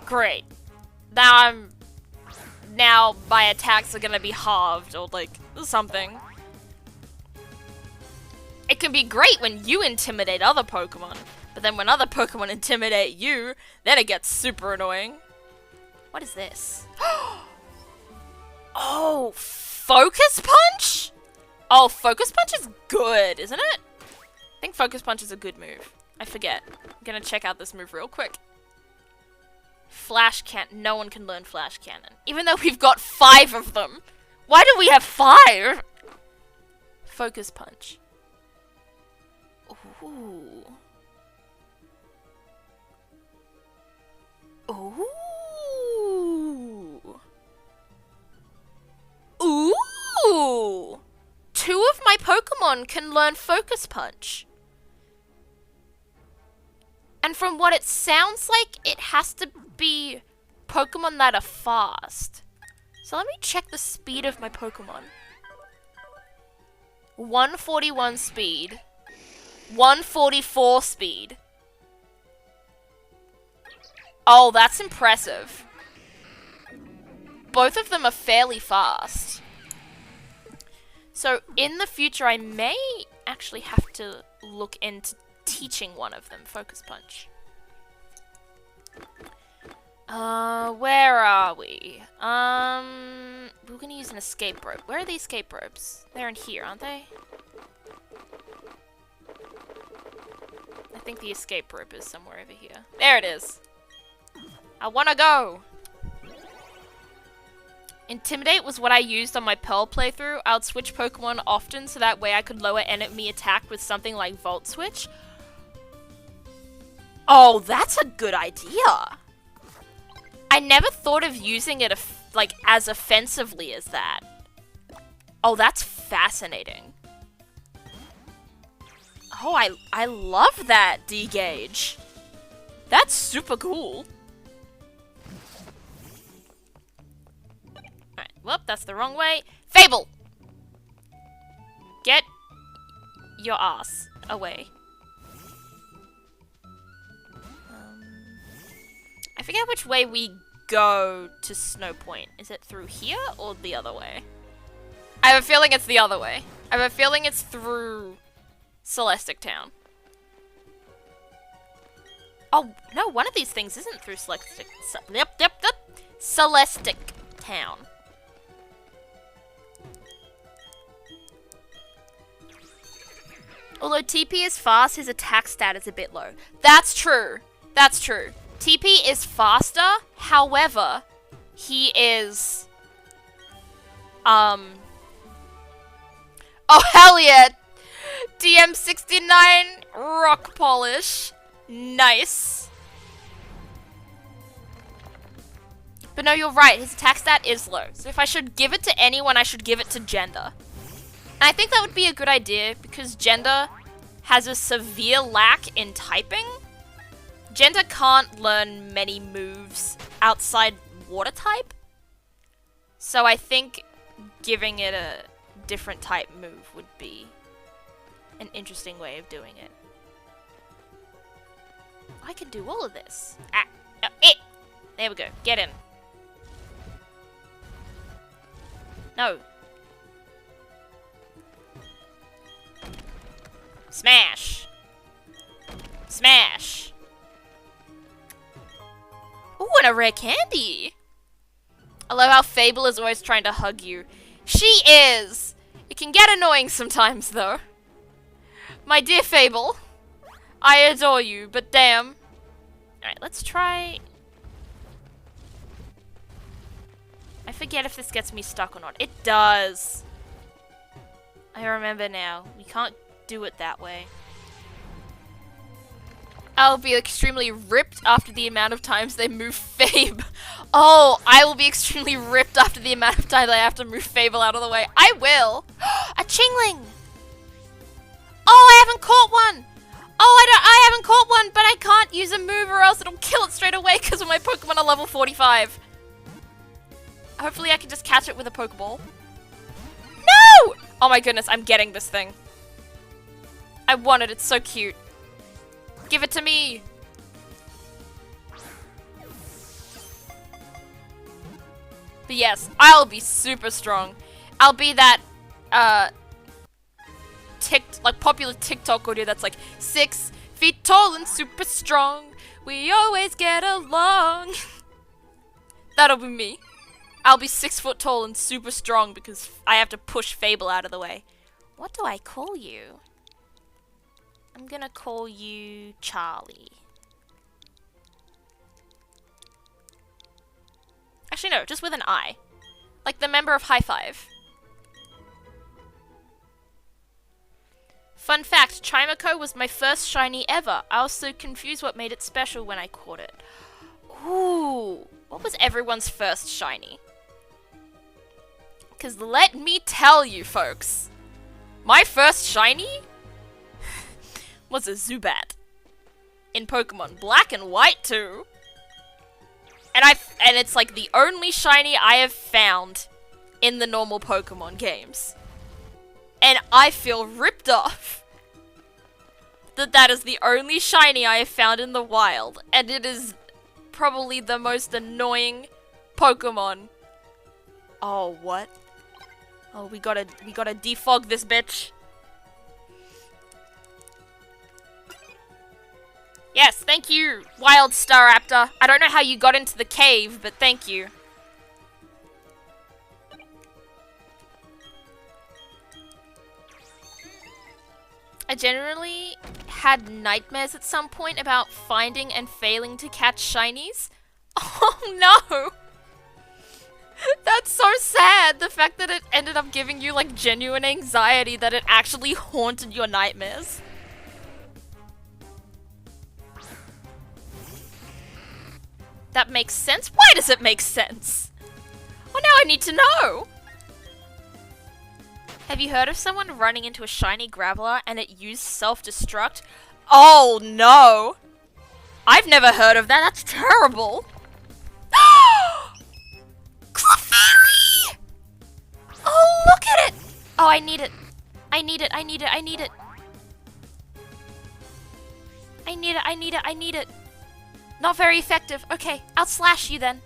Great. Now my attacks are gonna be halved or like something. It can be great when you intimidate other Pokemon, but then when other Pokemon intimidate you, then it gets super annoying. What is this? Oh, Focus Punch? Oh, Focus Punch is good, isn't it? I think Focus Punch is a good move. I forget. I'm gonna check out this move real quick. Flash Cannon. No one can learn Flash Cannon. Even though we've got 5 of them. Why do we have 5? Focus Punch. Ooh. Ooh. Ooh. 2 of my Pokemon can learn Focus Punch. And from what it sounds like, it has to be Pokemon that are fast. So let me check the speed of my Pokemon. 141 speed. 144 speed. Oh, that's impressive. Both of them are fairly fast. So in the future, I may actually have to look into teaching one of them Focus Punch. Where are we? We're gonna use an escape rope. Where are the escape ropes? They're in here, aren't they? I think the escape rope is somewhere over here. There it is. I wanna go! Intimidate was what I used on my Pearl playthrough. I would switch Pokemon often so that way I could lower enemy attack with something like Volt Switch. Oh, that's a good idea! I never thought of using it like as offensively as that. Oh, that's fascinating. Oh, I love that, D-Gauge. That's super cool. Alright, whoop, that's the wrong way. Fable! Get your ass away. I forget which way we go to Snow Point. Is it through here or the other way? I have a feeling it's the other way. I have a feeling it's through Celestic Town. Oh, no, one of these things isn't through Celestic Town. Although TP is fast, his attack stat is a bit low. That's true. That's true. TP is faster, however, he is... Oh, hell yeah! DM69 Rock Polish. Nice. But no, you're right, his attack stat is low. So if I should give it to anyone, I should give it to Gender. And I think that would be a good idea, because Gender has a severe lack in typing. Gender can't learn many moves outside water type. So I think giving it a different type move would be an interesting way of doing it. I can do all of this. There we go. Get in. No. Smash. Smash. Ooh, and a rare candy. I love how Fable is always trying to hug you. She is. It can get annoying sometimes, though. My dear Fable, I adore you, but damn. Alright, let's try... I forget if this gets me stuck or not. It does. I remember now. We can't do it that way. I'll be extremely ripped after the amount of times they move Fabe. Oh, I will be extremely ripped after the amount of time I have to move Fable out of the way. I will. A Chingling. Oh, I haven't caught one. Oh, I haven't caught one, but I can't use a move or else it'll kill it straight away because my Pokemon are level 45. Hopefully I can just catch it with a Pokeball. No! Oh my goodness, I'm getting this thing. I want it, it's so cute. Give it to me! But yes, I'll be super strong. I'll be that, popular TikTok audio that's like, 6 feet tall and super strong. We always get along. That'll be me. I'll be 6 foot tall and super strong because I have to push Fable out of the way. What do I call you? I'm gonna call you Charlie. Actually, no, just with an I. Like the member of High Five. Fun fact, Chimeco was my first shiny ever. I was so confused what made it special when I caught it. Ooh, what was everyone's first shiny? Because let me tell you, folks, my first shiny was a Zubat. In Pokemon Black and White too. And it's like the only shiny I have found in the normal Pokemon games. And I feel ripped off that is the only shiny I have found in the wild. And it is probably the most annoying Pokemon. Oh, what? Oh, we gotta defog this bitch. Yes, thank you, Wild Staraptor. I don't know how you got into the cave, but thank you. I generally had nightmares at some point about finding and failing to catch shinies. Oh no! That's so sad, the fact that it ended up giving you like genuine anxiety that it actually haunted your nightmares. That makes sense? Why does it make sense? Oh, now I need to know! Have you heard of someone running into a shiny Graveler and it used self-destruct? Oh no! I've never heard of that, that's terrible! Clefairy! Oh, look at it! Oh, I need it. I need it, I need it, I need it. I need it, I need it, I need it. Not very effective. Okay, I'll slash you then.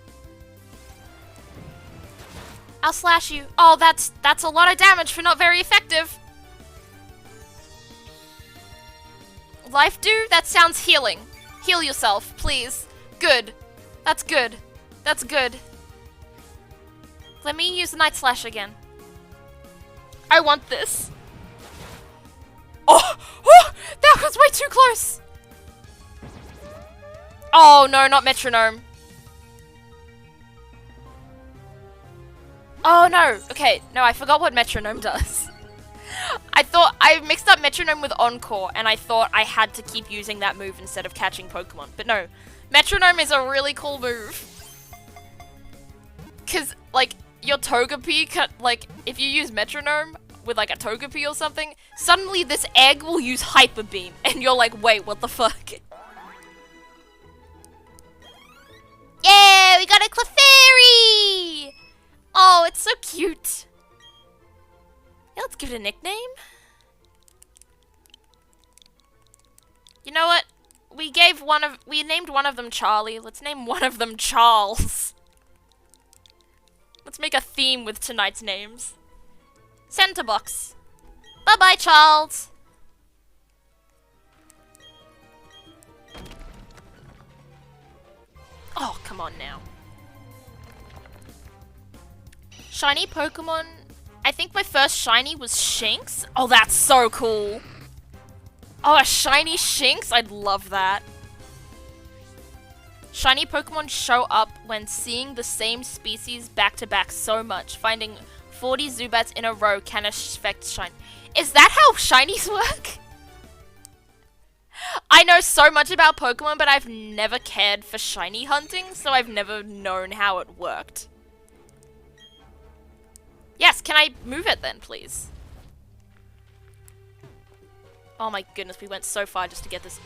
I'll slash you. Oh, that's a lot of damage for not very effective. Life do? That sounds healing. Heal yourself, please. Good. That's good. That's good. Let me use Night Slash again. I want this. Oh! Oh! That was way too close! Oh no, not Metronome. Oh no, okay, no, I forgot what Metronome does. I mixed up Metronome with Encore, and I thought I had to keep using that move instead of catching Pokemon. But no, Metronome is a really cool move. Cause, like, your Togepi, like, if you use Metronome with, like, a Togepi or something, suddenly this egg will use Hyper Beam, and you're like, wait, what the fuck? Yeah, we got a Clefairy! Oh, it's so cute. Yeah, let's give it a nickname. You know what? We named one of them Charlie. Let's name one of them Charles. Let's make a theme with tonight's names. Center box. Bye-bye, Charles. Oh, come on now. Shiny Pokemon. I think my first shiny was Shinx. Oh, that's so cool. Oh, a shiny Shinx? I'd love that. Shiny Pokemon show up when seeing the same species back to back so much. Finding 40 Zubats in a row can affect shiny. Is that how shinies work? I know so much about Pokemon, but I've never cared for shiny hunting, so I've never known how it worked. Yes, can I move it then, please? Oh my goodness, we went so far just to get this.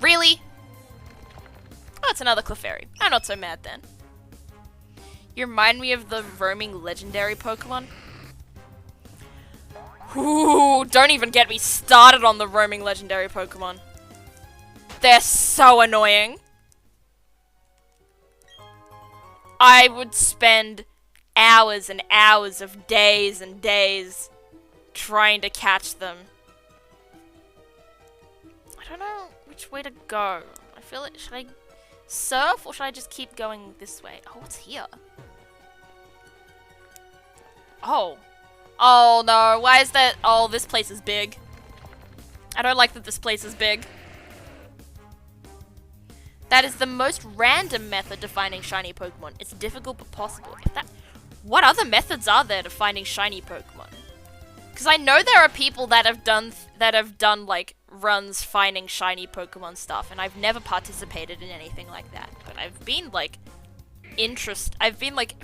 Really? Oh, it's another Clefairy. I'm not so mad then. You remind me of the roaming legendary Pokemon. Ooh, don't even get me started on the roaming legendary Pokemon. They're so annoying. I would spend hours and hours of days and days trying to catch them. I don't know which way to go. I feel like, should I surf or should I just keep going this way? Oh, what's here? Oh. Oh no, why is that? Oh, this place is big. I don't like that this place is big. That is the most random method to finding shiny Pokemon. It's difficult but possible. What other methods are there to finding shiny Pokemon? Because I know there are people that have done like runs finding shiny Pokemon stuff, and I've never participated in anything like that. But I've been like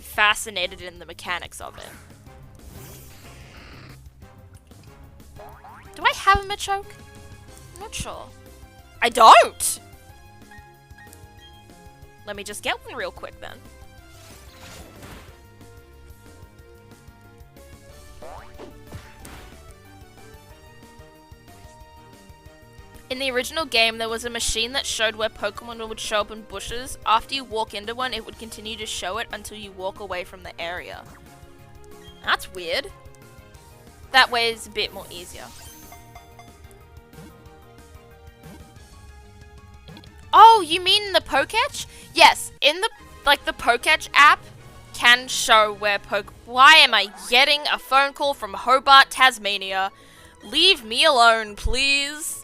fascinated in the mechanics of it. Do I have a Machoke? I'm not sure. I don't! Let me just get one real quick then. In the original game, there was a machine that showed where Pokemon would show up in bushes. After you walk into one, it would continue to show it until you walk away from the area. That's weird. That way it's a bit more easier. Oh, you mean the Poketch? Yes, in the Poketch app can show where Why am I getting a phone call from Hobart, Tasmania? Leave me alone, please.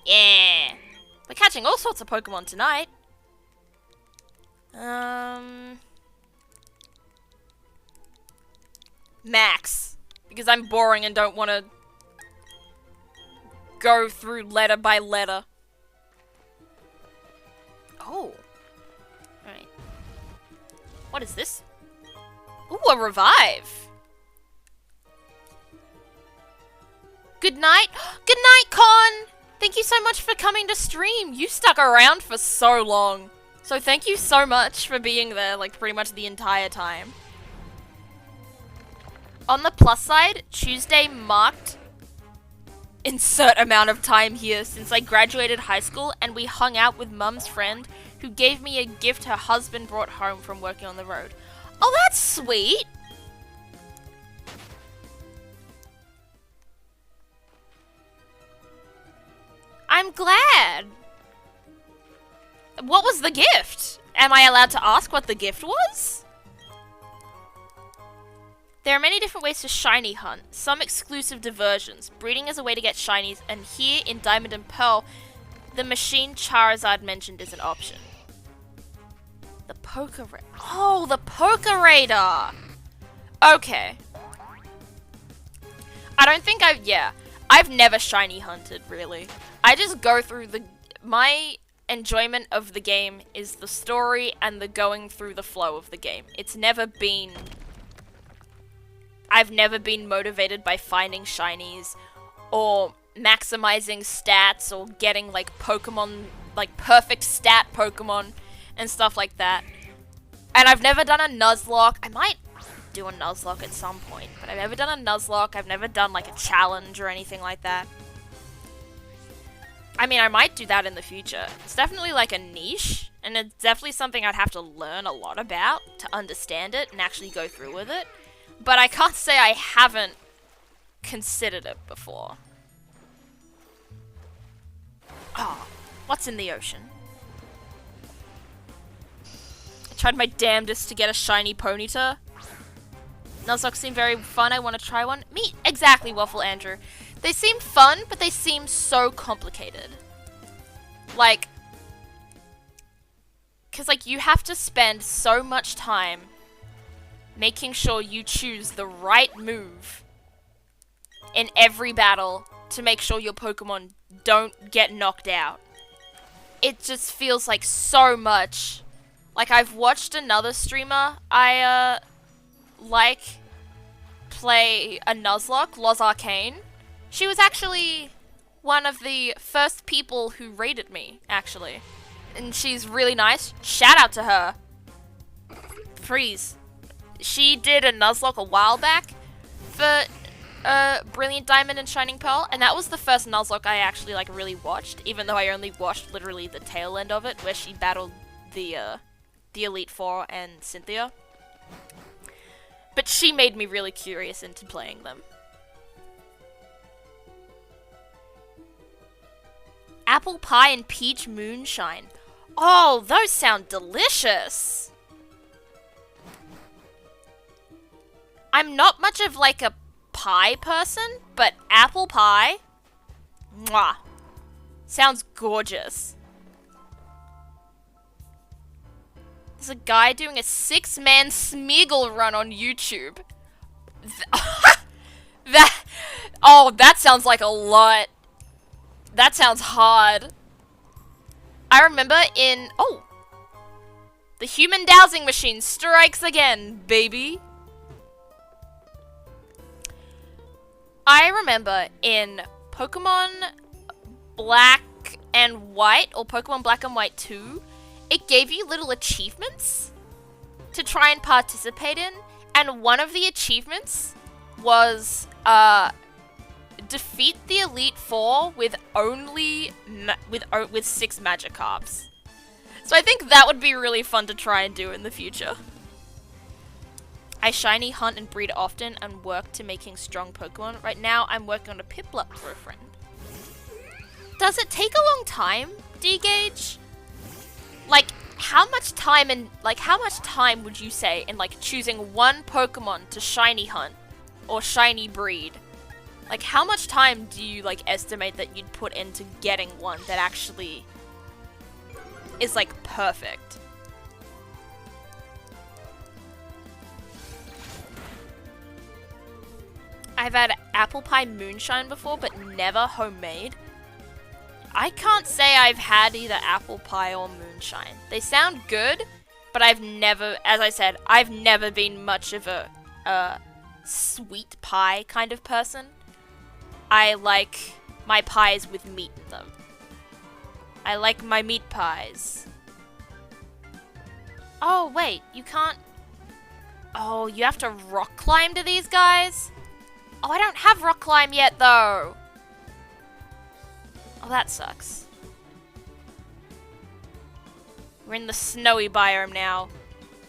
Yeah. We're catching all sorts of Pokemon tonight. Max. Because I'm boring and don't want to go through letter by letter. Oh. Alright. What is this? Ooh, a revive. Good night. Good night, Con! Thank you so much for coming to stream. You stuck around for so long. So thank you so much for being there, like, pretty much the entire time. On the plus side, Tuesday marked insert amount of time here since I graduated high school, and we hung out with Mum's friend who gave me a gift her husband brought home from working on the road. Oh, that's sweet. I'm glad. What was the gift? Am I allowed to ask what the gift was? There are many different ways to shiny hunt, some exclusive diversions. Breeding is a way to get shinies, and here in Diamond and Pearl, the machine Charizard mentioned is an option. The Pokeraider. Oh, the Pokeraider! Okay. I don't think I've never shiny hunted, really. I just go through my enjoyment of the game is the story and the going through the flow of the game. I've never been motivated by finding shinies or maximizing stats or getting like Pokemon, like perfect stat Pokemon and stuff like that. And I've never done a Nuzlocke. I might do a Nuzlocke at some point, but I've never done a Nuzlocke. I've never done like a challenge or anything like that. I mean, I might do that in the future. It's definitely like a niche, and it's definitely something I'd have to learn a lot about to understand it and actually go through with it. But I can't say I haven't considered it before. Oh, what's in the ocean? I tried my damnedest to get a shiny Ponyta. Nuzlocke seem very fun. I want to try one. Me, exactly, Waffle Andrew. They seem fun, but they seem so complicated. Like, because like you have to spend so much time making sure you choose the right move in every battle to make sure your Pokemon don't get knocked out. It just feels like so much. Like, I've watched another streamer I like play a Nuzlocke, Loz Arcane. She was actually one of the first people who rated me, actually. And she's really nice. Shout out to her. Freeze. She did a Nuzlocke a while back for Brilliant Diamond and Shining Pearl, and that was the first Nuzlocke I actually like really watched, even though I only watched literally the tail end of it, where she battled the Elite Four and Cynthia. But she made me really curious into playing them. Apple pie and peach moonshine. Oh, those sound delicious. I'm not much of like a pie person, but apple pie, mwah, sounds gorgeous. There's a guy doing a 6-man Smeagol run on YouTube. That sounds like a lot. That sounds hard. I remember in... Oh! The human dowsing machine strikes again, baby. I remember in Pokemon Black and White, or Pokemon Black and White 2, it gave you little achievements to try and participate in, and one of the achievements was defeat the Elite Four with only with 6 Magikarps. So I think that would be really fun to try and do in the future. I shiny hunt and breed often and work to making strong Pokemon. Right now, I'm working on a Piplup for a friend. Does it take a long time, D-Gauge? Like, how much time would you say in like choosing one Pokemon to shiny hunt or shiny breed? Like, how much time do you like estimate that you'd put into getting one that actually is like perfect? I've had apple pie moonshine before, but never homemade. I can't say I've had either apple pie or moonshine. They sound good, but I've never, as I said, I've never been much of a sweet pie kind of person. I like my pies with meat in them. I like my meat pies. Oh, wait, you can't... Oh, you have to rock climb to these guys? Oh, I don't have rock climb yet, though. Oh, that sucks. We're in the snowy biome now,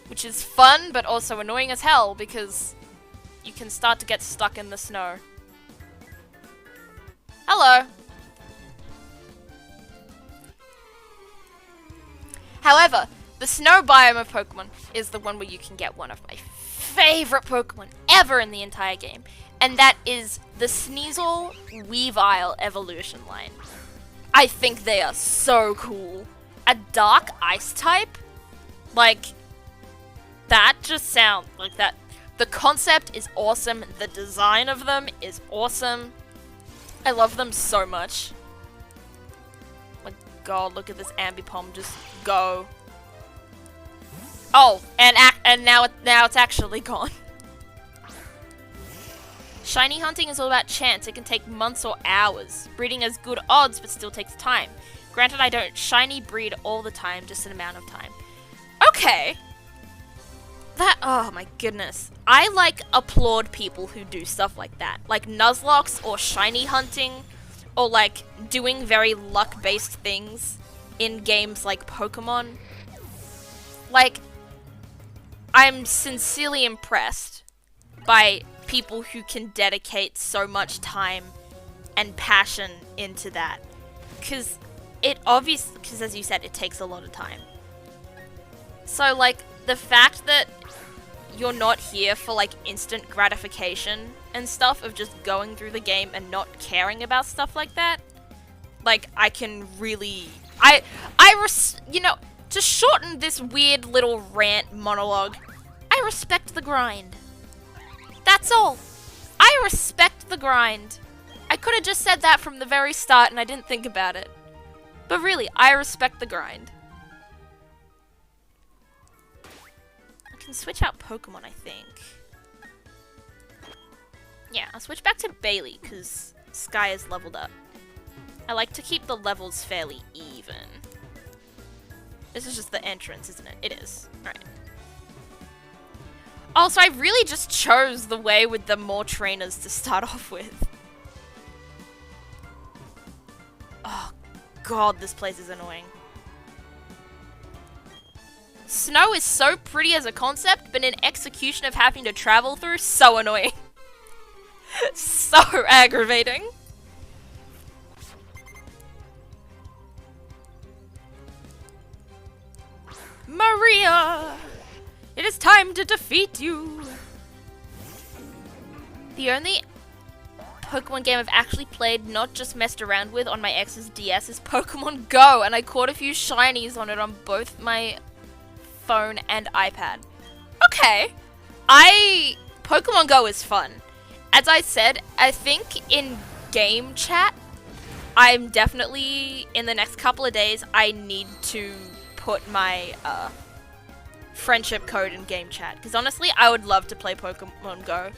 which is fun, but also annoying as hell, because you can start to get stuck in the snow. Hello. However, the snow biome of Pokemon is the one where you can get one of my favorite Pokemon ever in the entire game. And that is the Sneasel Weavile evolution line. I think they are so cool. A dark ice type? Like, that just sounds like that. The concept is awesome. The design of them is awesome. I love them so much. My god, look at this Ambipom just go. Oh, and now it's actually gone. Shiny hunting is all about chance. It can take months or hours. Breeding has good odds, but still takes time. Granted, I don't shiny breed all the time, just an amount of time. Okay. Oh my goodness. I like applaud people who do stuff like that. Like Nuzlocke or shiny hunting, or like doing very luck-based things in games like Pokemon. Like, I'm sincerely impressed by people who can dedicate so much time and passion into that. Because as you said, it takes a lot of time. So, like, the fact that you're not here for, like, instant gratification and stuff of just going through the game and not caring about stuff like that, like, I can really... you know, to shorten this weird little rant monologue, I respect the grind. That's all. I respect the grind. I could have just said that from the very start and I didn't think about it. But really, I respect the grind. I can switch out Pokemon, I think. Yeah, I'll switch back to Bailey, because Sky is leveled up. I like to keep the levels fairly even. This is just the entrance, isn't it? It is. Alright. Also, I really just chose the way with the more trainers to start off with. Oh, God, this place is annoying. Snow is so pretty as a concept, but in execution of having to travel through, so annoying. So aggravating. Maria! It is time to defeat you! The only Pokemon game I've actually played, not just messed around with, on my ex's DS is Pokemon Go, and I caught a few shinies on it on both my phone and iPad. Okay. Pokemon Go is fun. as I said, I think in game chat, I'm definitely, in the next couple of days, I need to put my friendship code in game chat. Because honestly, I would love to play Pokemon Go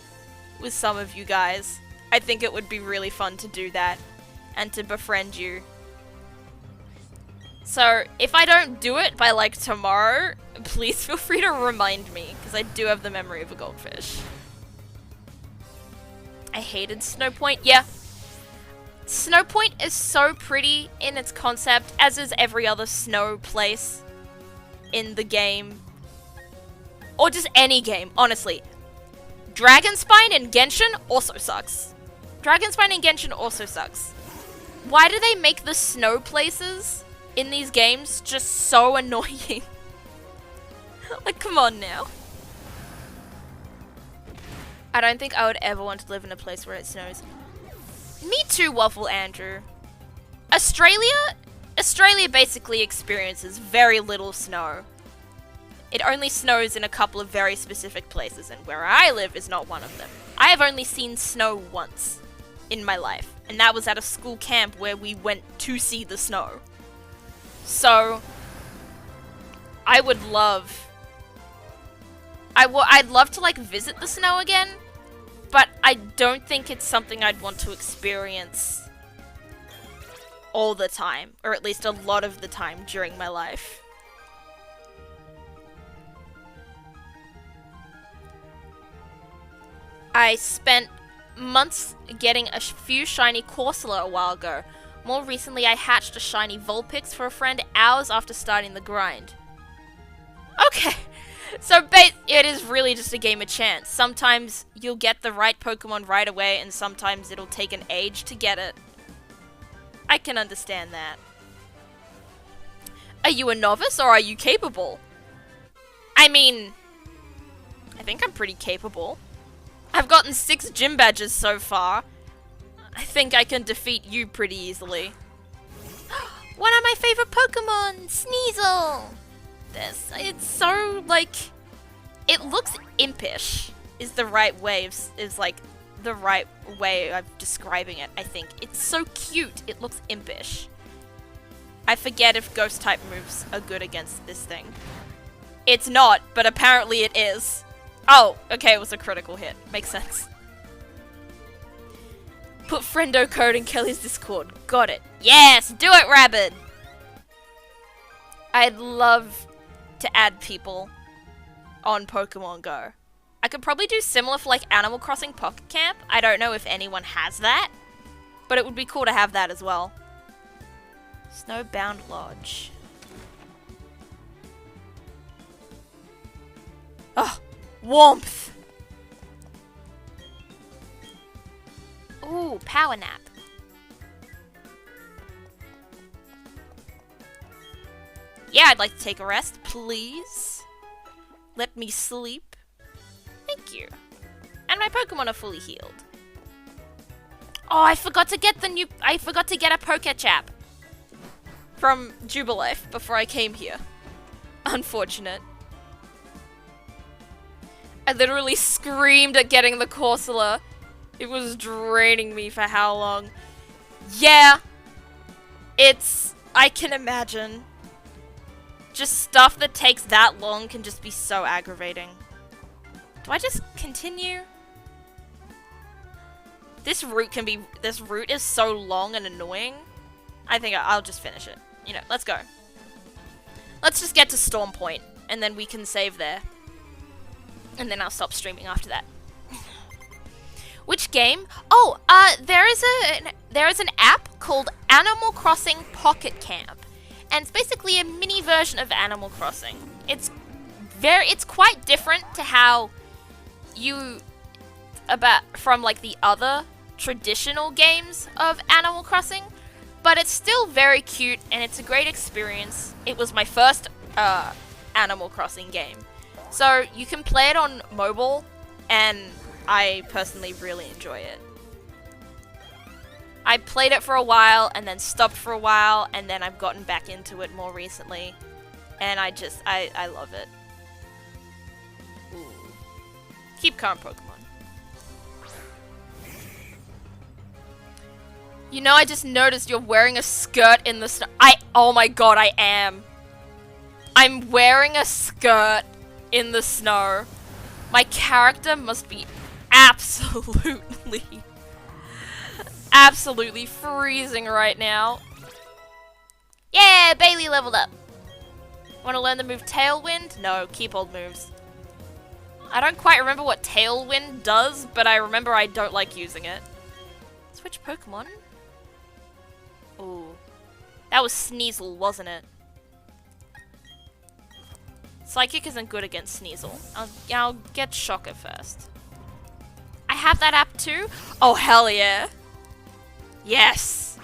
with some of you guys. I think it would be really fun to do that and to befriend you. So, if I don't do it by, like, tomorrow, please feel free to remind me, because I do have the memory of a goldfish. I hated Snow Point. Yeah. Snow Point is so pretty in its concept, as is every other snow place in the game. Or just any game, honestly. Dragonspine and Genshin also sucks. Dragonspine and Genshin also sucks. Why do they make the snow places in these games just so annoying? Like, come on now. I don't think I would ever want to live in a place where it snows. Me too, Waffle Andrew. Australia basically experiences very little snow. It only snows in a couple of very specific places, and where I live is not one of them. I have only seen snow once in my life, and that was at a school camp where we went to see the snow. So, I would love... I'd love to, like, visit the snow again, but I don't think it's something I'd want to experience all the time, or at least a lot of the time during my life. I spent months getting a few shiny Corsola a while ago. More recently, I hatched a shiny Vulpix for a friend hours after starting the grind. Okay, so it is really just a game of chance. Sometimes you'll get the right Pokemon right away, and sometimes it'll take an age to get it. I can understand that. Are you a novice, or are you capable? I mean, I think I'm pretty capable. I've gotten 6 gym badges so far. I think I can defeat you pretty easily. One of my favorite Pokemon, Sneasel! It's so, like... It looks impish, is the right way of describing it, I think. It's so cute, it looks impish. I forget if Ghost-type moves are good against this thing. It's not, but apparently it is. Oh, okay, it was a critical hit. Makes sense. Put friendo code in Kelly's Discord. Got it. Yes, do it, Rabbit! I'd love to add people on Pokemon Go. I could probably do similar for, like, Animal Crossing Pocket Camp. I don't know if anyone has that, but it would be cool to have that as well. Snowbound Lodge. Oh, warmth! Ooh, power nap. Yeah, I'd like to take a rest, please. Let me sleep. Thank you. And my Pokemon are fully healed. Oh, I forgot to get a Pokechap from Jubilife before I came here. Unfortunate. I literally screamed at getting the Corsola. It was draining me for how long? Yeah. I can imagine. Just stuff that takes that long can just be so aggravating. Do I just continue? This route is so long and annoying. I think I'll just finish it. You know, let's go. Let's just get to Storm Point, and then we can save there. And then I'll stop streaming after that. Which game? Oh, there is an app called Animal Crossing Pocket Camp, and it's basically a mini version of Animal Crossing. It's quite different to how from like the other traditional games of Animal Crossing, but it's still very cute and it's a great experience. It was my first Animal Crossing game, so you can play it on mobile, and I personally really enjoy it. I played it for a while and then stopped for a while, and then I've gotten back into it more recently, and I love it. Ooh. Keep calm, Pokemon. You know, I just noticed you're wearing a skirt in the snow. Oh my god, I am. I'm wearing a skirt in the snow. My character must be absolutely freezing right now. Yeah, Bailey leveled up. Want to learn the move Tailwind? No, keep old moves. I don't quite remember what Tailwind does, but I remember I don't like using it. Switch Pokemon? Ooh. That was Sneasel, wasn't it? Psychic isn't good against Sneasel. I'll get Shocker first. I have that app too? Oh, hell yeah. Yes.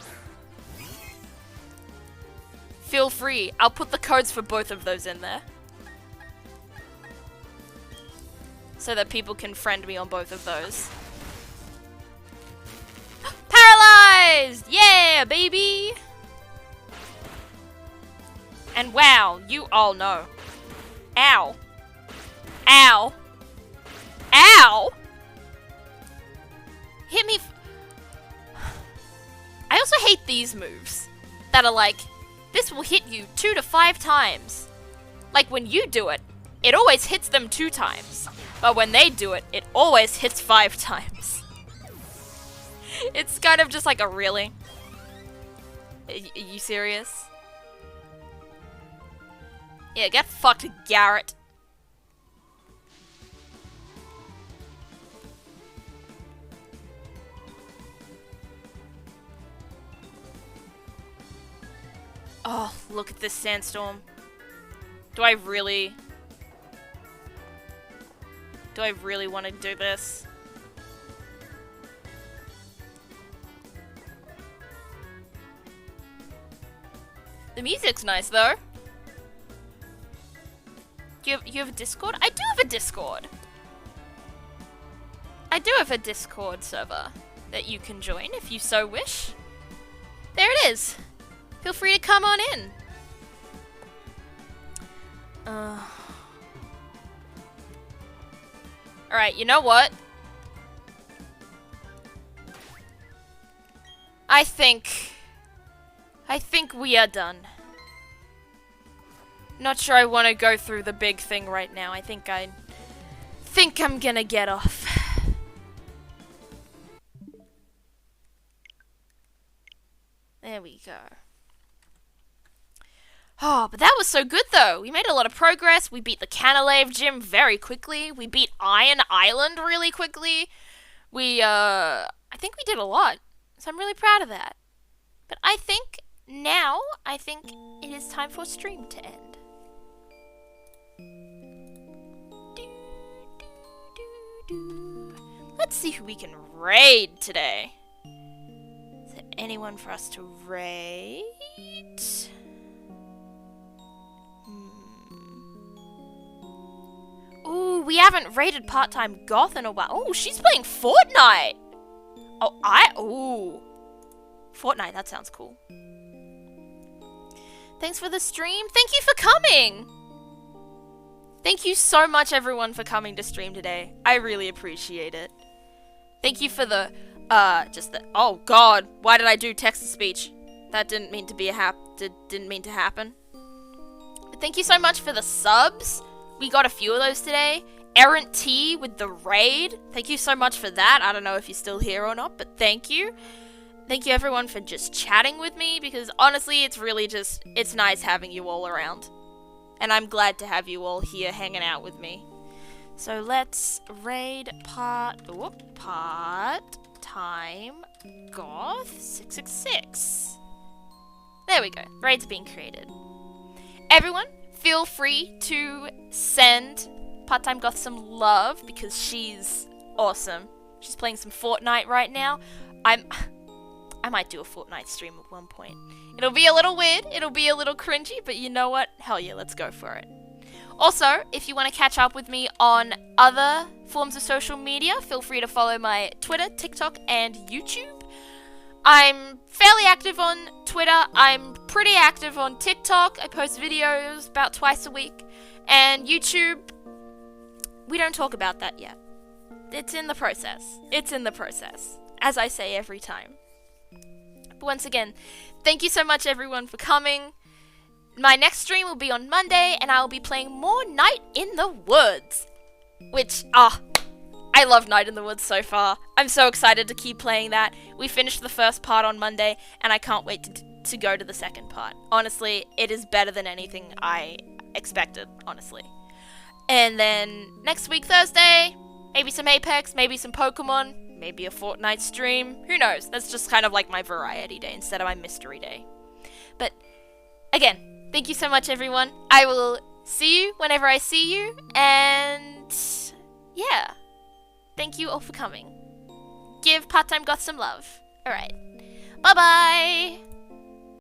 Feel free. I'll put the codes for both of those in there. So that people can friend me on both of those. Paralyzed! Yeah, baby! And wow, you all know. Ow. Ow. Ow! Hit me. I also hate these moves that are like, this will hit you 2 to 5 times. Like when you do it, it always hits them 2 times. But when they do it, it always hits 5 times. It's kind of just like a really? Are you serious? Yeah, get fucked, Garrett. Oh, look at this sandstorm. Do I really want to do this? The music's nice, though. You have a Discord? I do have a Discord. I do have a Discord server that you can join if you so wish. There it is. Feel free to come on in. Alright, you know what? I think we are done. Not sure I want to go through the big thing right now. I think I'm gonna get off. There we go. Oh, but that was so good though. We made a lot of progress. We beat the Canalave Gym very quickly. We beat Iron Island really quickly. I think we did a lot. So I'm really proud of that. But I think it is time for stream to end. Let's see who we can raid today. Is there anyone for us to raid? Ooh, we haven't raided Part-Time Goth in a while. Oh, she's playing Fortnite! Fortnite, that sounds cool. Thanks for the stream. Thank you for coming! Thank you so much, everyone, for coming to stream today. I really appreciate it. Thank you for the, oh god, why did I do text-to-speech? That didn't mean to be didn't mean to happen. But thank you so much for the subs. We got a few of those today. Errant T with the raid. Thank you so much for that. I don't know if you're still here or not, but thank you. Thank you everyone for just chatting with me, because honestly, it's really it's nice having you all around. And I'm glad to have you all here hanging out with me. So let's raid Part-Time Goth 666. There we go. Raid's being created. Everyone, feel free to send Part-Time Goth some love, because she's awesome. She's playing some Fortnite right now. I might do a Fortnite stream at one point. It'll be a little weird, it'll be a little cringy, but you know what? Hell yeah, let's go for it. Also, if you want to catch up with me on other forms of social media, feel free to follow my Twitter, TikTok, and YouTube. I'm fairly active on Twitter. I'm pretty active on TikTok. I post videos about twice a week. And YouTube, we don't talk about that yet. It's in the process. It's in the process, as I say every time. once again, thank you so much everyone for coming. My next stream will be on Monday, and I will be playing more Night in the Woods. Which, I love Night in the Woods so far. I'm so excited to keep playing that. We finished the first part on Monday, and I can't wait to go to the second part. Honestly, it is better than anything I expected, honestly. And then next week, Thursday, maybe some Apex, maybe some Pokemon, maybe a Fortnite stream. Who knows? That's just kind of like my variety day instead of my mystery day. But, again, thank you so much, everyone. I will see you whenever I see you, and yeah. Thank you all for coming. Give Part Time Goth some love. Alright. Bye-bye!